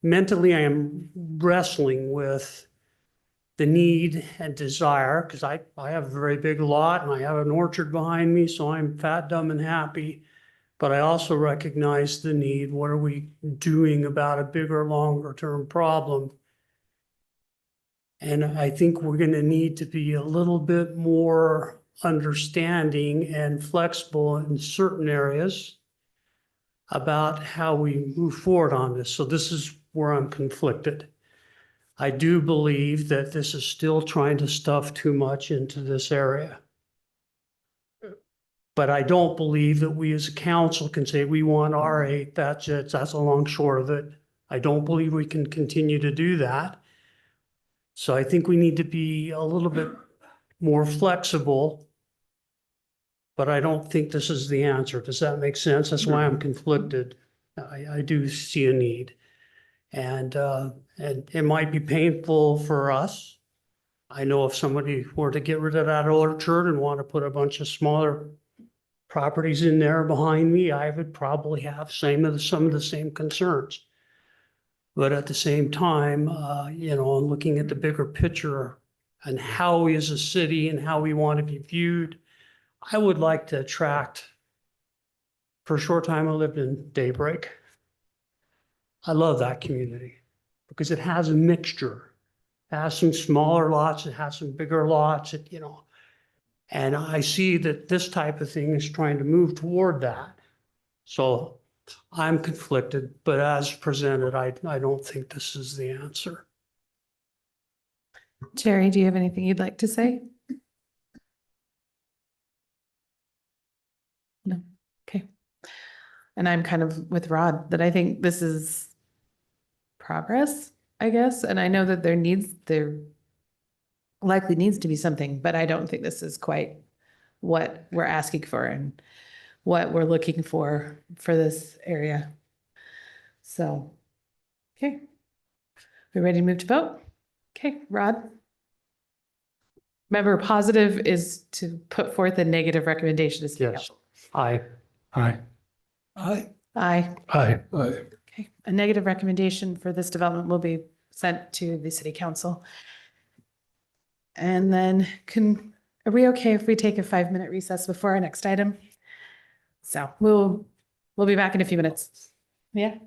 mentally I am wrestling with the need and desire, because I have a very big lot and I have an orchard behind me, so I'm fat, dumb, and happy. But I also recognize the need. What are we doing about a bigger, longer term problem? And I think we're going to need to be a little bit more understanding and flexible in certain areas about how we move forward on this. So this is where I'm conflicted. I do believe that this is still trying to stuff too much into this area. But I don't believe that we as a council can say we want R8, that's it, that's a long short of it. I don't believe we can continue to do that. So I think we need to be a little bit more flexible. But I don't think this is the answer. Does that make sense? That's why I'm conflicted. I do see a need. And it might be painful for us. I know if somebody were to get rid of that orchard and want to put a bunch of smaller properties in there behind me, I would probably have some of the same concerns. But at the same time, you know, I'm looking at the bigger picture and how we as a city and how we want to be viewed. I would like to attract, for a short time, I lived in Daybreak. I love that community because it has a mixture. It has some smaller lots, it has some bigger lots, you know. And I see that this type of thing is trying to move toward that. So I'm conflicted, but as presented, I don't think this is the answer. Jerry, do you have anything you'd like to say? No. Okay. And I'm kind of with Rod that I think this is progress, I guess. And I know that there likely needs to be something, but I don't think this is quite what we're asking for and what we're looking for this area. So, okay. We ready to move to vote? Okay, Rod? Remember, positive is to put forth a negative recommendation to city Yes. council. Aye. Aye. I, Aye. Aye. Okay, a negative recommendation for this development will be sent to the city council. And then are we okay if we take a 5-minute recess before our next item? So we'll be back in a few minutes. Yeah.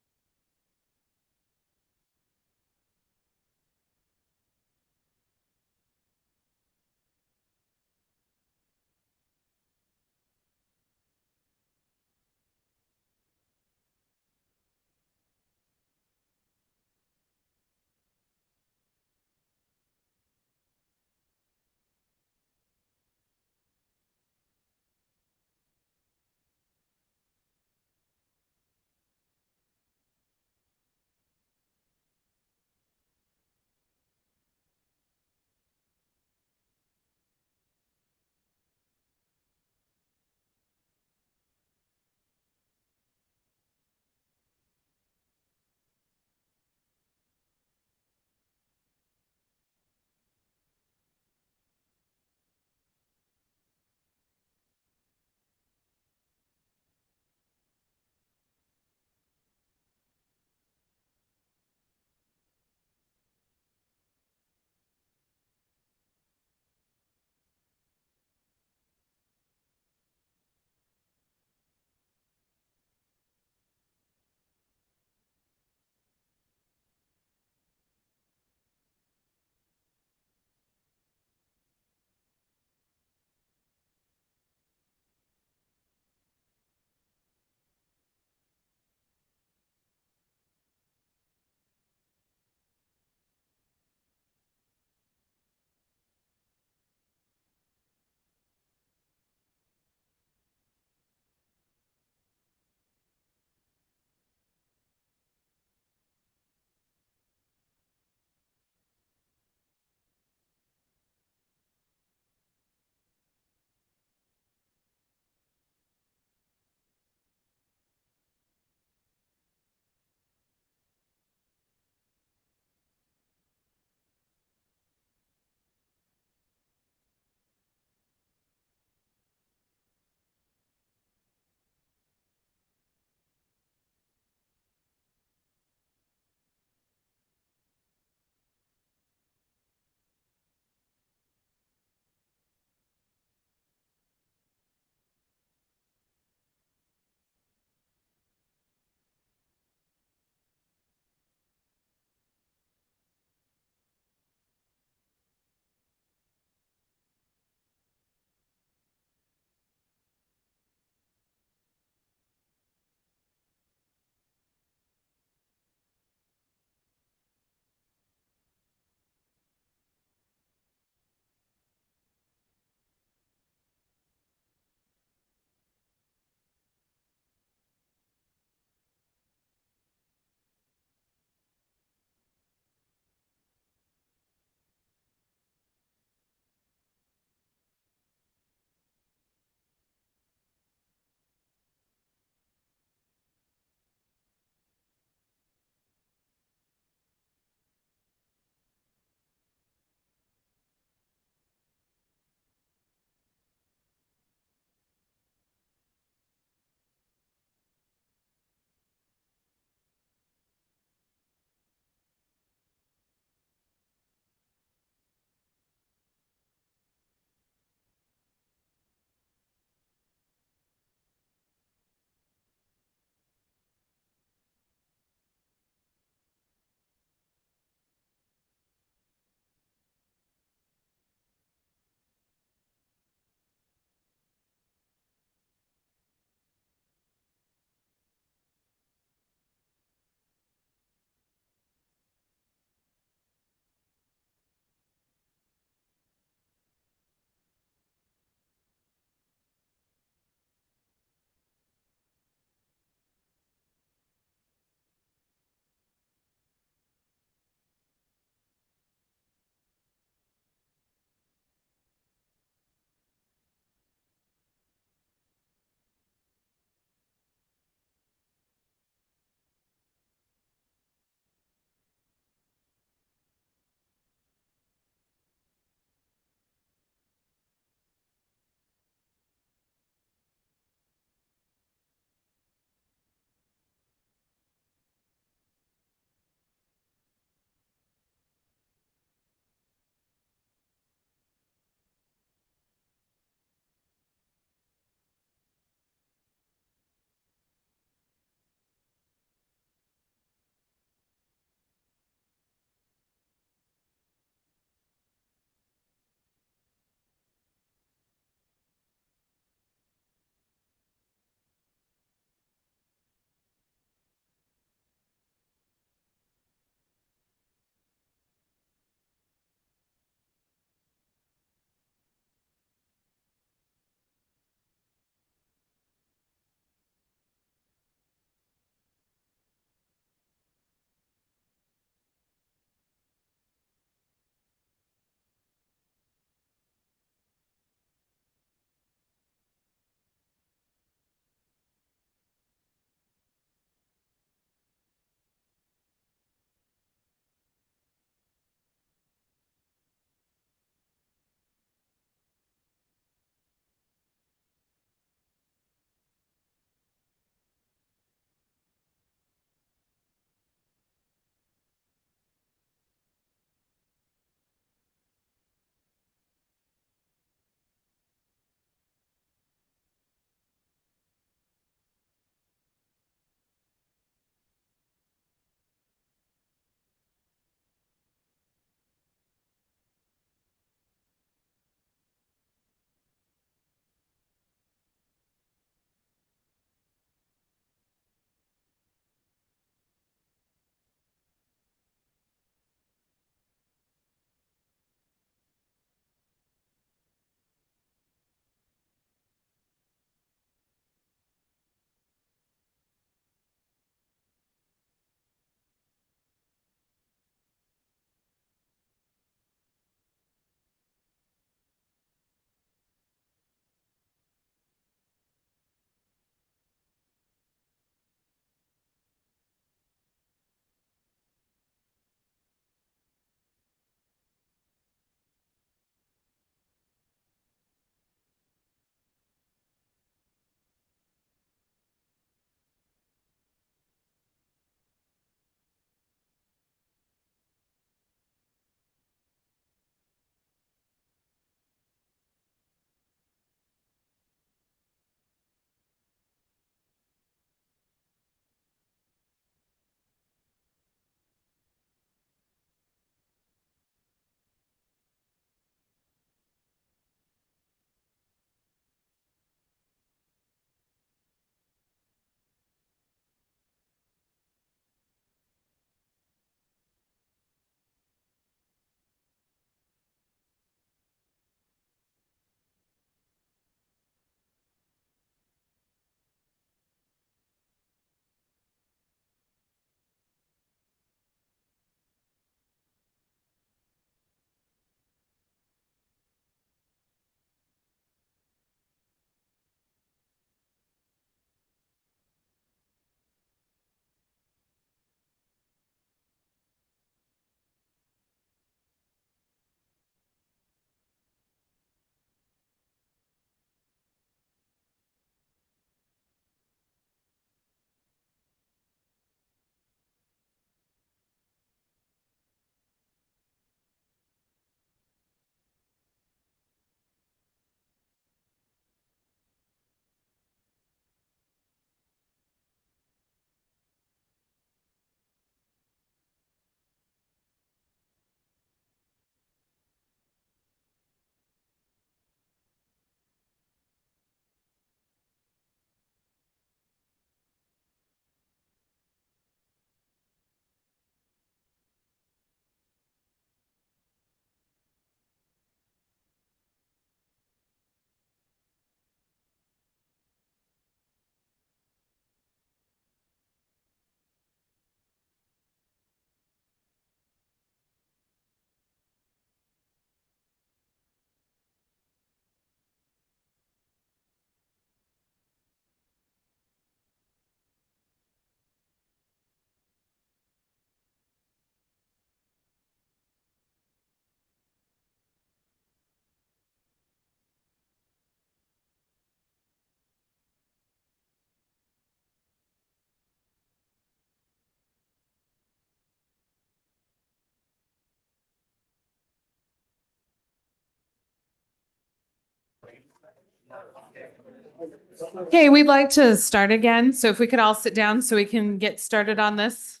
Okay, we'd like to start again. So if we could all sit down so we can get started on this.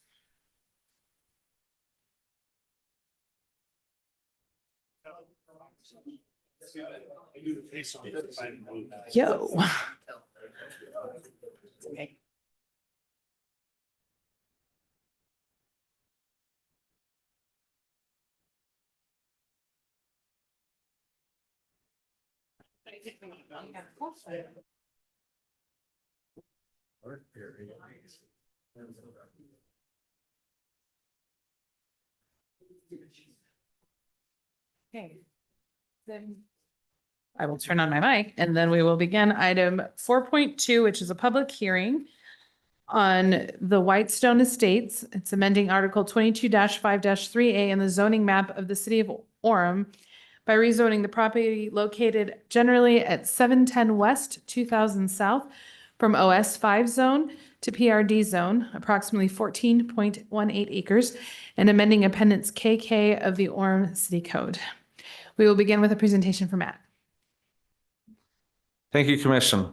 Yo. Okay. Then I will turn on my mic and then we will begin item 4.2, which is a public hearing on the Whitestone Estates. It's amending Article 22-5-3A in the zoning map of the city of Orem by rezoning the property located generally at 710 West, 2000 South from OS 5 zone to PRD zone, approximately 14.18 acres, and amending Appendix KK of the Orem City Code. We will begin with a presentation from Matt. Thank you, Commission.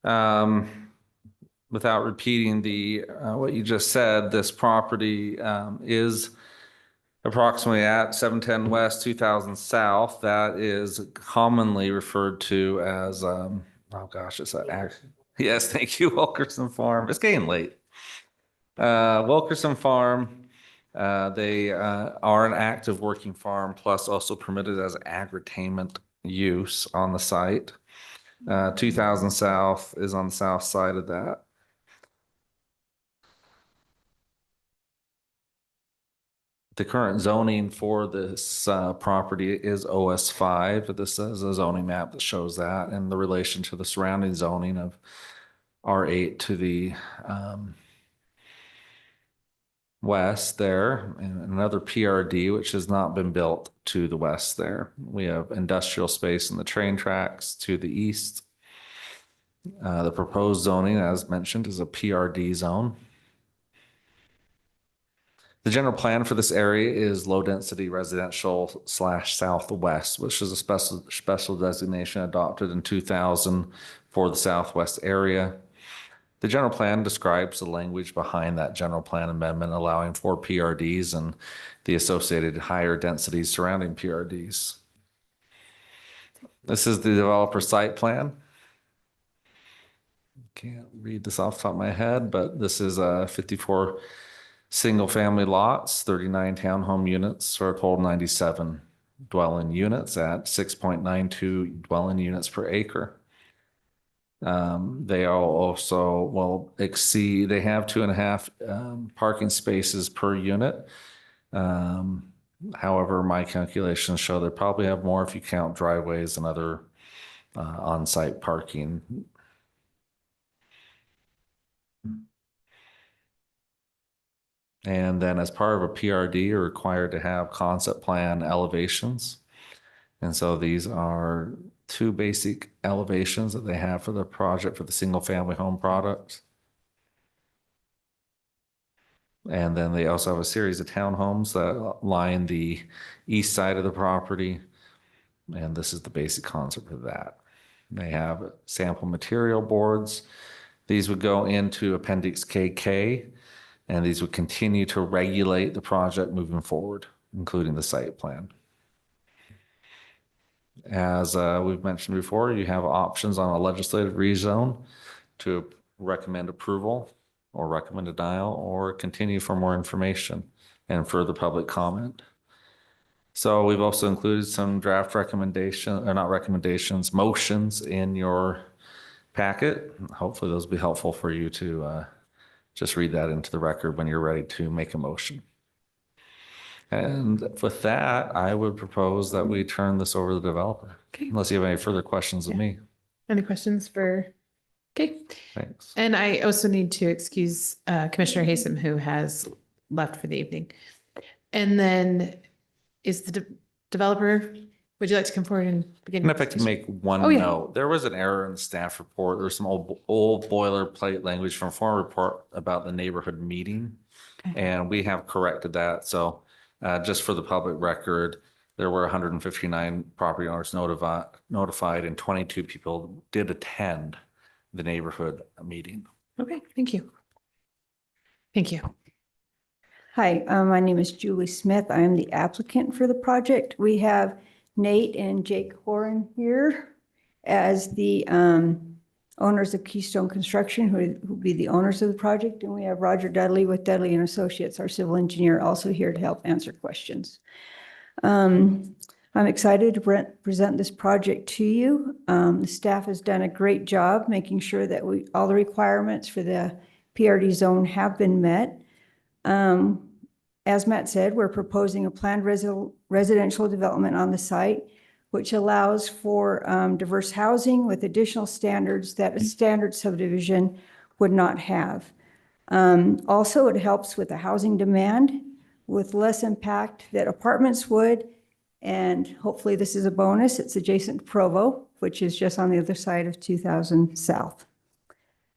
Without repeating what you just said, this property is approximately at 710 West, 2000 South. That is commonly referred to as, oh gosh, yes, thank you, Wilkerson Farm. It's getting late. Wilkerson Farm, they are an active working farm, plus also permitted as agritainment use on the site. 2000 South is on the south side of that. The current zoning for this property is OS 5. This is a zoning map that shows that in the relation to the surrounding zoning of R8 to the west there, and another PRD, which has not been built to the west there. We have industrial space in the train tracks to the east. The proposed zoning, as mentioned, is a PRD zone. The general plan for this area is low density residential / southwest, which is a special designation adopted in 2000 for the southwest area. The general plan describes the language behind that general plan amendment, allowing for PRDs and the associated higher densities surrounding PRDs. This is the developer site plan. Can't read this off the top of my head, but this is 54 single-family lots, 39 townhome units, for a total 97 dwelling units at 6.92 dwelling units per acre. They also will exceed, they have 2.5 parking spaces per unit. However, my calculations show they probably have more if you count driveways and other on-site parking. And then as part of a PRD, you're required to have concept plan elevations. And so these are 2 basic elevations that they have for the project for the single family home product. And then they also have a series of townhomes that line the east side of the property. And this is the basic concept of that. They have sample material boards. These would go into Appendix KK. And these would continue to regulate the project moving forward, including the site plan. As we've mentioned before, you have options on a legislative rezone to recommend approval or recommend denial or continue for more information and further public comment. So we've also included some draft motions in your packet. Hopefully those will be helpful for you to just read that into the record when you're ready to make a motion. And with that, I would propose that we turn this over to the developer. Okay. Unless you have any further questions of me. Any questions for? Okay. Thanks. And I also need to excuse Commissioner Haysom, who has left for the evening. And then is the developer, would you like to come forward and begin? And if I can make one note, there was an error in the staff report. There was some old boilerplate language from a former report about the neighborhood meeting. Okay. And we have corrected that. So just for the public record, there were 159 property owners notified and 22 people did attend the neighborhood meeting. Okay, thank you. Thank you. Hi, my name is Julie Smith. I am the applicant for the project. We have Nate and Jake Horan here as the owners of Keystone Construction, who will be the owners of the project. And we have Roger Dudley with Dudley and Associates, our civil engineer, also here to help answer questions. I'm excited to present this project to you. The staff has done a great job making sure that all the requirements for the PRD zone have been met. As Matt said, we're proposing a planned residential development on the site, which allows for diverse housing with additional standards that a standard subdivision would not have. Also, it helps with the housing demand with less impact that apartments would. And hopefully this is a bonus. It's adjacent to Provo, which is just on the other side of 2000 South.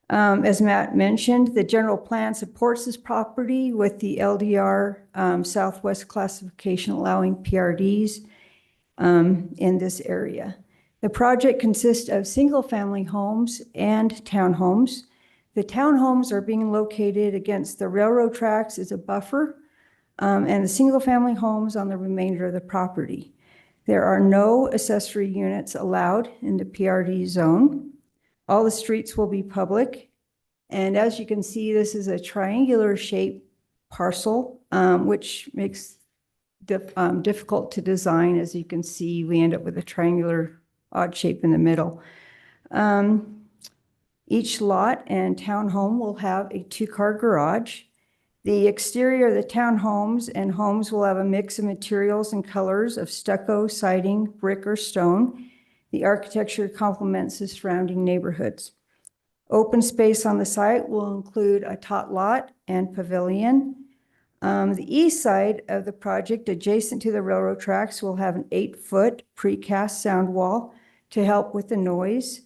As Matt mentioned, the general plan supports this property with the LDR Southwest classification allowing PRDs in this area. The project consists of single-family homes and townhomes. The townhomes are being located against the railroad tracks as a buffer, and the single-family homes on the remainder of the property. There are no accessory units allowed in the PRD zone. All the streets will be public. And as you can see, this is a triangular shaped parcel, which makes difficult to design. As you can see, we end up with a triangular odd shape in the middle. Each lot and townhome will have a 2-car garage. The exterior of the townhomes and homes will have a mix of materials and colors of stucco, siding, brick, or stone. The architecture complements the surrounding neighborhoods. Open space on the site will include a tot lot and pavilion. The east side of the project, adjacent to the railroad tracks, will have an 8-foot precast sound wall to help with the noise.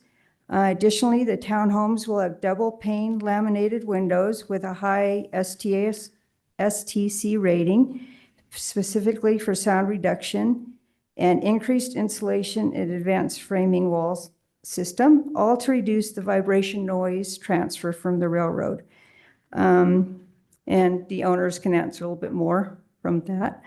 Additionally, the townhomes will have double pane laminated windows with a high STC rating, specifically for sound reduction, and increased insulation and advanced framing walls system, all to reduce the vibration noise transfer from the railroad. And the owners can answer a little bit more from that.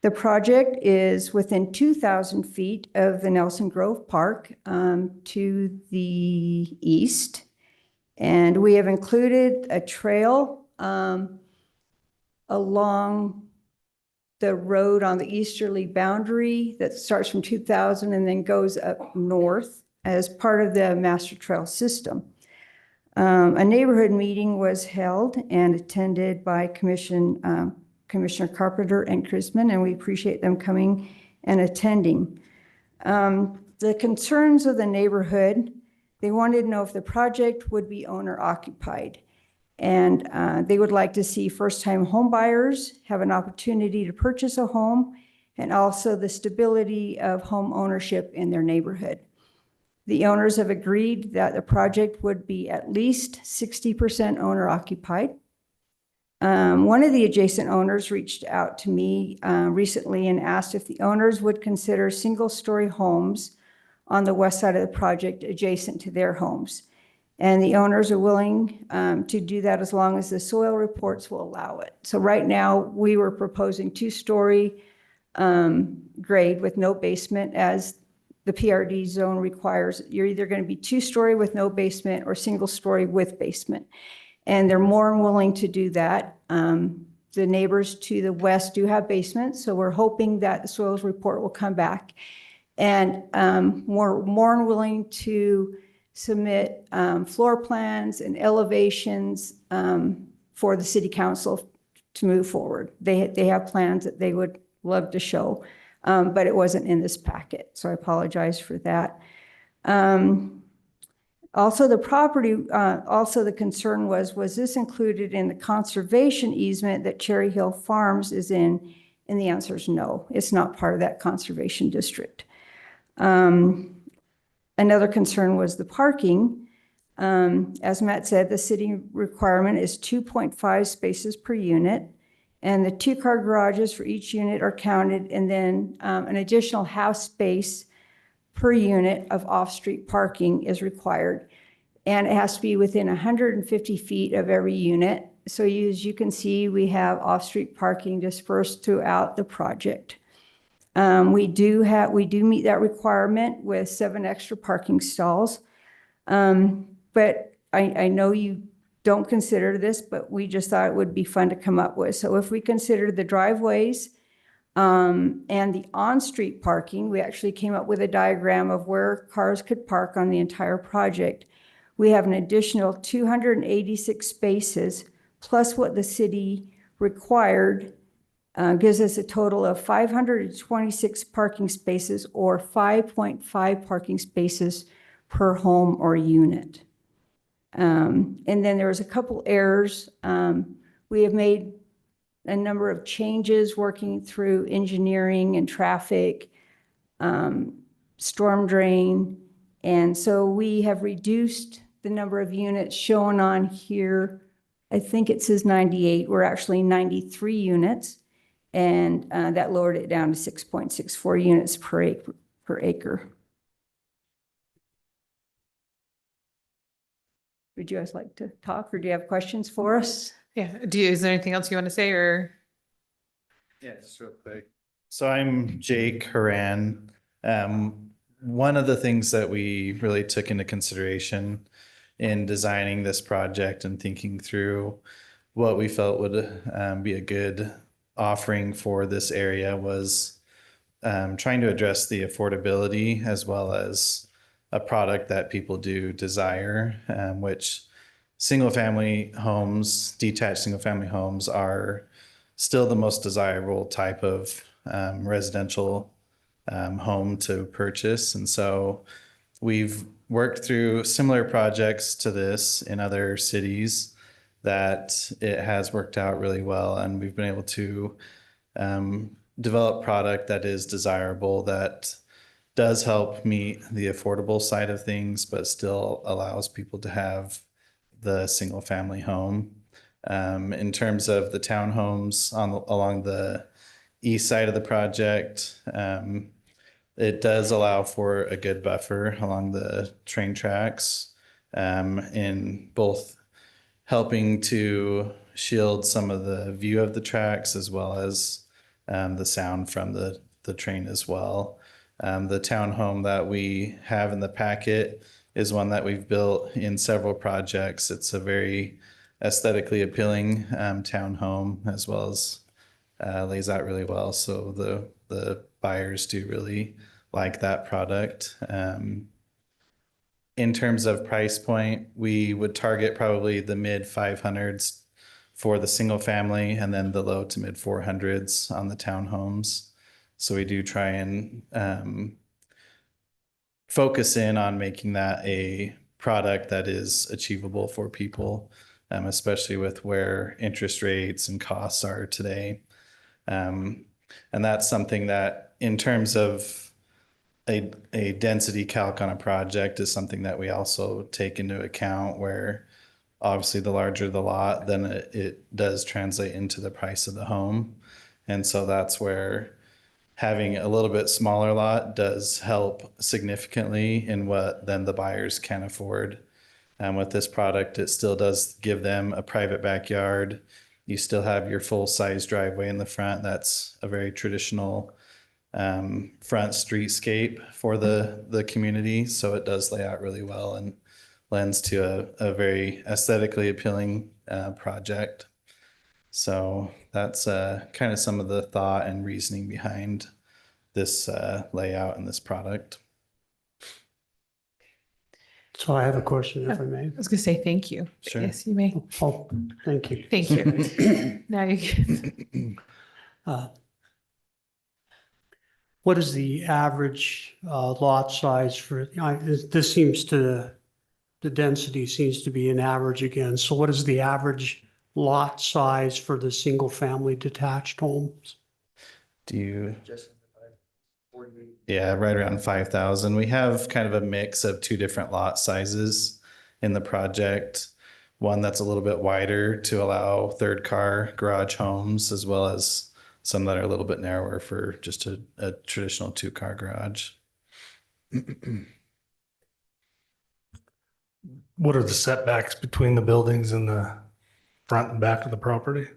The project is within 2,000 feet of the Nelson Grove Park to the east. And we have included a trail along the road on the easterly boundary that starts from 2000 and then goes up north as part of the master trail system. A neighborhood meeting was held and attended by Commissioner Carpenter and Chrisman, and we appreciate them coming and attending. The concerns of the neighborhood, they wanted to know if the project would be owner occupied. And they would like to see first-time home buyers have an opportunity to purchase a home, and also the stability of home ownership in their neighborhood. The owners have agreed that the project would be at least 60% owner occupied. One of the adjacent owners reached out to me recently and asked if the owners would consider single-story homes on the west side of the project adjacent to their homes. And the owners are willing to do that as long as the soil reports will allow it. So right now, we were proposing 2-story grade with no basement, as the PRD zone requires. You're either going to be 2-story with no basement or single-story with basement. And they're more than willing to do that. The neighbors to the west do have basements, so we're hoping that the soils report will come back. And more than willing to submit floor plans and elevations for the city council to move forward. They have plans that they would love to show, but it wasn't in this packet, so I apologize for that. Also, the property, also the concern was this included in the conservation easement that Cherry Hill Farms is in? And the answer is no, it's not part of that conservation district. Another concern was the parking. As Matt said, the city requirement is 2.5 spaces per unit, and the 2-car garages for each unit are counted, and then an additional half space per unit of off-street parking is required. And it has to be within 150 feet of every unit. So as you can see, we have off-street parking dispersed throughout the project. We do meet that requirement with 7 extra parking stalls. But I know you don't consider this, but we just thought it would be fun to come up with. So if we consider the driveways and the on-street parking, we actually came up with a diagram of where cars could park on the entire project. We have an additional 286 spaces, plus what the city required, gives us a total of 526 parking spaces, or 5.5 parking spaces per home or unit. And then there was a couple errors. We have made a number of changes working through engineering and traffic, storm drain. And so we have reduced the number of units shown on here. I think it says 98. We're actually 93 units. And that lowered it down to 6.64 units per acre. Would you guys like to talk, or do you have questions for us? Yeah. Is there anything else you want to say, or? Yeah, just real quick. So I'm Jake Haran. One of the things that we really took into consideration in designing this project and thinking through what we felt would be a good offering for this area was trying to address the affordability as well as a product that people do desire, which single-family homes, detached single-family homes are still the most desirable type of residential home to purchase. And so we've worked through similar projects to this in other cities that it has worked out really well. And we've been able to develop product that is desirable, that does help meet the affordable side of things, but still allows people to have the single family home. In terms of the townhomes along the east side of the project, it does allow for a good buffer along the train tracks, in both helping to shield some of the view of the tracks as well as the sound from the train as well. The townhome that we have in the packet is one that we've built in several projects. It's a very aesthetically appealing townhome, as well as lays out really well. So the buyers do really like that product. In terms of price point, we would target probably the mid 500s for the single family, and then the low to mid 400s on the townhomes. So we do try and focus in on making that a product that is achievable for people, especially with where interest rates and costs are today. And that's something that, in terms of a density calc on a project, is something that we also take into account, where obviously the larger the lot, then it does translate into the price of the home. And so that's where having a little bit smaller lot does help significantly in what then the buyers can afford. With this product, it still does give them a private backyard. You still have your full size driveway in the front. That's a very traditional front streetscape for the community. So it does lay out really well and lends to a very aesthetically appealing project. So that's kind of some of the thought and reasoning behind this layout and this product. So I have a question, if I may. I was going to say thank you. Sure. Yes, you may. Oh, thank you. Thank you. Now you can. What is the average lot size for, this seems to, the density seems to be an average again. So what is the average lot size for the single family detached homes? Yeah, right around 5,000. We have kind of a mix of two different lot sizes in the project. One that's a little bit wider to allow third car garage homes, as well as some that are a little bit narrower for just a traditional 2-car garage. What are the setbacks between the buildings and the front and back of the property?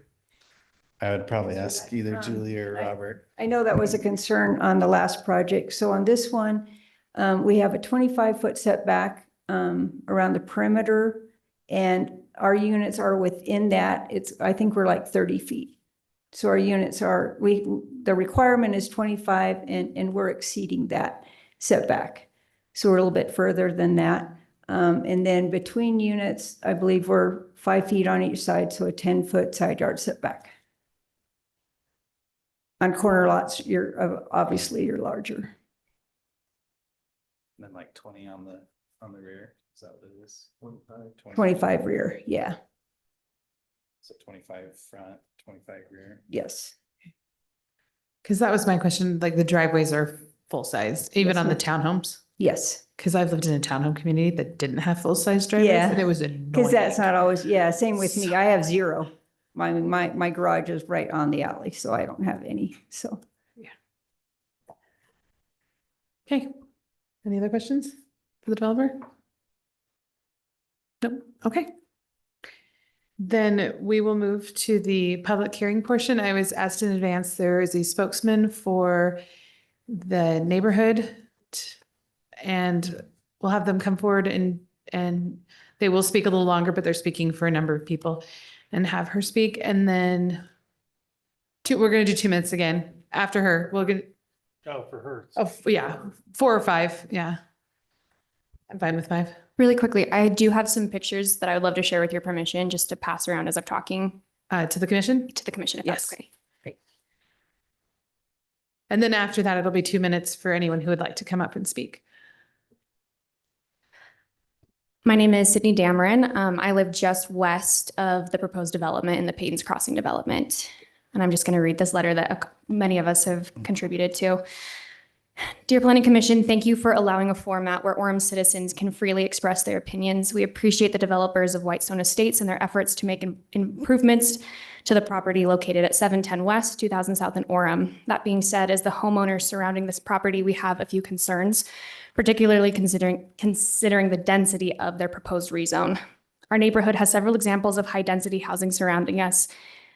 I would probably ask either Julie or Robert. I know that was a concern on the last project. So on this one, we have a 25-foot setback around the perimeter, and our units are within that. I think we're like 30 feet. So our units are, the requirement is 25 and we're exceeding that setback. So we're a little bit further than that. And then between units, I believe we're 5 feet on each side, so a 10-foot side yard setback. On corner lots, obviously you're larger. And then like 20 on the rear. Is that what it is? 25 rear, yeah, So 25 front, 25 rear. yes. Because that was my question, like the driveways are full size, even Yes, on the ma'am. townhomes? Yes. Because I've lived in a townhome community that didn't have full size driveways Yeah. and it was annoying. Because that's not always, yeah, same with me. I have zero. My garage is right on the alley, so I don't have any, so. Okay. Any other questions for the developer? Nope. Okay. Then we will move to the public hearing portion. I was asked in advance, there is a spokesman for the neighborhood and we'll have them come forward and they will speak a little longer, but they're speaking for a number of people and have her speak. And then we're going to do 2 minutes again. After her, we'll get, Oh, for her. oh, yeah, 4 or 5. Yeah. I'm fine with 5. Really quickly, I do have some pictures that I would love to share with your permission, just to pass around as I'm talking. To the commission? To the commission, if Yes. that's okay. Great. And then after that, it'll be 2 minutes for anyone who would like to come up and speak. My name is Sydney Dameron. I live just west of the proposed development in the Payton's Crossing development. And I'm just going to read this letter that many of us have contributed to. Dear Planning Commission, thank you for allowing a format where Orem citizens can freely express their opinions. We appreciate the developers of Whitestone Estates and their efforts to make improvements to the property located at 710 West, 2000 South in Orem. That being said, as the homeowners surrounding this property, we have a few concerns, particularly considering the density of their proposed rezone. Our neighborhood has several examples of high density housing surrounding us,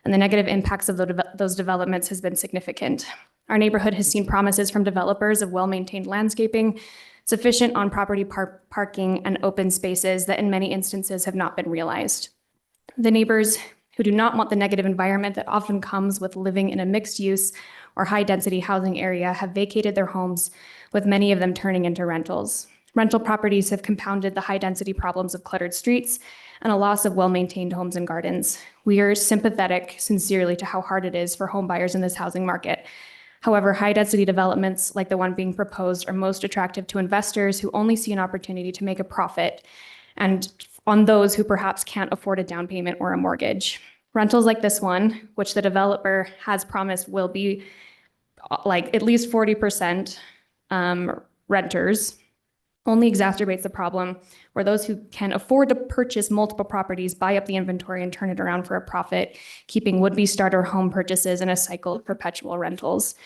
and the negative impacts of those developments has been significant. Our neighborhood has seen promises from developers of well-maintained landscaping, sufficient on-property parking, and open spaces that in many instances have not been realized. The neighbors who do not want the negative environment that often comes with living in a mixed-use or high-density housing area have vacated their homes, with many of them turning into rentals. Rental properties have compounded the high-density problems of cluttered streets and a loss of well-maintained homes and gardens. We are sympathetic, sincerely, to how hard it is for home buyers in this housing market. However, high-density developments like the one being proposed are most attractive to investors who only see an opportunity to make a profit, and on those who perhaps can't afford a down payment or a mortgage. Rentals like this one, which the developer has promised will be like at least 40% renters, only exacerbates the problem where those who can afford to purchase multiple properties buy up the inventory and turn it around for a profit, keeping would-be starter home purchases in a cycle of perpetual rentals.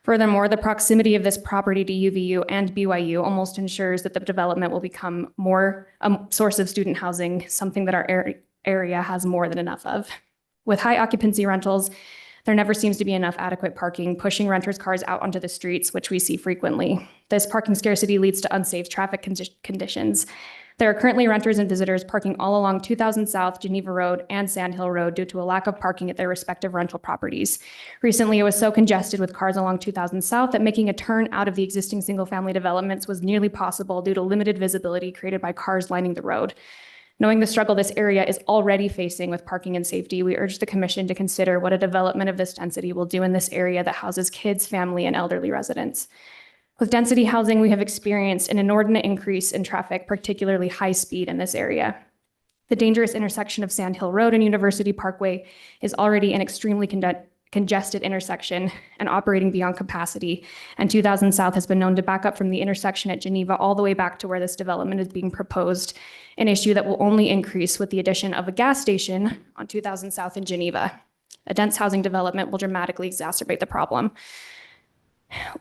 Furthermore, the proximity of this property to UVU and BYU almost ensures that the development will become more a source of student housing, something that our area has more than enough of. With high occupancy rentals, there never seems to be enough adequate parking, pushing renters' cars out onto the streets, which we see frequently. This parking scarcity leads to unsafe traffic conditions. There are currently renters and visitors parking all along 2000 South, Geneva Road, and Sand Hill Road due to a lack of parking at their respective rental properties. Recently, it was so congested with cars along 2000 South that making a turn out of the existing single-family developments was nearly possible due to limited visibility created by cars lining the road. Knowing the struggle this area is already facing with parking and safety, we urge the Commission to consider what a development of this density will do in this area that houses kids, family, and elderly residents. With density housing, we have experienced an inordinate increase in traffic, particularly high speed in this area. The dangerous intersection of Sand Hill Road and University Parkway is already an extremely congested intersection and operating beyond capacity, and 2000 South has been known to back up from the intersection at Geneva all the way back to where this development is being proposed, an issue that will only increase with the addition of a gas station on 2000 South in Geneva. A dense housing development will dramatically exacerbate the problem.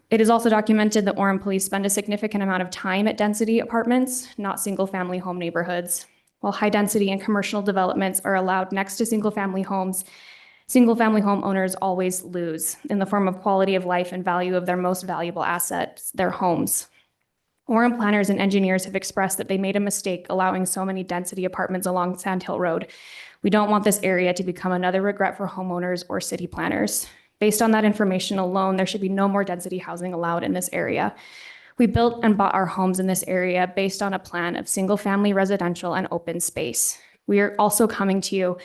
It is also documented that Orem police spend a significant amount of time at density apartments, not single-family home neighborhoods. While high-density and commercial developments are allowed next to single-family homes, single-family homeowners always lose in the form of quality of life and value of their most valuable assets, their homes. Orem planners and engineers have expressed that they made a mistake allowing so many density apartments along Sand Hill Road. We don't want this area to become another regret for homeowners or city planners. Based on that information alone, there should be no more density housing allowed in this area. We built and bought our homes in this area based on a plan of single-family residential and open space. We are also coming to you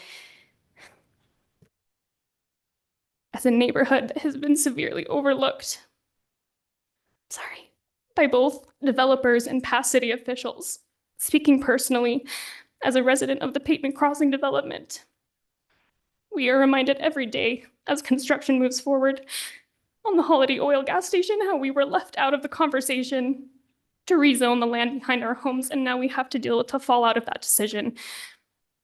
as a neighborhood that has been severely overlooked. Sorry, by both developers and past city officials. Speaking personally, as a resident of the Peyton Crossing development, we are reminded every day as construction moves forward on the Holiday Oil gas station how we were left out of the conversation to rezone the land behind our homes, and now we have to deal with the fallout of that decision.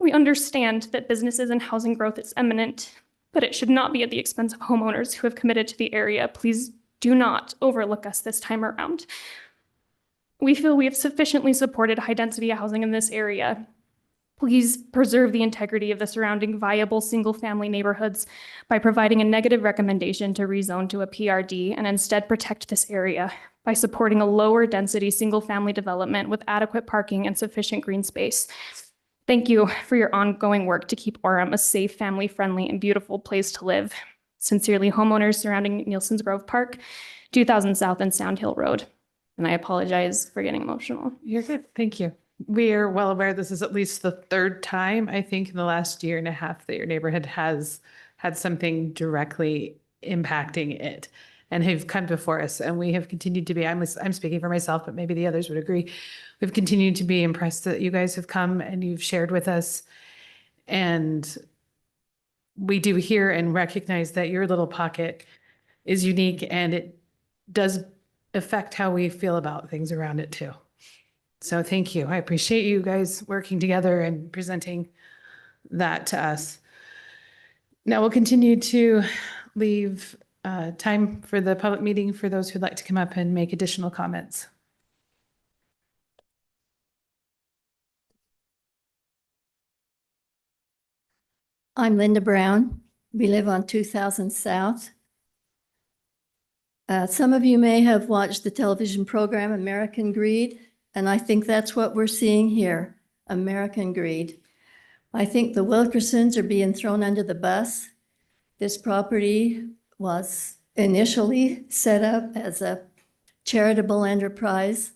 We understand that businesses and housing growth is imminent, but it should not be at the expense of homeowners who have committed to the area. Please do not overlook us this time around. We feel we have sufficiently supported high-density housing in this area. Please preserve the integrity of the surrounding viable single-family neighborhoods by providing a negative recommendation to rezone to a PRD and instead protect this area by supporting a lower density single-family development with adequate parking and sufficient green space. Thank you for your ongoing work to keep Orem a safe, family-friendly, and beautiful place to live. Sincerely, homeowners surrounding Nielsen's Grove Park, 2000 South and Sound Hill Road. And I apologize for getting emotional. You're good. Thank you. We are well aware this is at least the third time, I think, in the last year and a half that your neighborhood has had something directly impacting it and have come before us. And we have continued to be, I'm speaking for myself, but maybe the others would agree. We've continued to be impressed that you guys have come and you've shared with us. And we do hear and recognize that your little pocket is unique and it does affect how we feel about things around it too. So thank you. I appreciate you guys working together and presenting that to us. Now we'll continue to leave time for the public meeting for those who'd like to come up and make additional comments. I'm Linda Brown. We live on 2000 South. Some of you may have watched the television program American Greed, and I think that's what we're seeing here, American greed. I think the Wilkersons are being thrown under the bus. This property was initially set up as a charitable enterprise,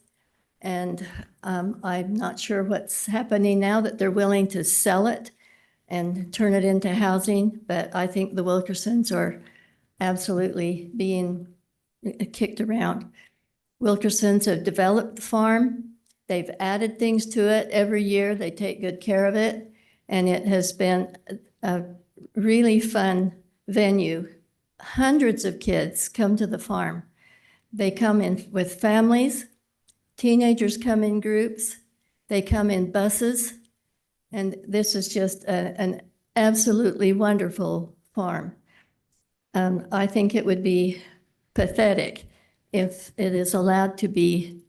and I'm not sure what's happening now that they're willing to sell it and turn it into housing, but I think the Wilkersons are absolutely being kicked around. Wilkersons have developed the farm. They've added things to it every year. They take good care of it. And it has been a really fun venue. Hundreds of kids come to the farm. They come in with families. Teenagers come in groups. They come in buses. And this is just an absolutely wonderful farm. I think it would be pathetic if it is allowed to be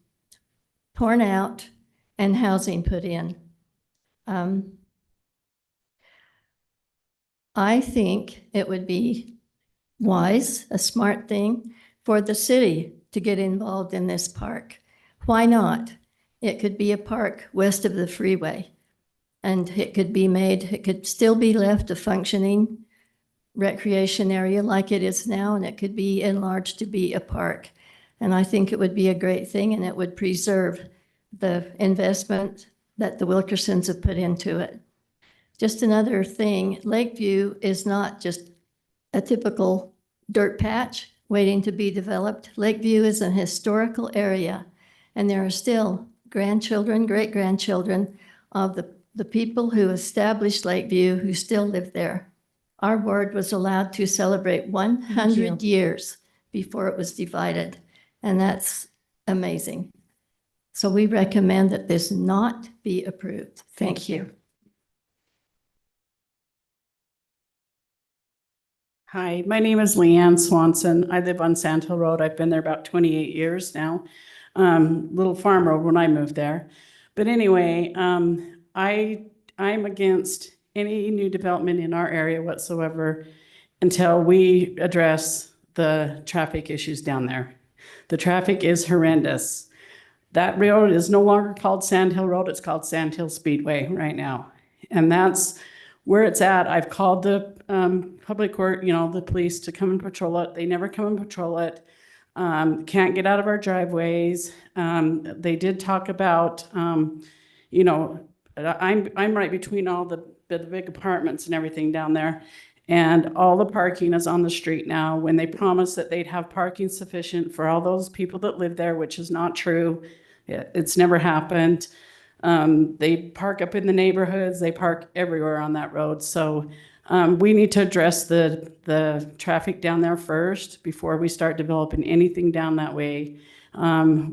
torn out and housing put in. I think it would be wise, a smart thing for the city to get involved in this park. Why not? It could be a park west of the freeway, and it could be made, it could still be left a functioning recreation area like it is now, and it could be enlarged to be a park. And I think it would be a great thing, and it would preserve the investment that the Wilkersons have put into it. Just another thing, Lakeview is not just a typical dirt patch waiting to be developed. Lakeview is an historical area, and there are still grandchildren, great-grandchildren of the people who established Lakeview who still live there. Our ward was allowed to celebrate 100 years before it was divided, and that's amazing. So we recommend that this not be approved. Thank you. Hi, my name is Leanne Swanson. I live on Sand Hill Road. I've been there about 28 years now. Little farm road when I moved there. But anyway, I'm against any new development in our area whatsoever until we address the traffic issues down there. The traffic is horrendous. That road is no longer called Sand Hill Road, it's called Sand Hill Speedway right now. And that's where it's at. I've called the public court, the police to come and patrol it. They never come and patrol it. Can't get out of our driveways. They did talk about, I'm right between all the big apartments and everything down there. And all the parking is on the street now, when they promised that they'd have parking sufficient for all those people that live there, which is not true. It's never happened. They park up in the neighborhoods, they park everywhere on that road. So we need to address the traffic down there first before we start developing anything down that way.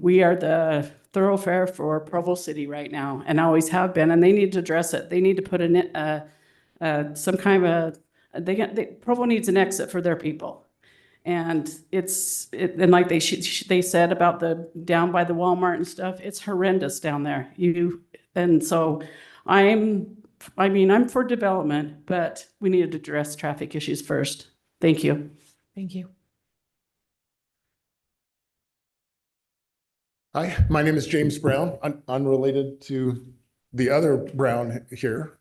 We are the thoroughfare for Provo City right now and always have been, and they need to address it. They need to put some kind of Provo needs an exit for their people. And and like they said about the down by the Walmart and stuff, it's horrendous down there. And so I'm for development, but we need to address traffic issues first. Thank you. Thank you. Hi, my name is James Brown. I'm unrelated to the other Brown here.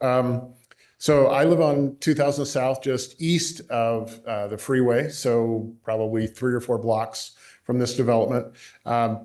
So I live on 2000 South, just east of the freeway, so probably 3 or 4 blocks from this development.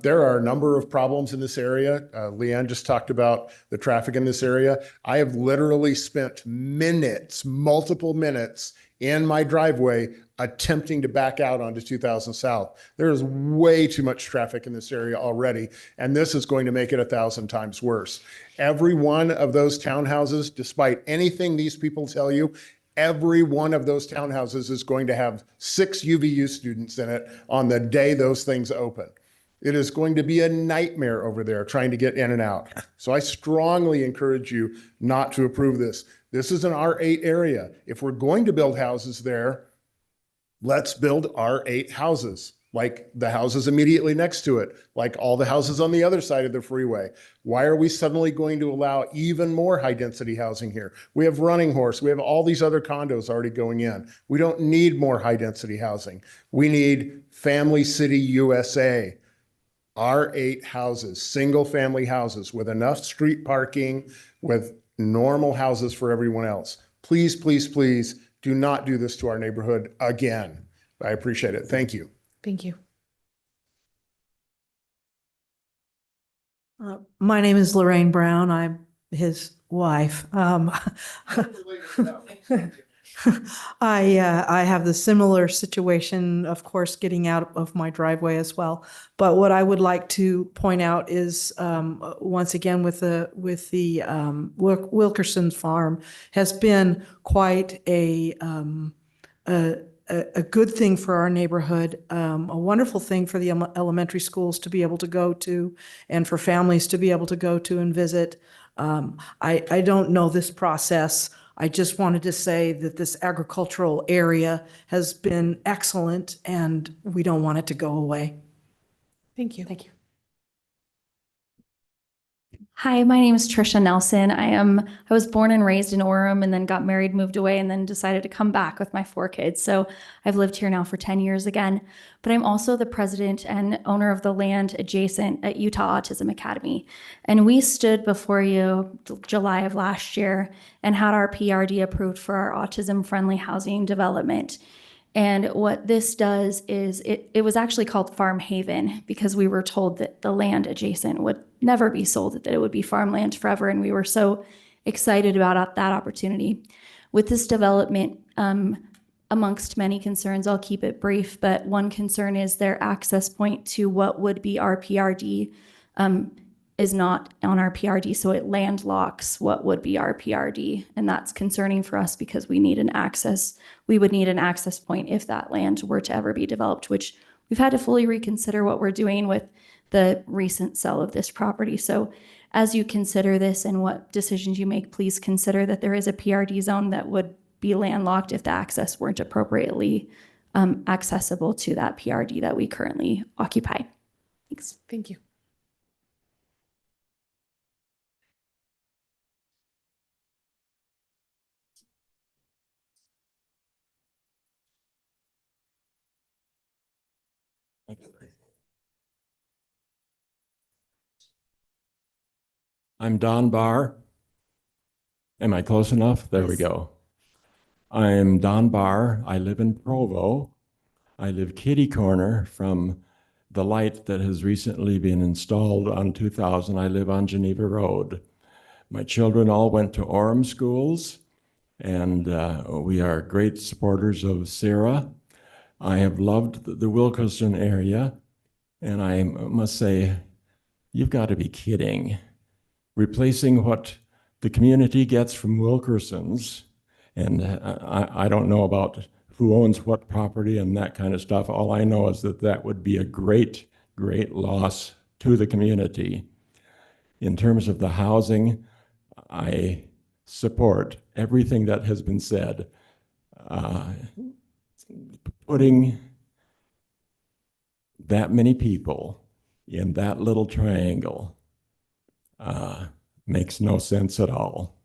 There are a number of problems in this area. Leanne just talked about the traffic in this area. I have literally spent minutes, multiple minutes in my driveway attempting to back out onto 2000 South. There is way too much traffic in this area already, and this is going to make it 1,000 times worse. Every one of those townhouses, despite anything these people tell you, every one of those townhouses is going to have 6 UVU students in it on the day those things open. It is going to be a nightmare over there trying to get in and out. So I strongly encourage you not to approve this. This is an R8 area. If we're going to build houses there, let's build R8 houses, like the houses immediately next to it, like all the houses on the other side of the freeway. Why are we suddenly going to allow even more high density housing here? We have Running Horse. We have all these other condos already going in. We don't need more high density housing. We need Family City USA, R8 houses, single family houses with enough street parking, with normal houses for everyone else. Please, please, please do not do this to our neighborhood again. I appreciate it. Thank you. Thank you. My name is Lorraine Brown. I'm his wife. I have the similar situation, of course, getting out of my driveway as well. But what I would like to point out is, once again, with the Wilkerson Farm has been quite a good thing for our neighborhood, a wonderful thing for the elementary schools to be able to go to, and for families to be able to go to and visit. I don't know this process. I just wanted to say that this agricultural area has been excellent and we don't want it to go away. Thank you. Thank you. Hi, my name is Trisha Nelson. I was born and raised in Orem and then got married, moved away, and then decided to come back with my 4 kids. So I've lived here now for 10 years again. But I'm also the president and owner of the land adjacent at Utah Autism Academy. And we stood before you July of last year and had our PRD approved for our autism-friendly housing development. And what this does is it was actually called Farm Haven because we were told that the land adjacent would never be sold, that it would be farmland forever. And we were so excited about that opportunity. With this development, amongst many concerns, I'll keep it brief, but one concern is their access point to what would be our PRD is not on our PRD, so it landlocks what would be our PRD. And that's concerning for us because we would need an access point if that land were to ever be developed, which we've had to fully reconsider what we're doing with the recent sale of this property. So as you consider this and what decisions you make, please consider that there is a PRD zone that would be landlocked if the access weren't appropriately accessible to that PRD that we currently occupy. Thanks. Thank you. I'm Don Barr. Am I close enough? There we go. I'm Don Barr. I live in Provo. I live kitty corner from the light that has recently been installed on 2000. I live on Geneva Road. My children all went to Orem schools, and we are great supporters of Sarah. I have loved the Wilkerson area, and I must say, you've got to be kidding. Replacing what the community gets from Wilkerson's, and I don't know about who owns what property and that kind of stuff. All I know is that that would be a great, great loss to the community. In terms of the housing, I support everything that has been said. Putting that many people in that little triangle makes no sense at all.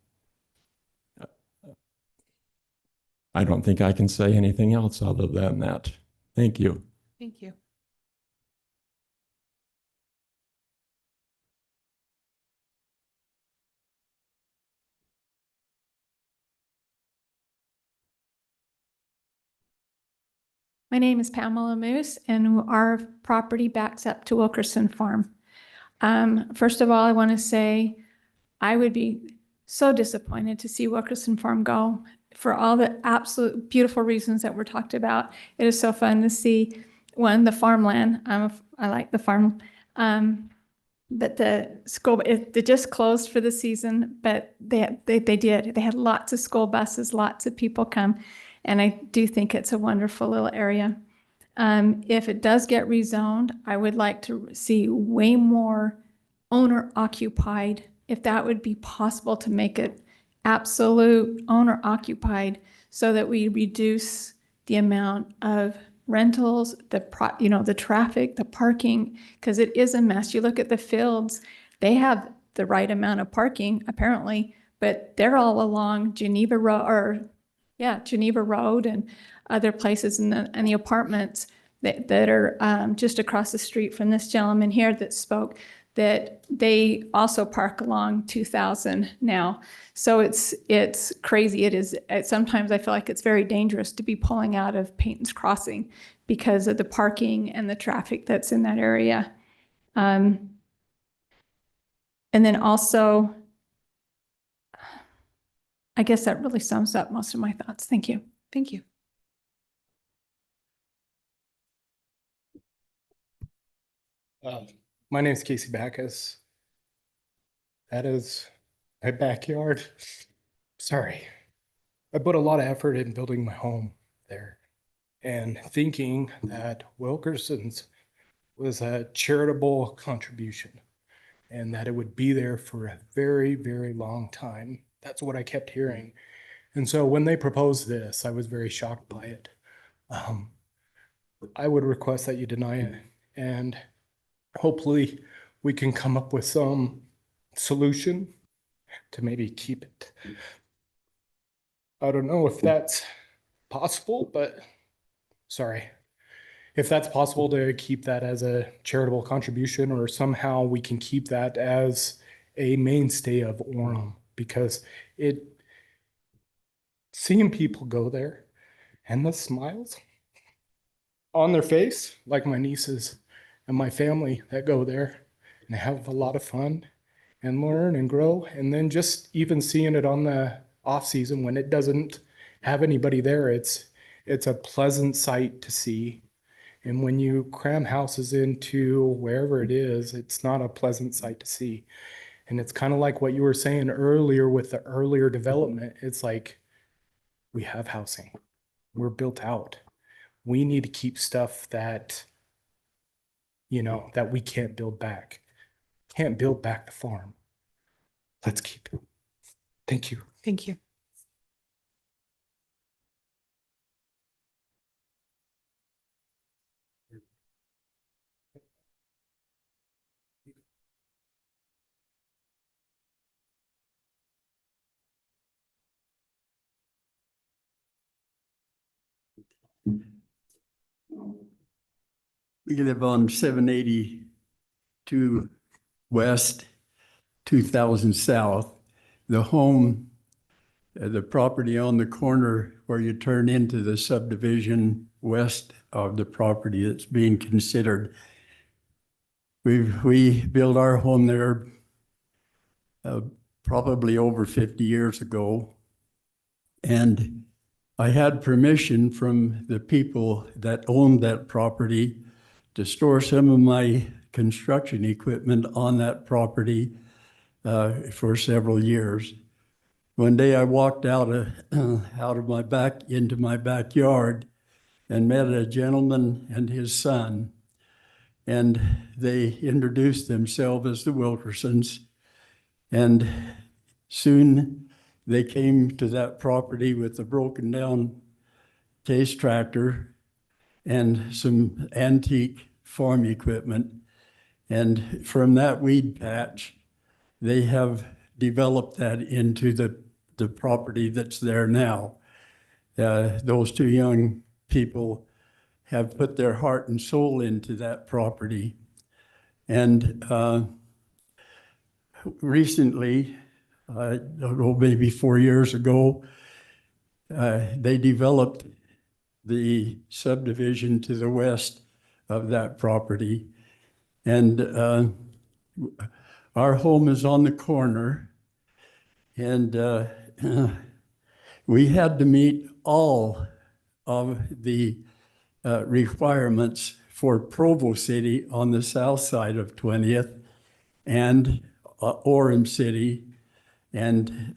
I don't think I can say anything else other than that. Thank you. Thank you. My name is Pamela Moose, and our property backs up to Wilkerson Farm. First of all, I want to say I would be so disappointed to see Wilkerson Farm go for all the absolute beautiful reasons that were talked about. It is so fun to see, one, the farmland. I like the farm. But the school, they just closed for the season, but they did. They had lots of school buses, lots of people come. And I do think it's a wonderful little area. If it does get rezoned, I would like to see way more owner occupied, if that would be possible to make it absolute owner occupied so that we reduce the amount of rentals, the traffic, the parking, because it is a mess. You look at the fields, they have the right amount of parking apparently, but they're all along Geneva Road and other places, and the apartments that are just across the street from this gentleman here that spoke, that they also park along 2000 now. So it's crazy. Sometimes I feel like it's very dangerous to be pulling out of Peyton's Crossing because of the parking and the traffic that's in that area. And then also, I guess that really sums up most of my thoughts. Thank you. Thank you. My name is Casey Backus. That is my backyard. Sorry. I put a lot of effort in building my home there and thinking that Wilkerson's was a charitable contribution and that it would be there for a very, very long time. That's what I kept hearing. And so when they proposed this, I was very shocked by it. I would request that you deny it, and hopefully we can come up with some solution to maybe keep it. I don't know if that's possible, but sorry. If that's possible to keep that as a charitable contribution, or somehow we can keep that as a mainstay of Orem, because seeing people go there and the smiles on their face, like my nieces and my family that go there and have a lot of fun and learn and grow, and then just even seeing it on the off season when it doesn't have anybody there, it's a pleasant sight to see. And when you cram houses into wherever it is, it's not a pleasant sight to see. And it's kind of like what you were saying earlier with the earlier development. It's like, we have housing, we're built out. We need to keep stuff that, that we can't build back. Can't build back the farm. Let's keep it. Thank you. Thank you. We live on 782 West, 2000 South. The home, the property on the corner where you turn into the subdivision west of the property that's being considered. We built our home there probably over 50 years ago. And I had permission from the people that owned that property to store some of my construction equipment on that property for several years. One day I walked out of my back into my backyard and met a gentleman and his son. And they introduced themselves as the Wilkersons. And soon they came to that property with a broken down case tractor and some antique farm equipment. And from that weed patch, they have developed that into the property that's there now. Those two young people have put their heart and soul into that property. And recently, I don't know, maybe 4 years ago, they developed the subdivision to the west of that property. And our home is on the corner. And we had to meet all of the requirements for Provo City on the south side of 20th and Orem City. And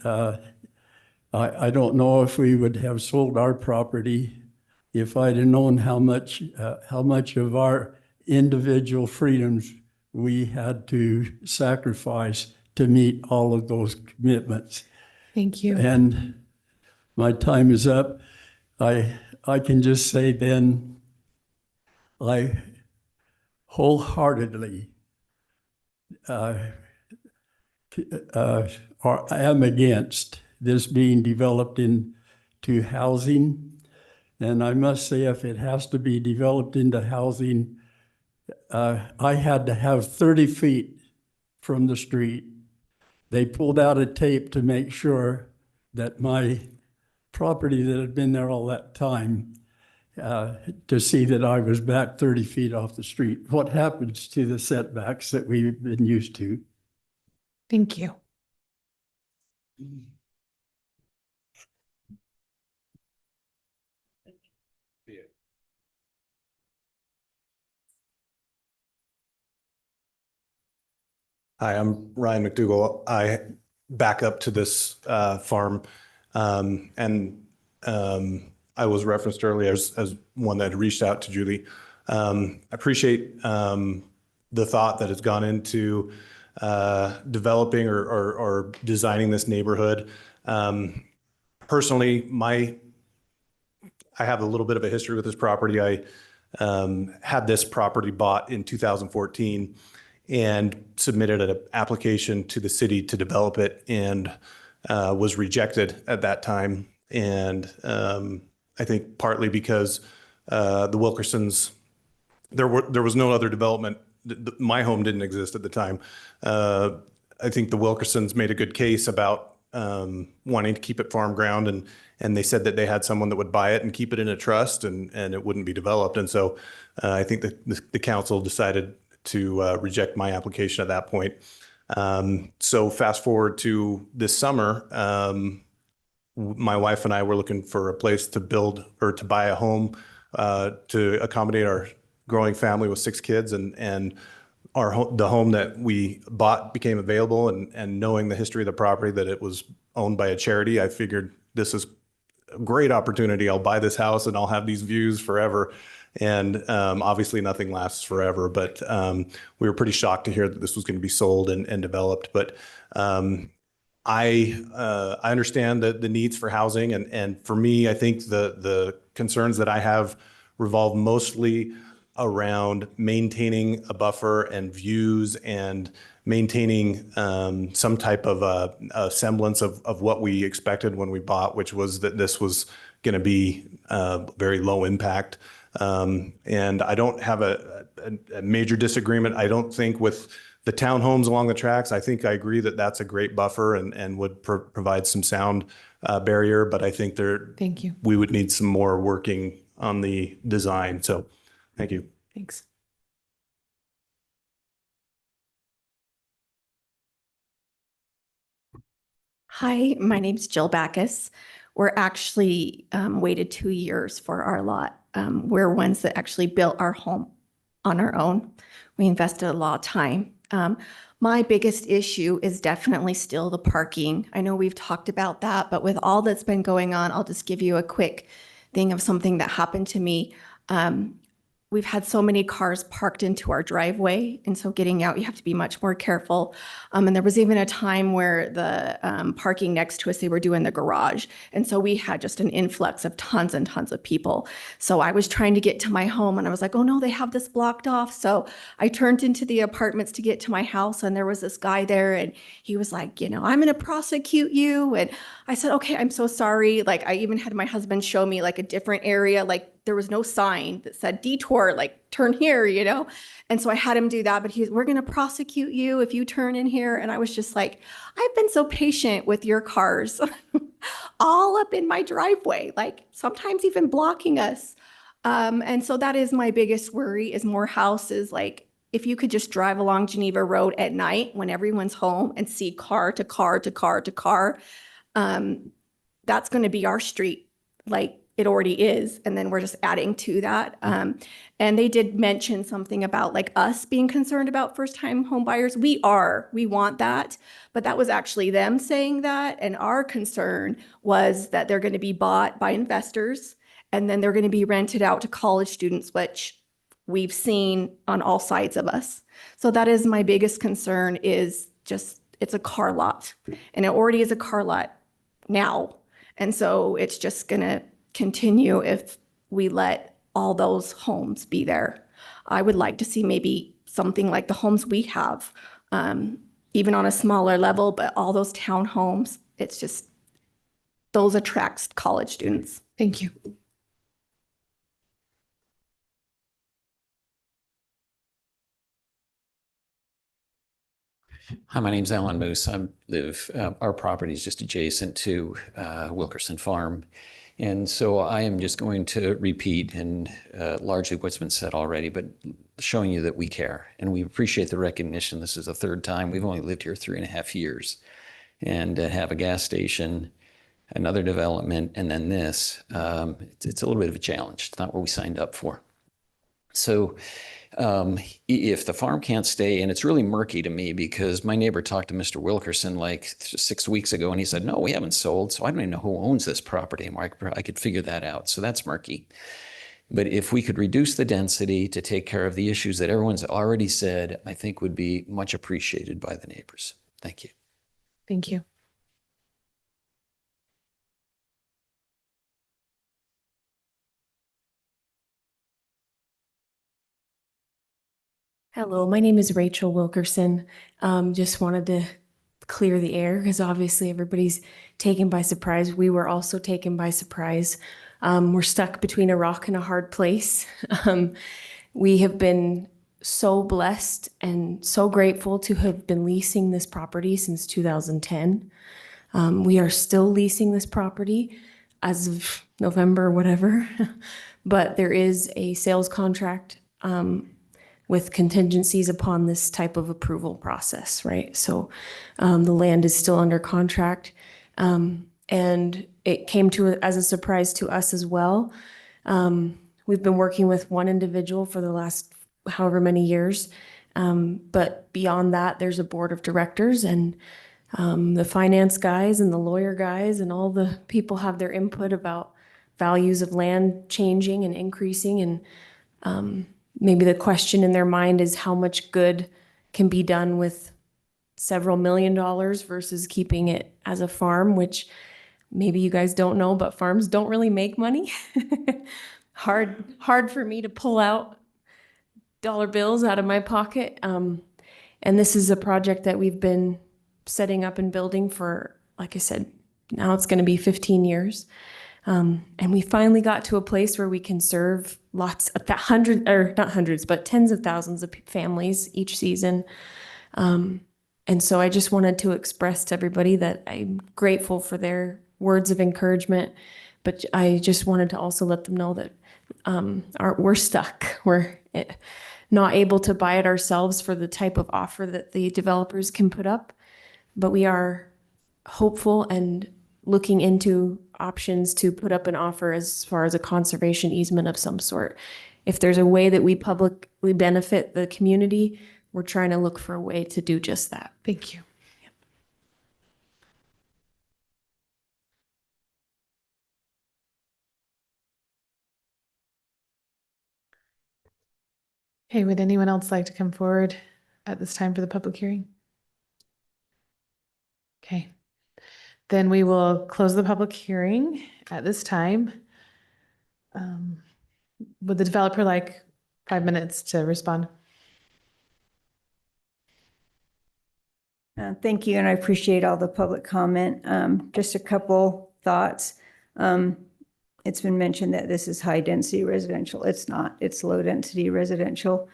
I don't know if we would have sold our property if I'd have known how much of our individual freedoms we had to sacrifice to meet all of those commitments. Thank you. And my time is up. I can just say then, I wholeheartedly am against this being developed into housing. And I must say, if it has to be developed into housing, I had to have 30 feet from the street. They pulled out a tape to make sure that my property that had been there all that time, to see that I was back 30 feet off the street. What happens to the setbacks that we've been used to? Thank you. Hi, I'm Ryan McDougall. I back up to this farm, and I was referenced earlier as one that had reached out to Julie. I appreciate the thought that has gone into developing or designing this neighborhood. Personally, I have a little bit of a history with this property. I had this property bought in 2014 and submitted an application to the city to develop it, and was rejected at that time. And I think partly because the Wilkersons, there was no other development. My home didn't exist at the time. I think the Wilkersons made a good case about wanting to keep it farm ground, and they said that they had someone that would buy it and keep it in a trust, and it wouldn't be developed. And so I think that the council decided to reject my application at that point. So fast forward to this summer, my wife and I were looking for a place to build or to buy a home to accommodate our growing family with 6 kids, and the home that we bought became available, and knowing the history of the property, that it was owned by a charity, I figured this is a great opportunity. I'll buy this house and I'll have these views forever. And obviously nothing lasts forever, but we were pretty shocked to hear that this was going to be sold and developed. But I understand the needs for housing, and for me, I think the concerns that I have revolve mostly around maintaining a buffer and views, and maintaining some type of a semblance of what we expected when we bought, which was that this was going to be very low impact. And I don't have a major disagreement, I don't think, with the townhomes along the tracks. I think I agree that that's a great buffer and would provide some sound barrier, but I think Thank you. we would need some more working on the design. So thank you. Thanks. Hi, my name's Jill Backus. We're actually waited 2 years for our lot. We're ones that actually built our home on our own. We invested a lot of time. My biggest issue is definitely still the parking. I know we've talked about that, but with all that's been going on, I'll just give you a quick thing of something that happened to me. We've had so many cars parked into our driveway, and so getting out, you have to be much more careful. And there was even a time where the parking next to us, they were doing the garage. And so we had just an influx of tons and tons of people. So I was trying to get to my home and I was like, oh no, they have this blocked off. So I turned into the apartments to get to my house, and there was this guy there and he was like, you know, I'm going to prosecute you. And I said, okay, I'm so sorry. Like, I even had my husband show me like a different area, like there was no sign that said detour, like turn here, you know? And so I had him do that, but we're going to prosecute you if you turn in here. And I was just like, I've been so patient with your cars all up in my driveway, like sometimes even blocking us. And so that is my biggest worry, is more houses. Like if you could just drive along Geneva Road at night when everyone's home and see car to car to car to car, that's going to be our street. Like it already is. And then we're just adding to that. And they did mention something about like us being concerned about first-time home buyers. We want that, but that was actually them saying that. And our concern was that they're going to be bought by investors and then they're going to be rented out to college students, which we've seen on all sides of us. So that is my biggest concern, is just, it's a car lot, and it already is a car lot now. And so it's just going to continue if we let all those homes be there. I would like to see maybe something like the homes we have, even on a smaller level, but all those townhomes, it's just, those attracts college students. Thank you. Hi, my name's Alan Moose. Our property is just adjacent to Wilkerson Farm. And so I am just going to repeat and largely what's been said already, but showing you that we care and we appreciate the recognition. This is the third time. We've only lived here 3.5 years, and to have a gas station, another development, and then this, it's a little bit of a challenge. It's not what we signed up for. So if the farm can't stay, and it's really murky to me because my neighbor talked to Mr. Wilkerson like 6 weeks ago and he said, no, we haven't sold. So I don't even know who owns this property anymore. I could figure that out. So that's murky. But if we could reduce the density to take care of the issues that everyone's already said, I think would be much appreciated by the neighbors. Thank you. Thank you. Hello, my name is Rachel Wilkerson. Just wanted to clear the air because obviously everybody's taken by surprise. We were also taken by surprise. We're stuck between a rock and a hard place. We have been so blessed and so grateful to have been leasing this property since 2010. We are still leasing this property as of November, whatever, but there is a sales contract with contingencies upon this type of approval process, right? So the land is still under contract. And it came as a surprise to us as well. We've been working with one individual for the last however many years. But beyond that, there's a board of directors, and the finance guys and the lawyer guys and all the people have their input about values of land changing and increasing. And maybe the question in their mind is how much good can be done with several $1 million versus keeping it as a farm, which maybe you guys don't know, but farms don't really make money. Hard for me to pull out dollar bills out of my pocket. And this is a project that we've been setting up and building for, like I said, now it's going to be 15 years. And we finally got to a place where we can serve lots of not hundreds, but tens of thousands of families each season. And so I just wanted to express to everybody that I'm grateful for their words of encouragement, but I just wanted to also let them know that we're stuck. We're not able to buy it ourselves for the type of offer that the developers can put up, but we are hopeful and looking into options to put up an offer as far as a conservation easement of some sort. If there's a way that we publicly benefit the community, we're trying to look for a way to do just that. Thank you. Okay, would anyone else like to come forward at this time for the public hearing? Okay, then we will close the public hearing at this time. Would the developer like 5 minutes to respond? Thank you, and I appreciate all the public comment. Just a couple thoughts. It's been mentioned that this is high-density residential. It's not. It's low-density residential.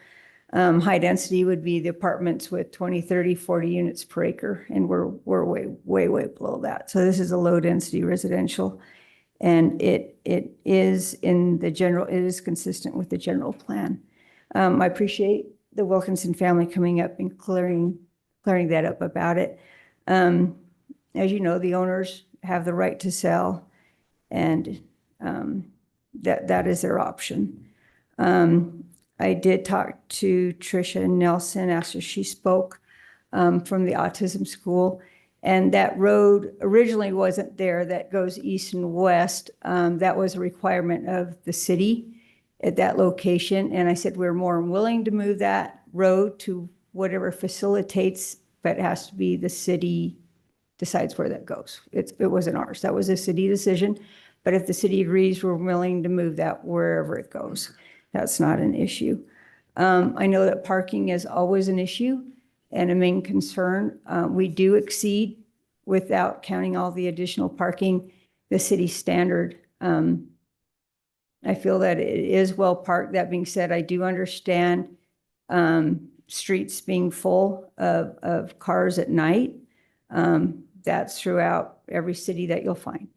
High density would be the apartments with 20, 30, 40 units per acre, and we're way below that. So this is a low-density residential, and it is in the general, it is consistent with the general plan. I appreciate the Wilkinson family coming up and clearing that up about it. As you know, the owners have the right to sell, and that is their option. I did talk to Tricia Nelson after she spoke from the autism school, and that road originally wasn't there that goes east and west. That was a requirement of the city at that location, and I said we're more than willing to move that road to whatever facilitates, but it has to be the city decides where that goes. It wasn't ours. That was a city decision. But if the city agrees, we're willing to move that wherever it goes. That's not an issue. I know that parking is always an issue and a main concern. We do exceed, without counting all the additional parking, the city standard. I feel that it is well parked. That being said, I do understand streets being full of cars at night. That's throughout every city that you'll find.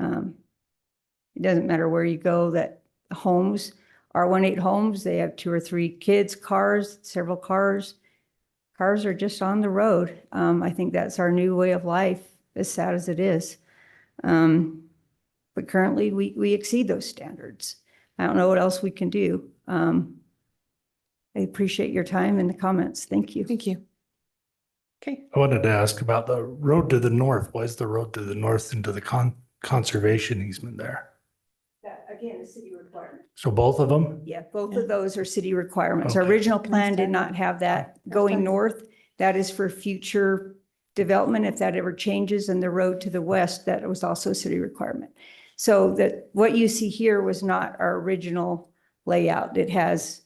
It doesn't matter where you go, that homes, R18 homes, they have 2 or 3 kids, cars, several cars. Cars are just on the road. I think that's our new way of life, as sad as it is. But currently we exceed those standards. I don't know what else we can do. I appreciate your time and the comments. Thank you. Thank you. Okay. I wanted to ask about the road to the north. Why is the road to the north into the conservation easement there? Again, a city requirement. So both of them? Yeah, both of those are city requirements. Our Okay. original plan did not have that going north. That is for future development. If that ever changes, and the road to the west, that was also a city requirement. So that what you see here was not our original layout. It has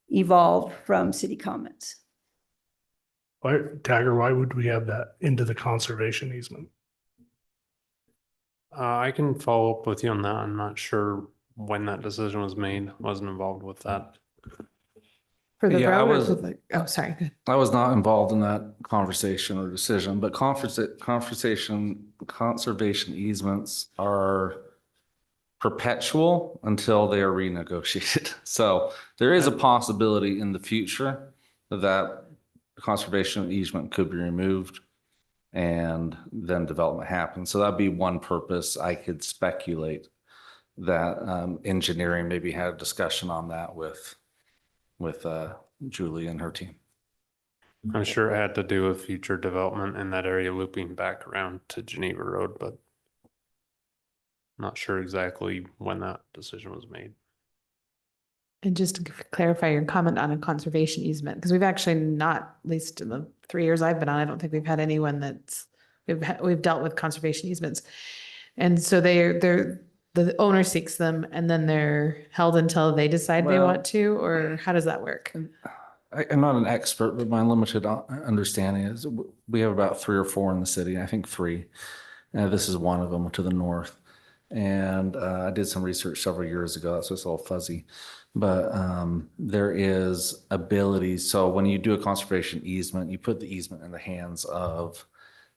evolved from city comments. Why would we have that into the conservation easement? I can follow up with you on that. I'm not sure when that decision was made. I wasn't involved with that. For the Yeah, I road or was- for the, oh, sorry. Good. I was not involved in that conversation or decision, but conservation easements are perpetual until they are renegotiated. So there is a possibility in the future that the conservation easement could be removed and then development happens. So that'd be one purpose. I could speculate that engineering maybe had a discussion on that with Julie and her team. I'm sure it had to do with future development in that area looping back around to Geneva Road, but not sure exactly when that decision was made. And just to clarify your comment on a conservation easement, because we've actually not, at least in the 3 years I've been on, I don't think we've had anyone that's, we've dealt with conservation easements. And so the owner seeks them and then they're held until they decide they Well- want to, or how does that work? I'm not an expert, but my limited understanding is we have about 3 or 4 in the city. I think 3. This is one of them to the north. And I did some research several years ago. That's what's a little fuzzy. But there is ability. So when you do a conservation easement, you put the easement in the hands of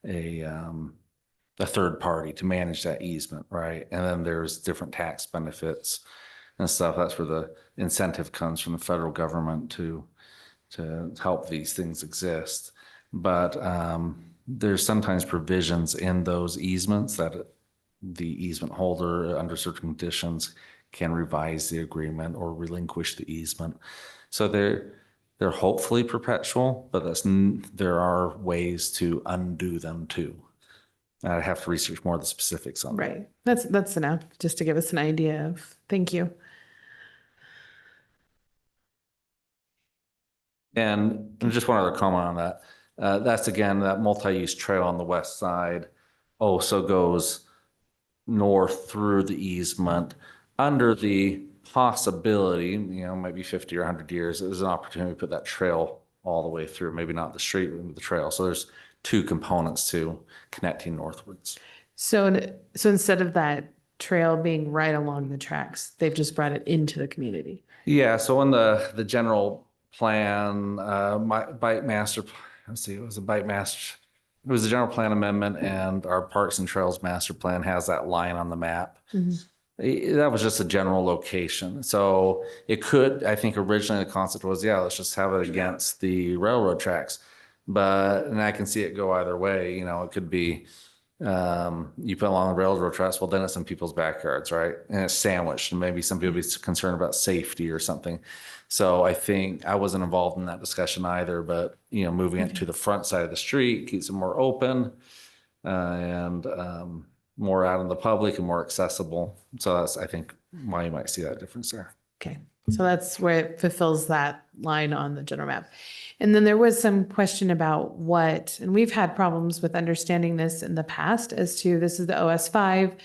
a third party to manage that easement, right? And then there's different tax benefits and stuff. That's where the incentive comes from the federal government to help these things exist. But there's sometimes provisions in those easements that the easement holder, under certain conditions, can revise the agreement or relinquish the easement. So they're hopefully perpetual, but there are ways to undo them too. I have to research more of the specifics on that. Right. That's enough just to give us an idea of, thank you. And just one other comment on that. That's again, that multi-use trail on the west side also goes north through the easement under the possibility, you know, maybe 50 or 100 years, there's an opportunity to put that trail all the way through, maybe not the street, but the trail. So there's two components to connecting northwards. So instead of that trail being right along the tracks, they've just brought it into the community. Yeah, so in the general plan, bike master, let's see, it was a bike master. It was a general plan amendment, and our Parks and Trails master plan has that line on the map. That was just a general location. So it could, I think originally the concept was, yeah, let's just have it against the railroad tracks. But, and I can see it go either way, you know, it could be, you put along the railroad tracks, well, then it's in people's backyards, right? And it's sandwiched, and maybe some people be concerned about safety or something. So I think I wasn't involved in that discussion either, but, you know, moving it to the front side of the street keeps it more open, and more out in the public and more accessible. So that's, I think, why you might see that difference there. Okay. So that's where it fulfills that line on the general map. And then there was some question about what, and we've had problems with understanding this in the past as to, this is the OS5.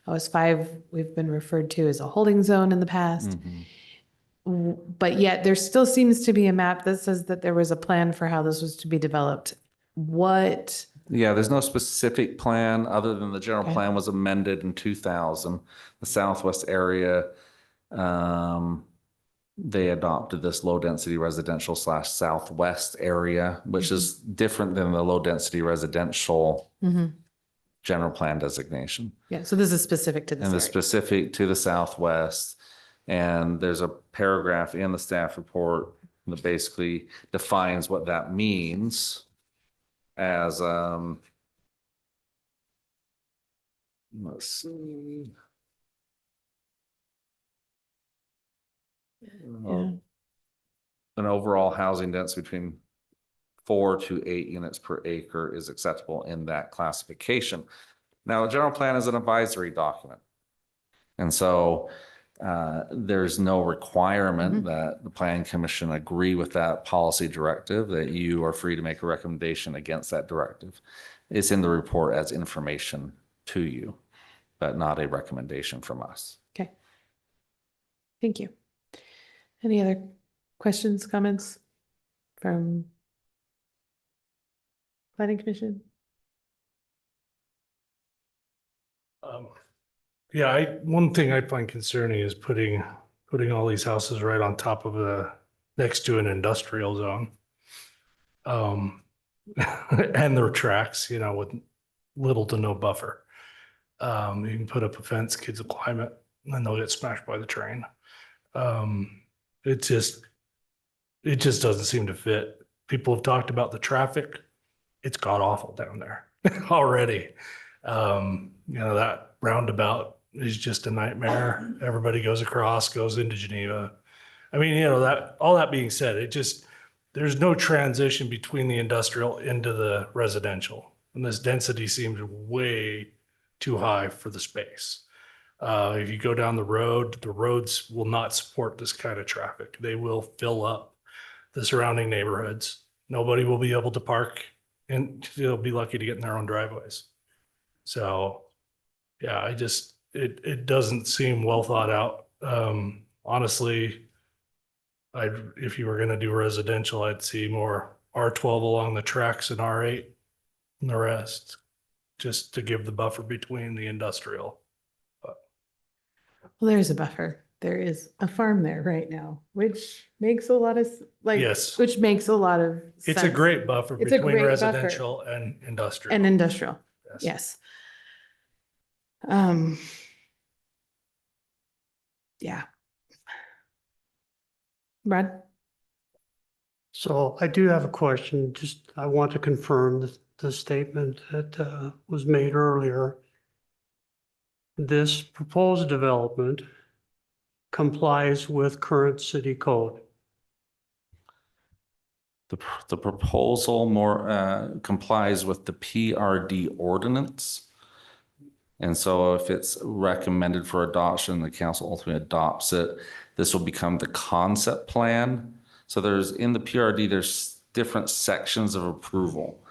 OS5, we've been referred to as a holding zone in the past. But yet there still seems to be a map that says that there was a plan for how this was to be developed. What? Yeah, there's no specific plan other than the general plan was amended in 2000. The southwest area, they adopted this low density residential / southwest area, which is different than the low density residential general plan designation. Yeah, so this is specific to this And area. it's specific to the southwest. And there's a paragraph in the staff report that basically defines what that means as, let's see. An overall housing density between 4 to 8 units per acre is acceptable in that classification. Now, a general plan is an advisory document. And so there's no requirement that the Planning Commission agree with that policy directive, that you are free to make a recommendation against that directive. It's in the report as information to you, but not a recommendation from us. Okay. Thank you. Any other questions, comments from Planning Commission? Yeah, one thing I find concerning is putting all these houses right on top of next to an industrial zone. And their tracks, you know, with little to no buffer. You can put up a fence, kids will climb it, and then they'll get smashed by the train. It just doesn't seem to fit. People have talked about the traffic. It's god awful down there already. You know, that roundabout is just a nightmare. Everybody goes across, goes into Geneva. I mean, you know, all that being said, there's no transition between the industrial into the residential. And this density seems way too high for the space. If you go down the roads will not support this kind of traffic. They will fill up the surrounding neighborhoods. Nobody will be able to park, and they'll be lucky to get in their own driveways. So, yeah, it doesn't seem well thought out. Honestly, if you were going to do residential, I'd see more R12 along the tracks and R8 and the rest, just to give the buffer between the industrial. But Well, there's a buffer. There is a farm there right now, which makes a lot of, Yes. which makes a lot of It's a sense. great buffer It's a between great buffer. residential and industrial. And industrial, Yes. yes. Yeah. Brad? So I do have a question. Just, I want to confirm the statement that was made earlier. This proposed development complies with current city code. The proposal more complies with the PRD ordinance. And so if it's recommended for adoption, the council ultimately adopts it, this will become the concept plan. So there's in the PRD, there's different sections of approval.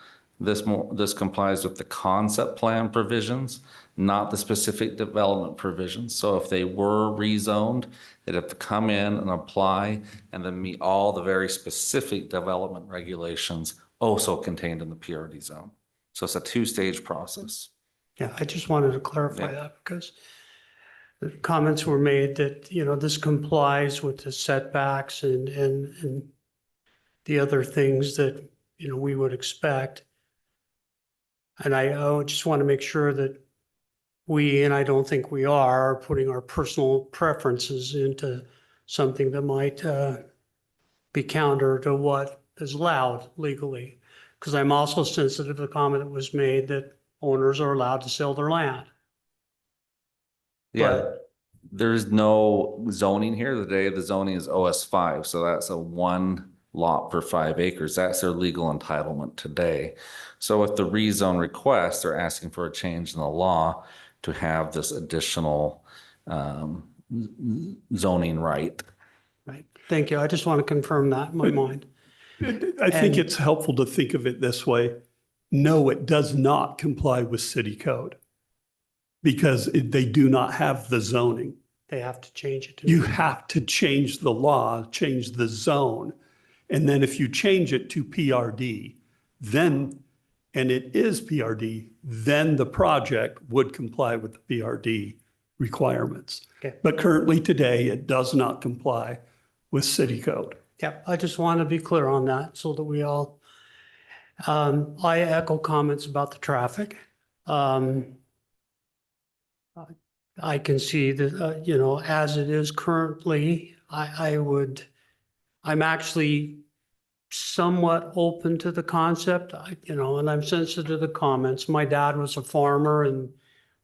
This complies with the concept plan provisions, not the specific development provisions. So if they were rezoned, they'd have to come in and apply and then meet all the very specific development regulations also contained in the PRD zone. So it's a two-stage process. Yeah, I just wanted to clarify that because the comments were made that, you know, this complies with the setbacks and the other things that, you know, we would expect. And I just want to make sure that we, and I don't think we are putting our personal preferences into something that might be counter to what is allowed legally. Because I'm also sensitive to the comment that was made that owners are allowed to sell their land. Yeah, there's no zoning here today. The zoning is OS5, so that's a 1 lot per 5 acres. That's their legal entitlement today. So with the rezone request, they're asking for a change in the law to have this additional zoning right. Right. Thank you. I just want to confirm that in my mind. I think it's helpful to think of it this way. No, it does not comply with city code because they do not have the zoning. They have to change it. You have to change the law, change the zone. And then if you change it to PRD, then, and it is PRD, then the project would comply with the PRD requirements. Okay. But currently today, it does not comply with city code. Yeah, I just want to be clear on that so that we all, I echo comments about the traffic. I can see that, you know, as it is currently, I'm actually somewhat open to the concept, you know, and I'm sensitive to the comments. My dad was a farmer and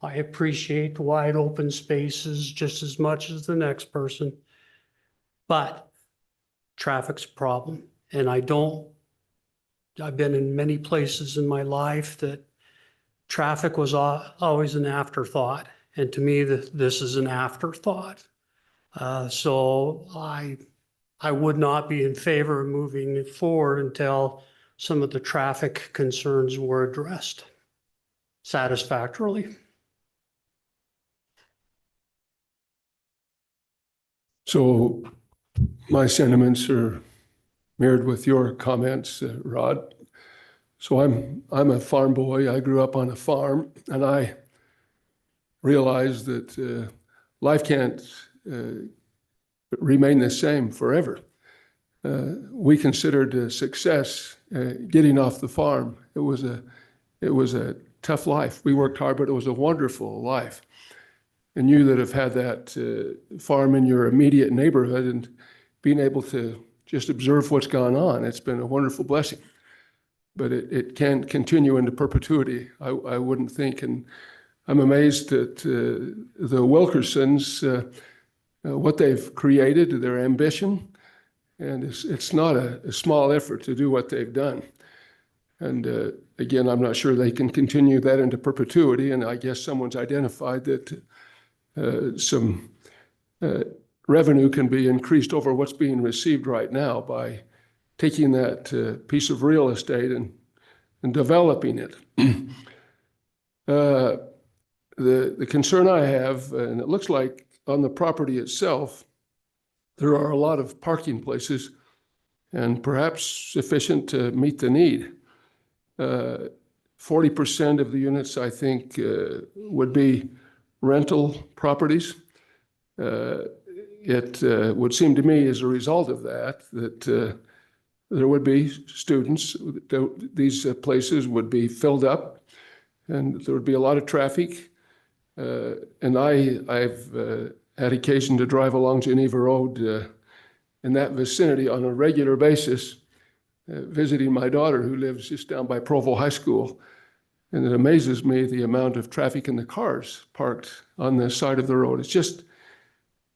I appreciate wide open spaces just as much as the next person. But traffic's a problem. And I've been in many places in my life that traffic was always an afterthought. And to me, this is an afterthought. So I would not be in favor of moving it forward until some of the traffic concerns were addressed satisfactorily. So my sentiments are mirrored with your comments, Rod. So I'm a farm boy. I grew up on a farm, and I realized that life can't remain the same forever. We considered success getting off the farm. It was a tough life. We worked hard, but it was a wonderful life. And you that have had that farm in your immediate neighborhood and being able to just observe what's gone on, it's been a wonderful blessing. But it can't continue into perpetuity, I wouldn't think. And I'm amazed at the Wilkersons, what they've created, their ambition. And it's not a small effort to do what they've done. And again, I'm not sure they can continue that into perpetuity. And I guess someone's identified that some revenue can be increased over what's being received right now by taking that piece of real estate and developing it. The concern I have, and it looks like on the property itself, there are a lot of parking places and perhaps sufficient to meet the need. 40% of the units, I think, would be rental properties. It would seem to me as a result of that, there would be students, these places would be filled up and there would be a lot of traffic. And I've had occasion to drive along Geneva Road in that vicinity on a regular basis, visiting my daughter who lives just down by Provo High School. And it amazes me the amount of traffic in the cars parked on the side of the road.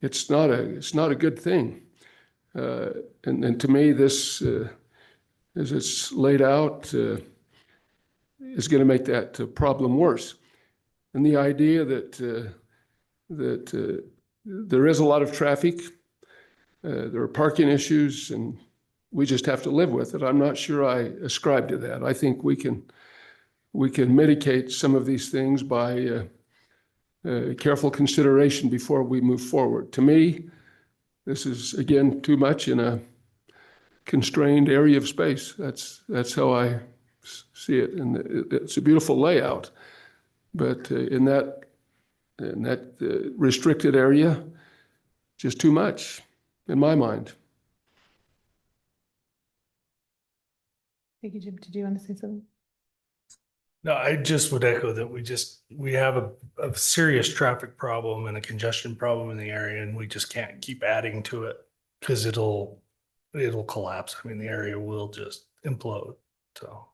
It's not a good thing. And to me, this, as it's laid out, is going to make that problem worse. And the idea that there is a lot of traffic, there are parking issues, and we just have to live with it. I'm not sure I ascribe to that. I think we can mitigate some of these things by careful consideration before we move forward. To me, this is, again, too much in a constrained area of space. That's how I see it. And it's a beautiful layout, but in that restricted area, just too much in my mind. Thank you, Jim. Did you want to say something? No, I just would echo that we have a serious traffic problem and a congestion problem in the area, and we just can't keep adding to it because it'll collapse. I mean, the area will just implode. So.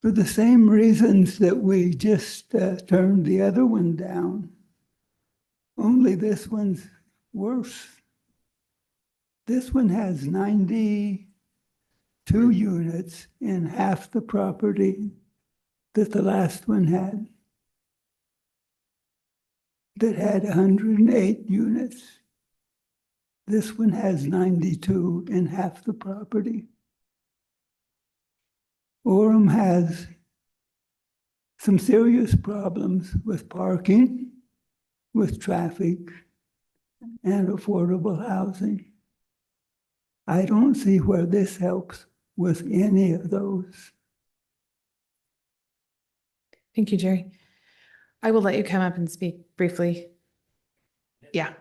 For the same reasons that we just turned the other one down, only this one's worse. This one has 92 units in half the property that the last one had, that had 108 units. This one has 92 in half the property. Orem has some serious problems with parking, with traffic, and affordable housing. I don't see where this helps with any of those. Thank you, Jerry. I will let you come up and speak briefly. Yeah.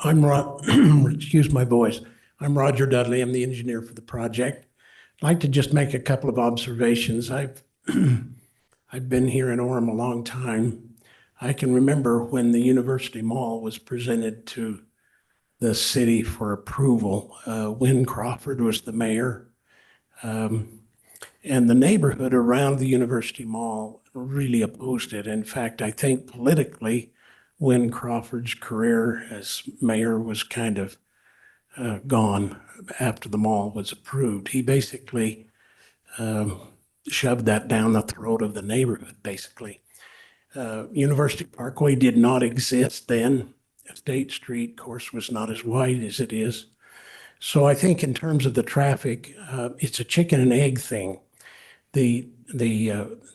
I'm excuse my voice. I'm Roger Dudley. I'm the engineer for the project. I'd like to just make a couple of observations. I've been here in Orem a long time. I can remember when the University Mall was presented to the city for approval. Wynn Crawford was the mayor. And the neighborhood around the University Mall really opposed it. In fact, I think politically, Wynn Crawford's career as mayor was kind of gone after the mall was approved. He basically shoved that down the throat of the neighborhood, basically. University Parkway did not exist then. State Street, of course, was not as wide as it is. So I think in terms of the traffic, it's a chicken and egg thing.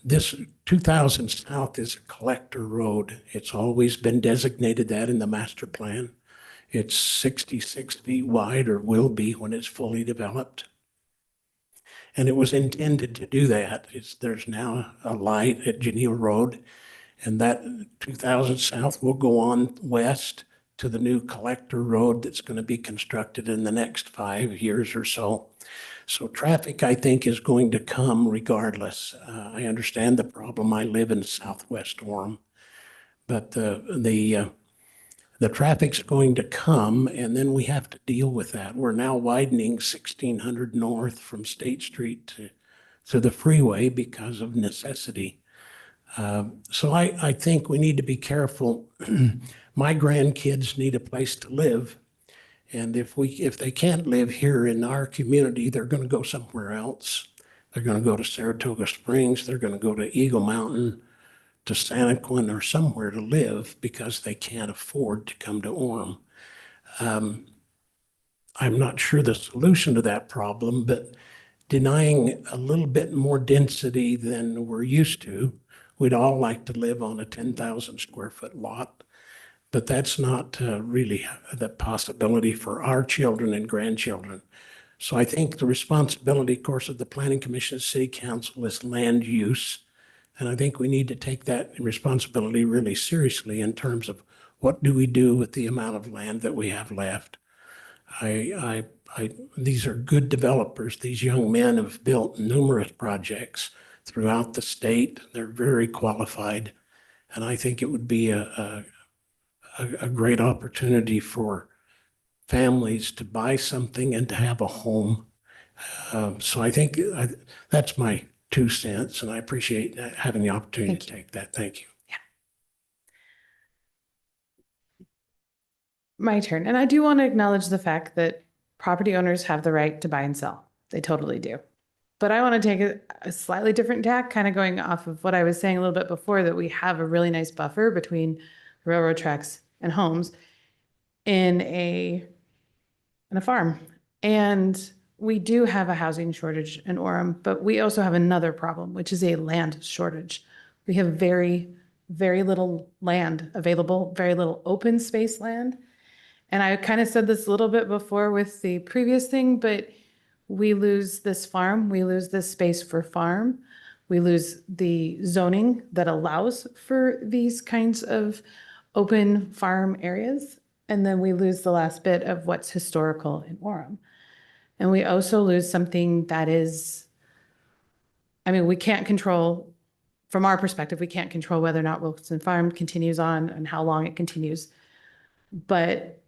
This 2000 South is a collector road. It's always been designated that in the master plan. It's 66 feet wide, or will be when it's fully developed. And it was intended to do that. There's now a light at Geneva Road, and that 2000 South will go on west to the new collector road that's going to be constructed in the next 5 years or so. So traffic, I think, is going to come regardless. I understand the problem. I live in southwest Orem, but the traffic's going to come, and then we have to deal with that. We're now widening 1600 North from State Street to the freeway because of necessity. So I think we need to be careful. My grandkids need a place to live. And if they can't live here in our community, they're going to go somewhere else. They're going to go to Saratoga Springs. They're going to go to Eagle Mountain, to Santaquin, or somewhere to live because they can't afford to come to Orem. I'm not sure the solution to that problem, but denying a little bit more density than we're used to, we'd all like to live on a 10,000 square foot lot. But that's not really the possibility for our children and grandchildren. So I think the responsibility, of course, of the Planning Commission, City Council is land use. And I think we need to take that responsibility really seriously in terms of what do we do with the amount of land that we have left. These are good developers. These young men have built numerous projects throughout the state. They're very qualified. And I think it would be a great opportunity for families to buy something and to have a home. So I think that's my 2 cents, and I appreciate having the opportunity to take that. Thank you. My turn. And I do want to acknowledge the fact that property owners have the right to buy and sell. They totally do. But I want to take a slightly different tack, kind of going off of what I was saying a little bit before, that we have a really nice buffer between railroad tracks and homes in a farm. And we do have a housing shortage in Orem, but we also have another problem, which is a land shortage. We have very, very little land available, very little open space land. And I kind of said this a little bit before with the previous thing, but we lose this farm, we lose this space for farm, we lose the zoning that allows for these kinds of open farm areas, and then we lose the last bit of what's historical in Orem. And we also lose something that is, I mean, we can't control, from our perspective, we can't control whether or not Wilkinson Farm continues on and how long it continues. But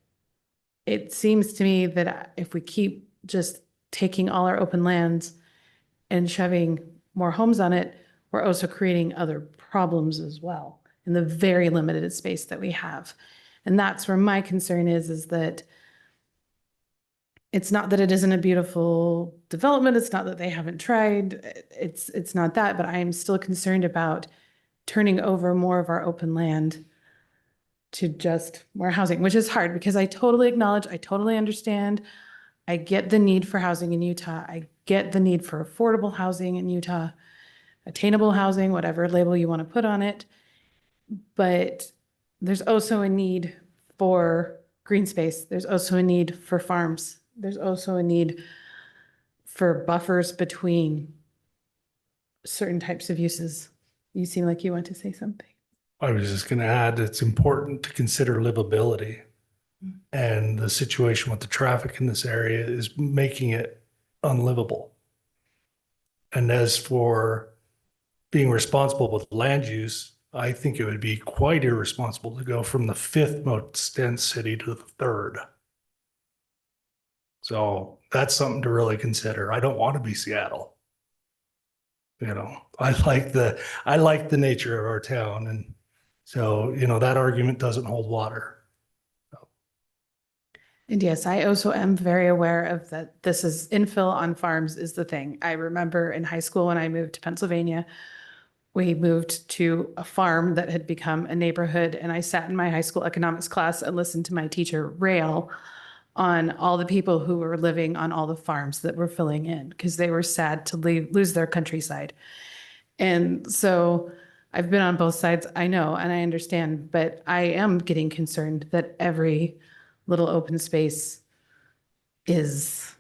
it seems to me that if we keep just taking all our open lands and shoving more homes on it, we're also creating other problems as well in the very limited space that we have. And that's where my concern is that it's not that it isn't a beautiful development. It's not that they haven't tried. It's not that, but I am still concerned about turning over more of our open land to just more housing, which is hard because I totally acknowledge, I totally understand. I get the need for housing in Utah. I get the need for affordable housing in Utah, attainable housing, whatever label you want to put on it. But there's also a need for green space. There's also a need for farms. There's also a need for buffers between certain types of uses. You seem like you want to say something. I was just going to add, it's important to consider livability. And the situation with the traffic in this area is making it unlivable. And as for being responsible with land use, I think it would be quite irresponsible to go from the 5th most dense city to the 3rd. So that's something to really consider. I don't want to be Seattle. You know, I like the nature of our town. And so, you know, that argument doesn't hold water. And yes, I also am very aware of that. This is infill on farms is the thing. I remember in high school when I moved to Pennsylvania, we moved to a farm that had become a neighborhood. And I sat in my high school economics class and listened to my teacher rail on all the people who were living on all the farms that were filling in because they were sad to lose their countryside. And so I've been on both sides, I know, and I understand, but I am getting concerned that every little open space is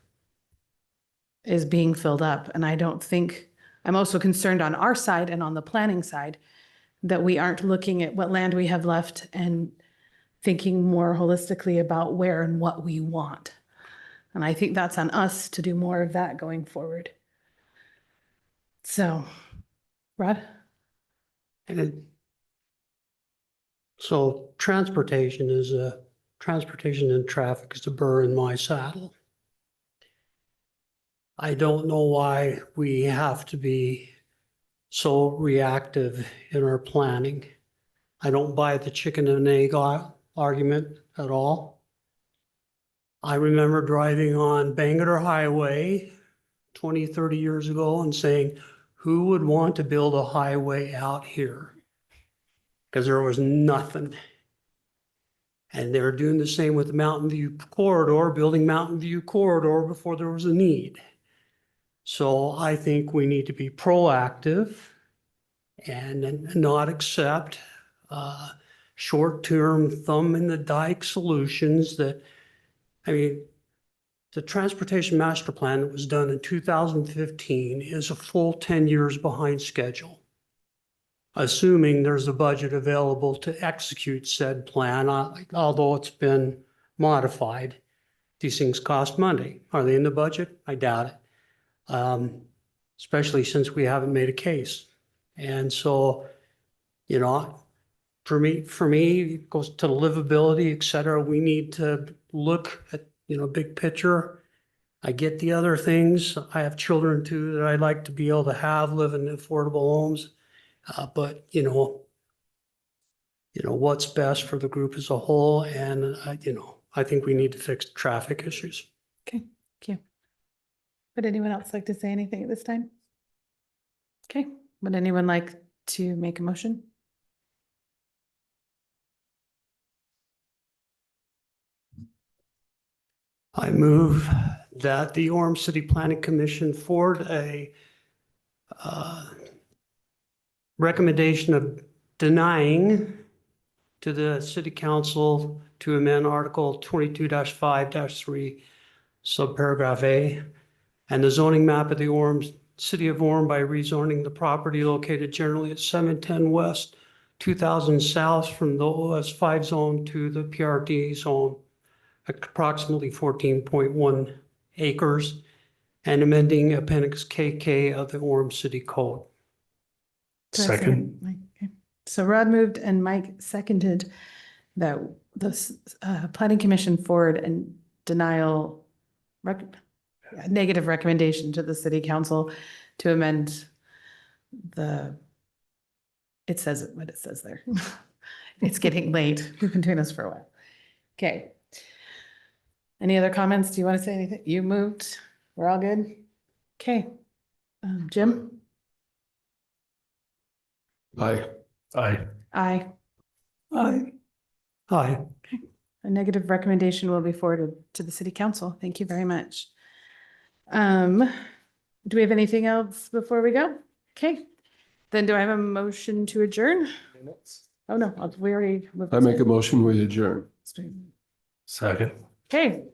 being filled up. And I don't think, I'm also concerned on our side and on the planning side that we aren't looking at what land we have left and thinking more holistically about where and what we want. And I think that's on us to do more of that going forward. So, Rod? So transportation and traffic is a burr in my saddle. I don't know why we have to be so reactive in our planning. I don't buy the chicken and egg argument at all. I remember driving on Bangor Highway 20, 30 years ago and saying, who would want to build a highway out here? Because there was nothing. And they were doing the same with the Mountain View corridor, building Mountain View corridor before there was a need. So I think we need to be proactive and not accept short-term thumb in the dike solutions that, I mean, the transportation master plan that was done in 2015 is a full 10 years behind schedule. Assuming there's a budget available to execute said plan, although it's been modified. These things cost money. Are they in the budget? I doubt it. Especially since we haven't made a case. And so, you know, for me, it goes to livability, et cetera. We need to look at, you know, big picture. I get the other things. I have children too that I'd like to be able to live in affordable homes. But you know, what's best for the group as a whole. And, I think we need to fix traffic issues. Okay, thank you. Would anyone else like to say anything at this time? Okay, would anyone like to make a motion? I move that the Orem City Planning Commission forward a recommendation of denying to the city council to amend Article 22-5-3, subparagraph A, and the zoning map of the Orem, city of Orem by rezoning the property located generally at 710 West, 2000 South from the OS5 zone to the PRD zone, approximately 14.1 acres, and amending Appendix KK of the Orem City Code. Do I say it? Mike, okay. So Rod moved and Mike seconded that the planning commission forward and negative recommendation to the city council to amend it says what it says there. It's getting late. We've been doing this for a while. Okay. Any other comments? Do you want to say anything? You moved. We're all good? Okay. Jim? Aye. Aye. Aye. Aye. Aye. A negative recommendation will be forwarded to the city council. Thank you very much. Do we have anything else before we go? Okay, then do I have a motion to adjourn? Oh, no, we already. I make a motion, we adjourn. Second. Okay.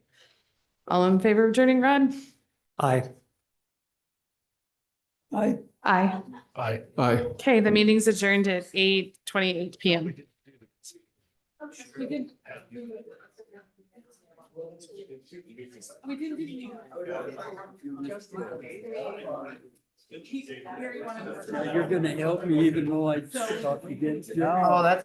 All in favor of adjourning, Rod? Aye. Aye. Aye. Aye. Aye. Okay, the meeting's adjourned at 8:28 PM. You're gonna help me even though I talk against you. Oh, that's